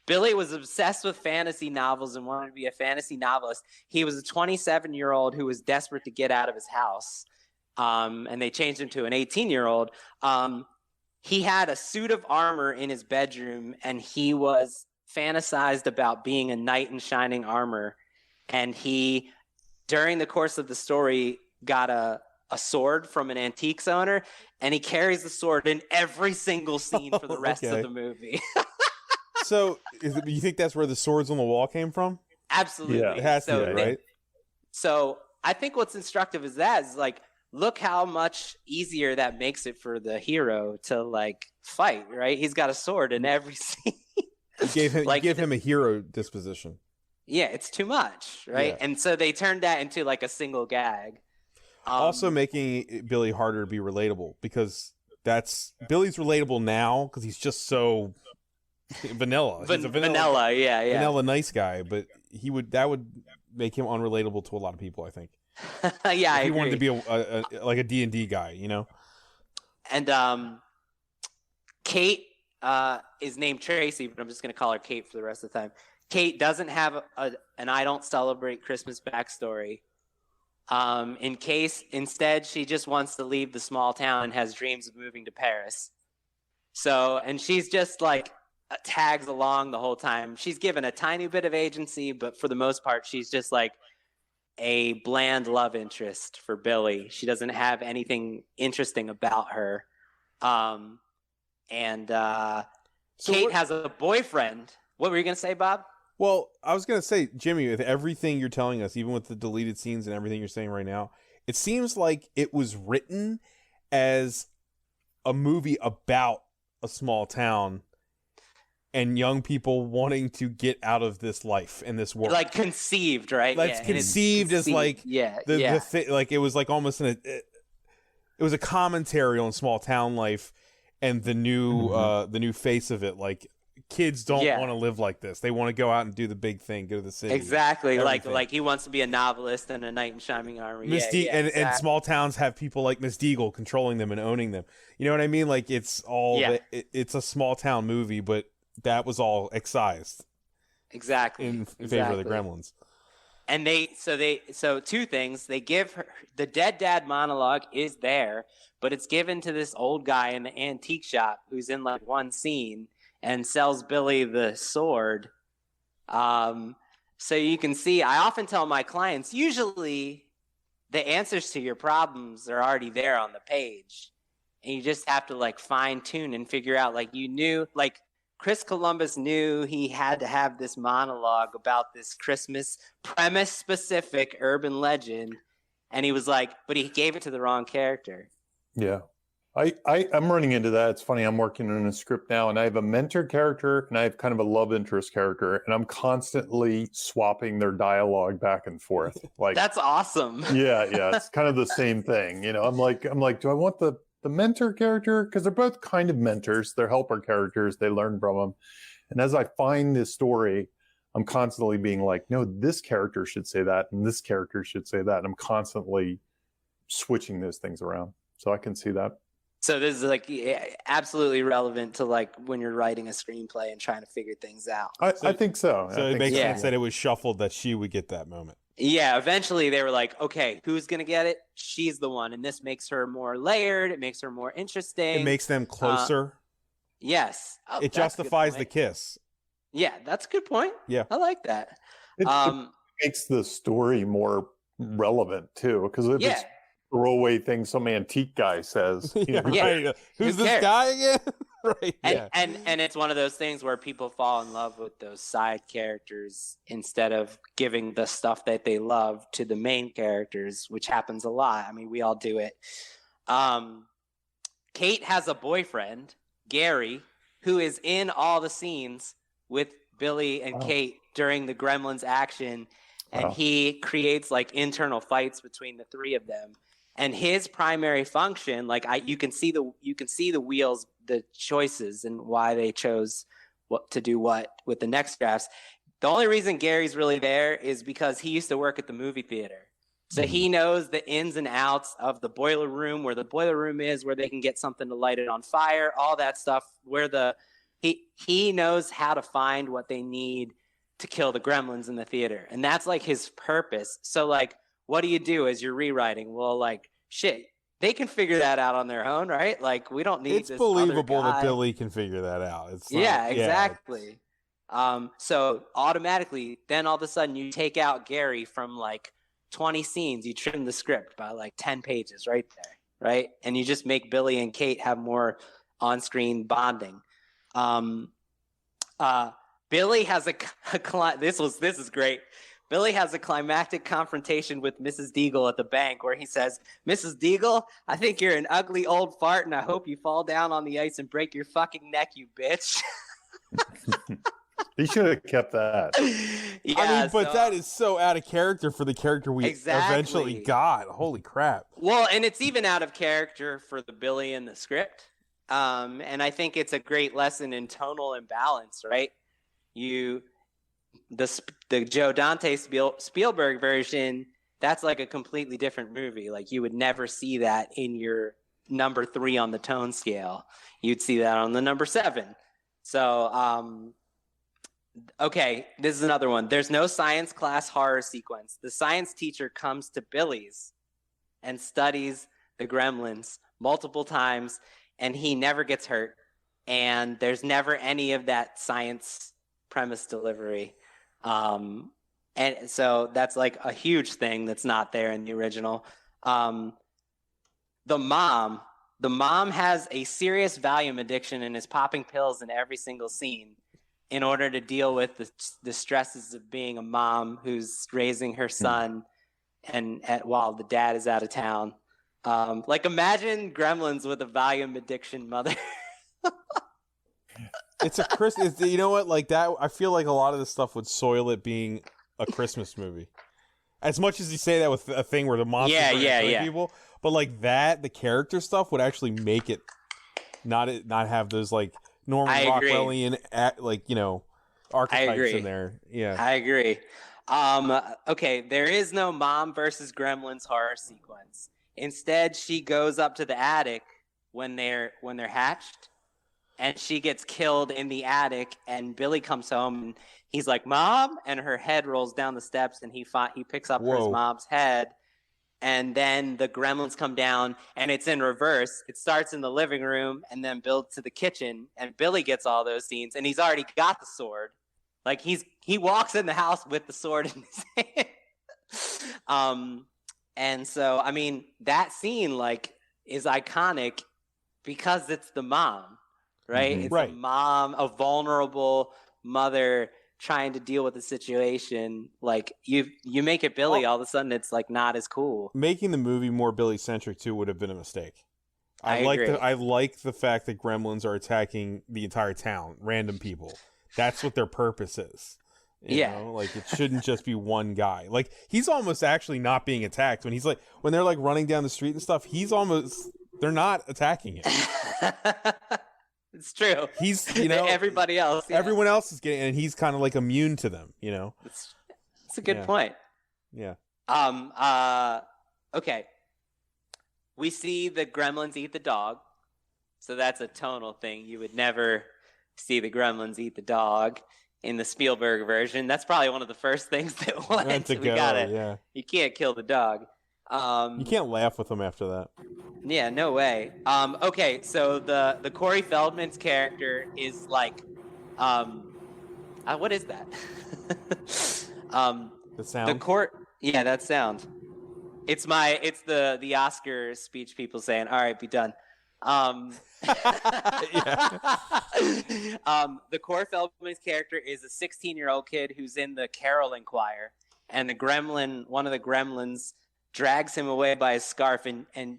Billy was obsessed with fantasy novels and wanted to be a fantasy novelist. He was a 27-year-old who was desperate to get out of his house, and they changed him to an 18-year-old. He had a suit of armor in his bedroom, and he was fantasized about being a knight in shining armor. And he, during the course of the story, got a sword from an antiques owner, and he carries the sword in every single scene for the rest of the movie. So, you think that's where the swords on the wall came from? Absolutely. Yeah, it has to be, right? So, I think what's instructive is like, look how much easier that makes it for the hero to, like, fight, right? He's got a sword in every scene. You give him a hero disposition. Yeah, it's too much, right? Yeah. And so they turned that into, like, a single gag. Also making Billy harder to be relatable, because Billy's relatable now because he's just so vanilla. He's a vanilla, yeah. Vanilla nice guy, but that would make him unrelatable to a lot of people, I think. Yeah, if he wanted to be like a D&D guy, you know? And Kate is named Tracy, but I'm just going to call her Kate for the rest of the time. Kate doesn't have an I don't celebrate Christmas backstory. Instead, she just wants to leave the small town and has dreams of moving to Paris. So, and she's just like tags along the whole time. She's given a tiny bit of agency, but for the most part, she's just like a bland love interest for Billy. She doesn't have anything interesting about her. Kate has a boyfriend. What were you going to say, Bob? Well, I was going to say, Jimmy, with everything you're telling us, even with the deleted scenes and everything you're saying right now, it seems like it was written as a movie about a small town and young people wanting to get out of this life and this world. Like conceived, right? Like conceived as like the like it was like almost it was a commentary on small town life and the new face of it. Like, kids don't want to live like this. They want to go out and do the big thing, go to the city. Exactly. Like he wants to be a novelist and a knight in shining armor. And small towns have people like Miss Deagle controlling them and owning them. You know what I mean? Like, it's all it's a small town movie, but that was all excised. Exactly. In favor of the Gremlins. And so two things. They give her the dead dad monologue is there, but it's given to this old guy in the antique shop who's in like one scene and sells Billy the sword. So you can see, I often tell my clients, usually the answers to your problems are already there on the page. And you just have to like fine tune and figure out, like, you knew, like Chris Columbus knew he had to have this monologue about this Christmas premise specific urban legend. And he was like, but he gave it to the wrong character. Yeah. I'm running into that. It's funny. I'm working on a script now, and I have a mentor character, and I have kind of a love interest character, and I'm constantly swapping their dialogue back and forth. Like, that's awesome. Yeah. It's kind of the same thing. You know, I'm like, do I want the mentor character? Because they're both kind of mentors. They're helper characters. They learn from them. And as I find this story, I'm constantly being like, no, this character should say that, and this character should say that. And I'm constantly switching those things around. So I can see that. So this is like absolutely relevant to like when you're writing a screenplay and trying to figure things out. I think so. So it makes sense that it was shuffled that she would get that moment. Yeah, eventually they were like, okay, who's going to get it? She's the one. And this makes her more layered. It makes her more interesting. It makes them closer. Yes. Oh, it justifies the kiss. Yeah, that's a good point. Yeah. I like that. It makes the story more relevant too, because if it's throwaway thing some antique guy says. You know, right. Who's this guy again? Right. And it's one of those things where people fall in love with those side characters instead of giving the stuff that they love to the main characters, which happens a lot. I mean, we all do it. Kate has a boyfriend, Gary, who is in all the scenes with Billy and Kate during the Gremlins action, and he creates like internal fights between the three of them. And his primary function, like you can see the wheels, the choices, and why they chose what to do what with the next drafts. The only reason Gary's really there is because he used to work at the movie theater, so he knows the ins and outs of the boiler room, where the boiler room is, where they can get something to light it on fire, all that stuff, where the he knows how to find what they need to kill the gremlins in the theater, and that's like his purpose. So like, what do you do as you're rewriting? Well, like, shit, they can figure that out on their own, right? Like, we don't need. It's this believable other guy. that Billy can figure that out. It's not, yeah, exactly. So automatically, then all of a sudden, you take out Gary from like 20 scenes. You trim the script by like 10 pages, right there, right? And you just make Billy and Kate have more on-screen bonding. Billy has this is great. Billy has a climactic confrontation with Mrs. Deagle at the bank where he says, "Mrs. Deagle, I think you're an ugly old fart, and I hope you fall down on the ice and break your fucking neck, you bitch." He should have kept that. Yeah, I mean, but that is so out of character for the character we eventually got. Holy crap. Well, and it's even out of character for the Billy in the script. And I think it's a great lesson in tonal imbalance, right? The Joe Dante Spielberg version, that's like a completely different movie. Like, you would never see that in your number 3 on the tone scale. You'd see that on the number 7. So, okay, this is another one. There's no science class horror sequence. The science teacher comes to Billy's and studies the gremlins multiple times, and he never gets hurt. And there's never any of that science premise delivery. And so that's like a huge thing that's not there in the original. The mom has a serious Valium addiction and is popping pills in every single scene in order to deal with the stresses of being a mom who's raising her son while the dad is out of town. Like, imagine Gremlins with a Valium addiction mother. You know what? Like that, I feel like a lot of this stuff would soil it being a Christmas movie. As much as you say that with a thing where the monsters are people, but like that, the character stuff would actually make it not have those like Norman Rockwellian archetypes in there. Yeah, I agree. Okay, there is no mom versus gremlins horror sequence. Instead, she goes up to the attic when they're hatched, and she gets killed in the attic. And Billy comes home and he's like, "Mom," and her head rolls down the steps, and he picks up his mom's head. And then the gremlins come down, and it's in reverse. It starts in the living room and then builds to the kitchen. And Billy gets all those scenes, and he's already got the sword. Like, he walks in the house with the sword in his hand. And so, I mean, that scene like is iconic because it's the mom, right? Mm-hmm. It's a mom, a vulnerable mother trying to deal with the situation. Like, you make it Billy, all of a sudden it's like not as cool. Making the movie more Billy centric too would have been a mistake. I like the fact that gremlins are attacking the entire town, random people. That's what their purpose is. You know? Like, it shouldn't just be one guy. Like, he's almost actually not being attacked when they're like running down the street and stuff. They're not attacking him. It's true. He's, everybody else. Yeah. Everyone else is getting, and he's kind of like immune to them. It's a good point. Yeah. Okay. We see the gremlins eat the dog, so that's a tonal thing. You would never see the gremlins eat the dog in the Spielberg version. That's probably one of the first things that went. You can't kill the dog. You can't laugh with them after that. Yeah, no way. Okay, so the Corey Feldman's character is like, what is that? The sound. That sound. It's the Oscar speech people saying, "All right, be done." The Corey Feldman's character is a 16-year-old kid who's in the caroling choir, and one of the gremlins drags him away by his scarf and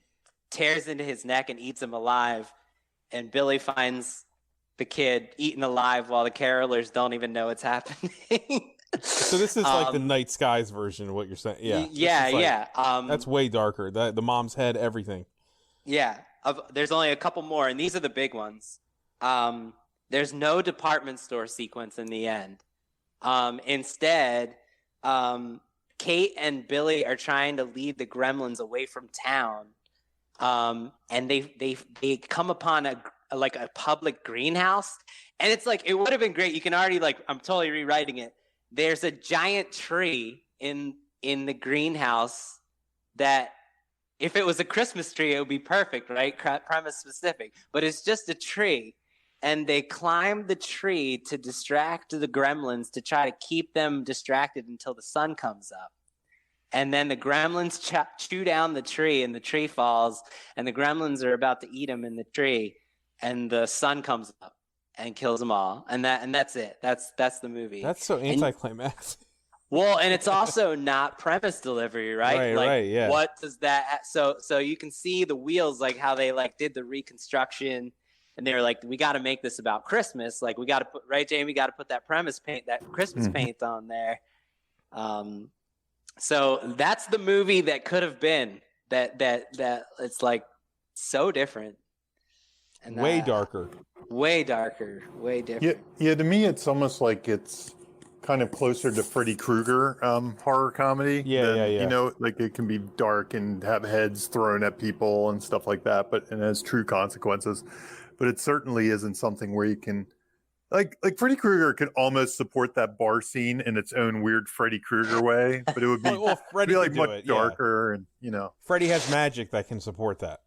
tears into his neck and eats him alive. And Billy finds the kid eaten alive while the carolers don't even know it's happening. So this is like the Night Skies version of what you're saying. Yeah. That's way darker. The mom's head, everything. Yeah. There's only a couple more, and these are the big ones. There's no department store sequence in the end. Instead, Kate and Billy are trying to lead the gremlins away from town. And they come upon like a public greenhouse, and it's like, it would have been great. You can already, like, I'm totally rewriting it. There's a giant tree in the greenhouse that, if it was a Christmas tree, it would be perfect, right? Premise specific. But it's just a tree. And they climb the tree to distract the gremlins, to try to keep them distracted until the sun comes up. And then the gremlins chew down the tree, and the tree falls. And the gremlins are about to eat them in the tree. And the sun comes up and kills them all. And that's it. That's the movie. That's so anticlimactic. Well, and it's also not premise delivery, right? Right, yeah. What does that? So you can see the wheels, like how they like did the reconstruction, and they were like, we got to make this about Christmas. Like, we got to put, right, Jamie, got to put that premise paint, that Christmas paint on there. So that's the movie that could have been. That it's like so different. And way darker. Way darker. Way different. Yeah. To me, it's almost like it's kind of closer to Freddy Krueger horror comedy. Yeah. You know, like it can be dark and have heads thrown at people and stuff like that, and has true consequences. But it certainly isn't something where you can, like Freddy Krueger could almost support that bar scene in its own weird Freddy Krueger way, but it would be, like much darker, and you know, Freddy has magic that can support that.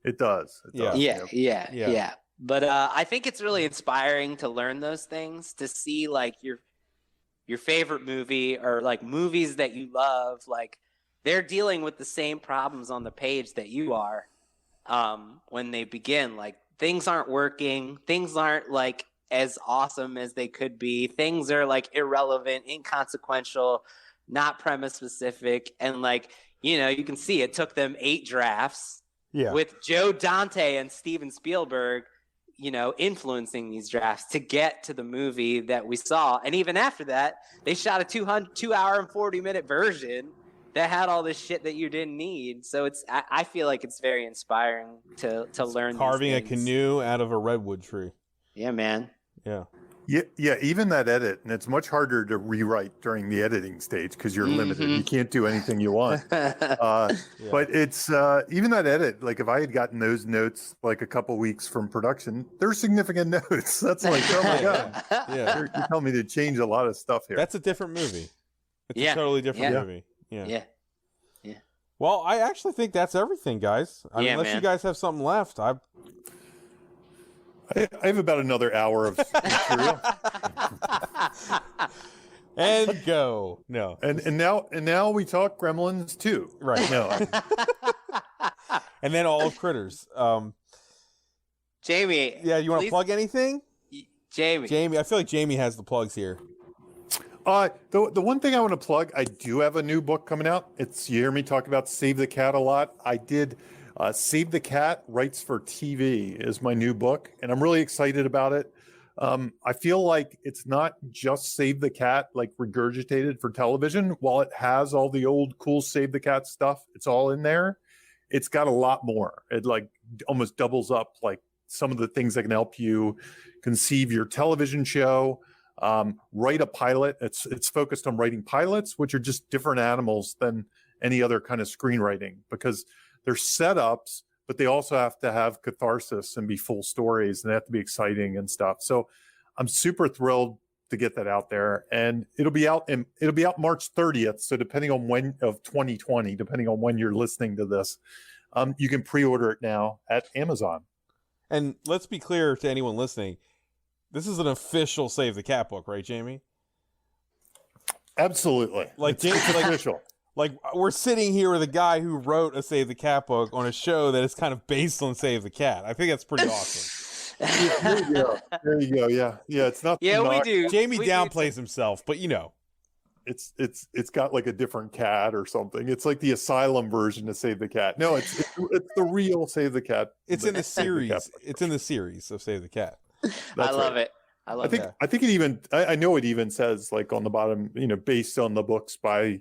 It does. Yeah. But I think it's really inspiring to learn those things, to see like your favorite movie, or like movies that you love, like they're dealing with the same problems on the page that you are when they begin. Like, things aren't working, things aren't like as awesome as they could be, things are like irrelevant, inconsequential, not premise specific, and like, you know, you can see it took them 8 drafts with Joe Dante and Steven Spielberg, you know, influencing these drafts to get to the movie that we saw. And even after that, they shot a 2 hour and 40-minute version that had all this shit that you didn't need. So I feel like it's very inspiring to learn. Carving these a canoe out of a redwood tree. Yeah, man. Yeah. Yeah, even that edit, and it's much harder to rewrite during the editing stage because you're limited. You can't do anything you want. But it's even that edit, like if I had gotten those notes like a couple weeks from production, they're significant notes. That's like, oh my God. Yeah. You're telling me to change a lot of stuff here. That's a different movie. It's a totally different movie. Yeah. Well, I actually think that's everything, guys. I mean, unless you guys have something left, I have about another hour of material. And go. No. And now we talk Gremlins 2. Right. No. And then all of Critters. Jamie. Yeah, you want to plug anything? Jamie. I feel like Jamie has the plugs here. The one thing I want to plug, I do have a new book coming out. You hear me talk about Save the Cat a lot. I did Save the Cat Writes for TV is my new book, and I'm really excited about it. I feel like it's not just Save the Cat, like regurgitated for television. While it has all the old cool Save the Cat stuff, it's all in there. It's got a lot more. It like almost doubles up like some of the things that can help you conceive your television show. Write a pilot. It's focused on writing pilots, which are just different animals than any other kind of screenwriting, because they're setups, but they also have to have catharsis and be full stories, and they have to be exciting and stuff. So I'm super thrilled to get that out there, and it'll be out March 30th. So depending on when of 2020, depending on when you're listening to this, you can pre-order it now at Amazon. And let's be clear to anyone listening. This is an official Save the Cat book, right, Jamie? Absolutely. Like Jamie, like official. Like we're sitting here with a guy who wrote a Save the Cat book on a show that is kind of based on Save the Cat. I think that's pretty awesome. There you go. Yeah. It's not. Yeah, we do. Jamie downplays himself, but you know, it's got like a different cat or something. It's like the asylum version of Save the Cat. No, it's the real Save the Cat. It's in the series. It's in the series of Save the Cat. I love it. I think it even, I know it even says like on the bottom, you know, based on the books by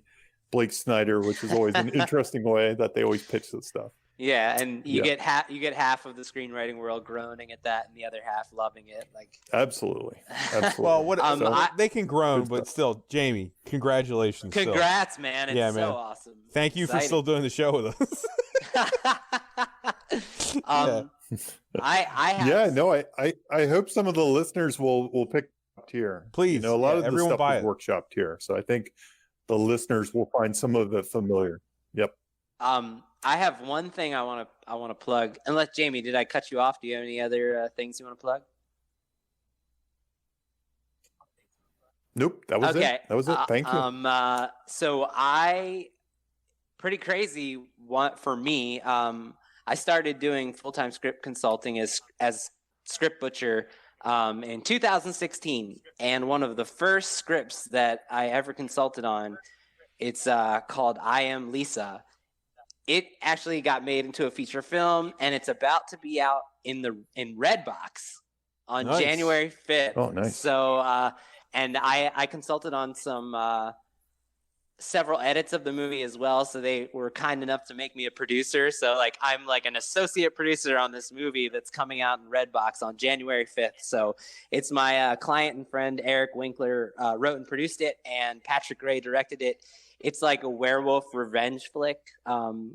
Blake Snyder, which is always an interesting way that they always pitch this stuff. Yeah, and you get half of the screenwriting world groaning at that, and the other half loving it. Like absolutely. Well, they can groan, but still, Jamie, congratulations! Congrats, man! It's so awesome. Thank you for still doing the show with us. I have. Yeah, no, I hope some of the listeners will pick up here. Please, you know, a lot of the everyone stuff buy is it. workshopped here, so I think the listeners will find some of it familiar. Yep. I have one thing I want to plug. Unless Jamie, did I cut you off? Do you have any other things you want to plug? Nope, that was Okay. it. That was it. Thank you. So pretty crazy one for me. I started doing full-time script consulting as script butcher in 2016, and one of the first scripts that I ever consulted on, it's called I Am Lisa. It actually got made into a feature film, and it's about to be out in Redbox on January 5th. Oh, nice. So, and I consulted on some several edits of the movie as well. So they were kind enough to make me a producer. So like I'm like an associate producer on this movie that's coming out in Redbox on January 5th. So it's my client and friend Eric Winkler wrote and produced it, and Patrick Gray directed it. It's like a werewolf revenge flick. Yeah,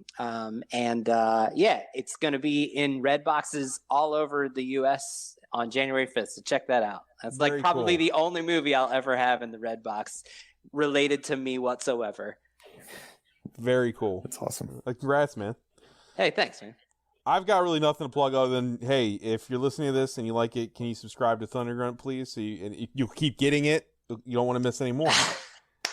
it's going to be in Redboxes all over the U.S. on January 5th. So check that out. That's Very like probably cool. the only movie I'll ever have in the Redbox related to me whatsoever. Very cool. That's awesome. Congrats, man. Hey, thanks, man. I've got really nothing to plug other than, hey, if you're listening to this and you like it, can you subscribe to Thundergrunt, please? So you'll keep getting it. You don't want to miss any more.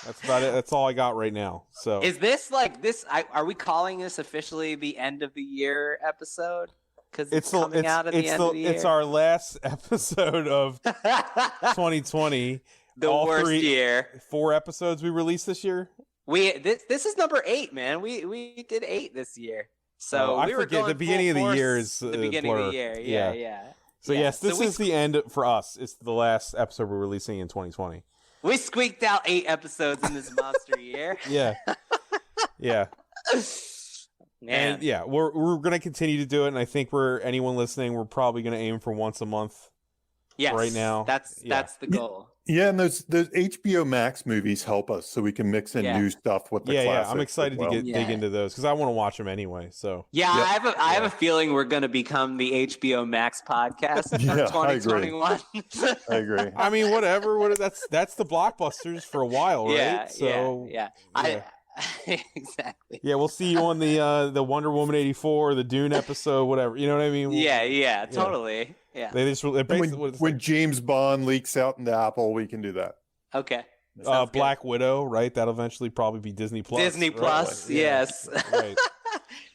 That's about it. That's all I got right now. So is this like this? Are we calling this officially the end of the year episode? Because it's coming out at the end of the year. It's our last episode of 2020. The worst year. 4 episodes we released this year. This is number 8, man. We did 8 this year. So I we were forget going the beginning of the full year force is the beginning of the year. Yeah. So yes, this is the end for us. It's the last episode we're releasing in 2020. We squeaked out 8 episodes in this monster year. Yeah. Yeah. Man. And yeah, we're gonna continue to do it, and I think anyone listening, we're probably gonna aim for once a month. Yes, right now. That's the goal. Yeah, and those HBO Max movies help us, so we can mix in new stuff with the classics. Yeah, I'm excited to dig into those because I want to watch them anyway. So yeah, I have a feeling we're going to become the HBO Max podcast for 2021. I agree. I mean, whatever. That's the blockbusters for a while, right? Yeah. Exactly. Yeah, we'll see you on the Wonder Woman 84, the Dune episode, whatever. You know what I mean? Yeah, totally. Yeah. They just when James Bond leaks out into Apple, we can do that. Okay. Black Widow, right? That'll eventually probably be Disney Plus. Disney Plus, yes. Right.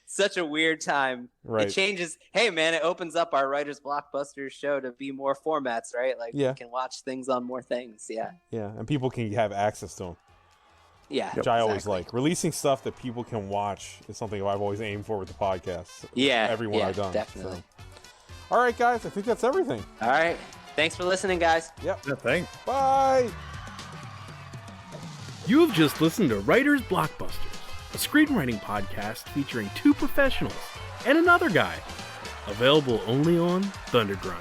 Such a weird time. Right. It changes. Hey, man, it opens up our Writers Blockbusters show to be more formats, right? Like we can watch things on more things. Yeah. Yeah, and people can have access to them. Yeah, which I always like. Releasing stuff that people can watch is something I've always aimed for with the podcast. Yeah, everyone I've done. Definitely. So. All right, guys, I think that's everything. All right. Thanks for listening, guys. Yep. Yeah, thanks. Bye. You have just listened to Writers Blockbusters, a screenwriting podcast featuring 2 professionals and another guy. Available only on Thundergrunt.